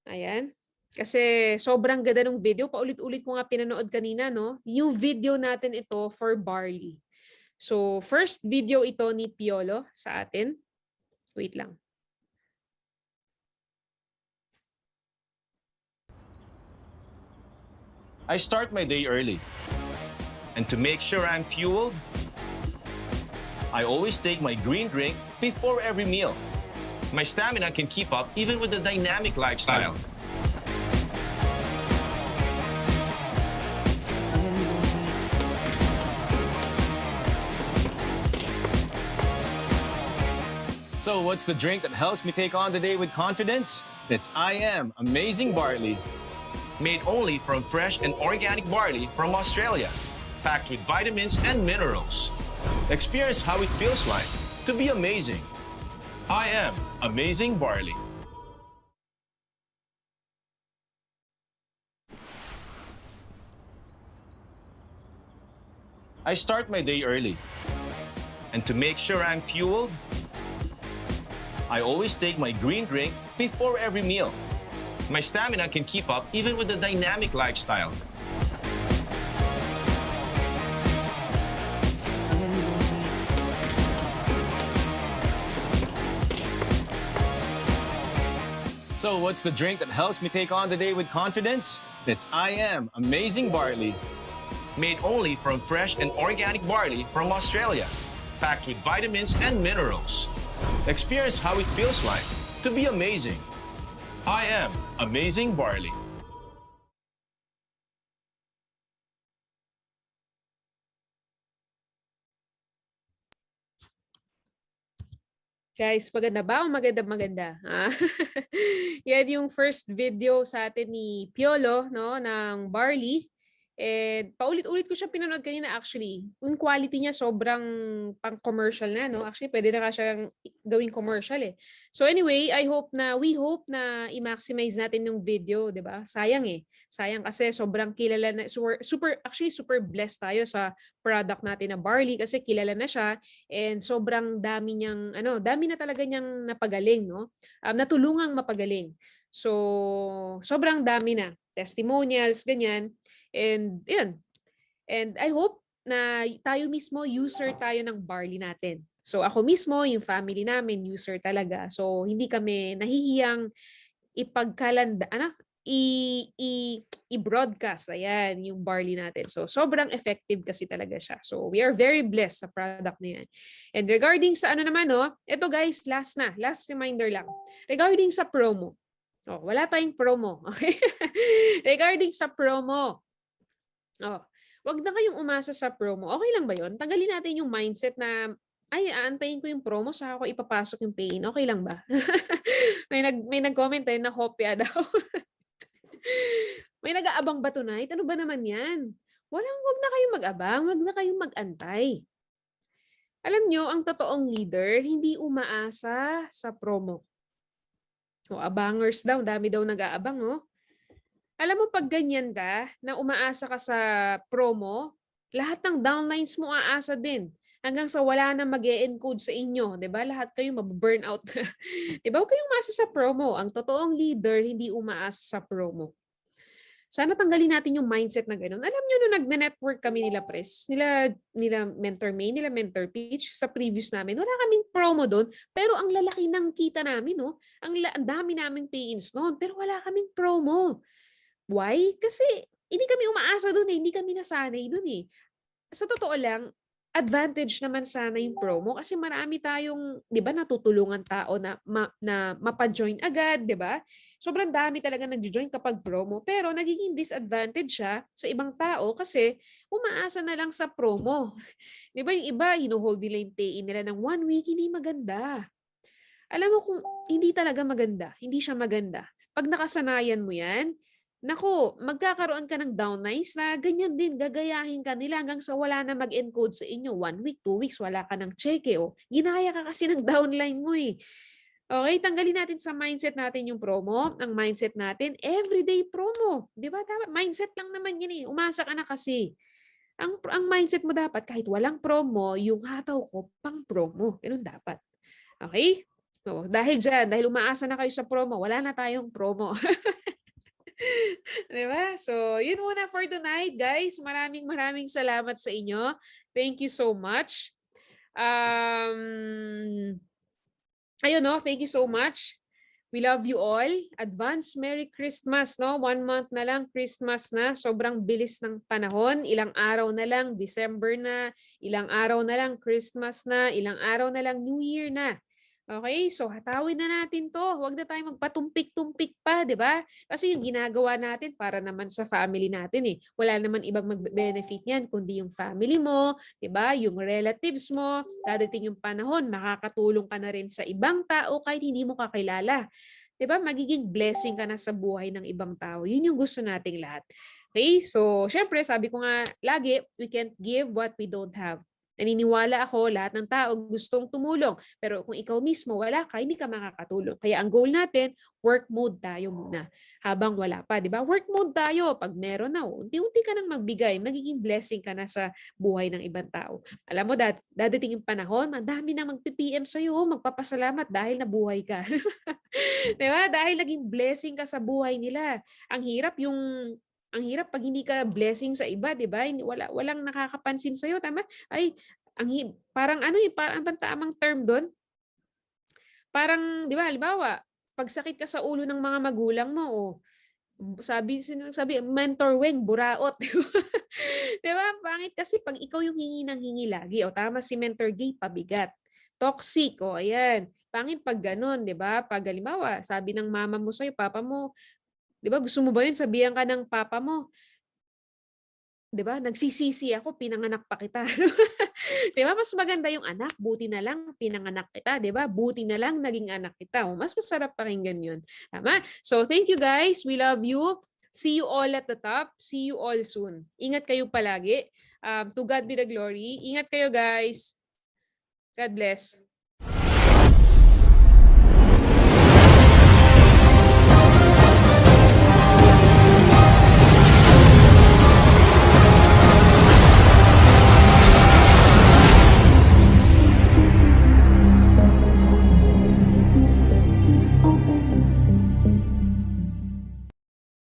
Speaker 1: Ayan. Kasi sobrang ganda ng video. Paulit-ulit ko nga pinanood kanina, no? New video natin ito for barley. So, first video ito ni Piolo sa atin. Wait lang.
Speaker 2: I start my day early. And to make sure I'm fueled, I always take my green drink before every meal. My stamina can keep up even with the dynamic lifestyle. So what's the drink that helps me take on the day with confidence? It's I.M. Amazing Barley. Made only from fresh and organic barley from Australia. Packed with vitamins and minerals. Experience how it feels like to be amazing. I.M. Amazing Barley. I start my day early. And to make sure I'm fueled, I always take my green drink before every meal. My stamina can keep up even with the dynamic lifestyle. So what's the drink that helps me take on the day with confidence? It's I Am Amazing Barley. Made only from fresh and organic barley from Australia. Packed with vitamins and minerals. Experience how it feels like to be amazing. I Am Amazing Barley.
Speaker 1: Guys, maganda ba o maganda? Yan yung first video sa atin ni Piolo, no, ng barley. And paulit-ulit ko siya pinanood kanina actually. Yung quality niya sobrang pang-commercial na, no? Actually, pwede na nga siyang gawing commercial eh. So anyway, we hope na i-maximize natin yung video, 'di ba? Sayang eh. Sayang kasi sobrang kilala na super blessed tayo sa product natin na barley kasi kilala na siya and sobrang dami niyang dami na talaga niyang napagaling, no? Natulungang mapagaling. So sobrang dami na testimonials ganyan. And yun. And I hope na tayo mismo user tayo ng barley natin. So ako mismo, yung family namin user talaga. So hindi kami nahihiyang i-broadcast ayan yung barley natin. So sobrang effective kasi talaga siya. So we are very blessed sa product na yan. And regarding sa ito guys, last reminder lang. Regarding sa promo. Wala tayong promo. Okay? Regarding sa promo. Wag na kayong umasa sa promo. Okay lang ba 'yon? Tanggalin natin yung mindset na aantayin ko yung promo sa ako ipapasok yung pay-in. Okay lang ba? may nag-comment na hopya daw. May nag-aabang ba tonight? Ano ba naman 'yan? Wag na kayong mag-abang, wag na kayong mag-antay. Alam nyo, ang totoong leader hindi umaasa sa promo. Abangers daw, dami daw nag-aabang, Alam mo pag ganyan ka, na umaasa ka sa promo, lahat ng downlines mo aasa din. Hanggang sa wala na mag-e-encode sa inyo, 'di ba? Lahat kayo mabu-burnout na. 'Di ba? Huwag kayong umaasa sa promo. Ang totoong leader hindi umaasa sa promo. Sana tanggalin natin yung mindset na gano'n. Alam niyo nung nagne-network kami nila Pres, nila Mentor May, nila Mentor Peach sa previous namin, wala kaming promo doon, pero ang lalaki ng kita namin, Ang dami naming pay-ins noon, pero wala kaming promo. Why? Kasi hindi kami umaasa doon hindi kami nasanay doon Sa totoo lang, advantage naman sana yung promo kasi marami tayong, 'di ba, natutulungan tao na mapa-join agad, 'di ba? Sobrang dami talaga nagjo-join kapag promo, pero nagiging disadvantage siya sa ibang tao kasi umaasa na lang sa promo. 'Di ba, yung iba hino-hold nila yung pay-in nila ng 1 week, hindi maganda. Alam mo kung hindi talaga maganda, hindi siya maganda. Pag nakasanayan mo 'yan, naku, magkakaroon ka ng downlines na ganyan din, gagayahin ka nila hanggang sa wala na mag-encode sa inyo. 1 week, 2 weeks, wala ka ng cheque. Ginaya ka kasi ng downline mo Okay, tanggalin natin sa mindset natin yung promo. Ang mindset natin, everyday promo. Di ba? Mindset lang naman yun Umasa ka na kasi. Ang mindset mo dapat, kahit walang promo, yung hataw ko, pang promo. Ganun dapat. Okay? Dahil umaasa na kayo sa promo, wala na tayong promo. Diba? So, yun muna for tonight, guys. Maraming salamat sa inyo. Thank you so much. Thank you so much. We love you all. Advance Merry Christmas, 1 month na lang, Christmas na. Sobrang bilis ng panahon. Ilang araw na lang, December na. Ilang araw na lang, Christmas na. Ilang araw na lang, New Year na. Okay, so hatawin na natin to. Huwag na tayo magpatumpik-tumpik pa, di ba? Kasi yung ginagawa natin para naman sa family natin Wala naman ibang mag-benefit niyan kundi yung family mo, di ba? Yung relatives mo. Dadating yung panahon, makakatulong ka na rin sa ibang tao kahit hindi mo kakilala. Di ba? Magiging blessing ka na sa buhay ng ibang tao. Yun yung gusto nating lahat. Okay, so syempre sabi ko nga lagi, we can't give what we don't have. Naniniwala ako, lahat ng tao gustong tumulong. Pero kung ikaw mismo wala ka, hindi ka makakatulong. Kaya ang goal natin, work mode tayo muna. Habang wala pa, di ba? Work mode tayo. Pag meron na, unti-unti ka nang magbigay. Magiging blessing ka na sa buhay ng ibang tao. Alam mo, dadating yung panahon, madami na magpi-PM sa'yo, magpapasalamat dahil nabuhay ka. Di ba? Dahil naging blessing ka sa buhay nila. Ang hirap pag hindi ka blessing sa iba, 'di ba? Walang nakakapansin sa iyo, tama? Ay, parang parang tamang term doon. Parang, 'di ba, halimbawa, pag sakit ka sa ulo ng mga magulang mo, sabi mentor weng, buraot. 'Di ba? Pangit kasi pag ikaw yung hingi ng hingi lagi. O tama si Mentor Gay, pabigat. Toxic, o ayan. Pangit pag ganun, 'di ba? Pag halimbawa, sabi ng mama mo sa'yo, papa mo, 'di ba gusto mo ba yun sabihan ka ng papa mo, 'di ba? Nagsisisi ako, pinanganak pa kita. 'Di ba? Mas maganda yung anak, buti na lang pinanganak kita, 'di ba? Buti na lang naging anak kita. O, mas masarap pakinggan yun. Tama? So, thank you guys. We love you. See you all at the top. See you all soon. Ingat kayo palagi. To God be the glory. Ingat kayo guys. God bless.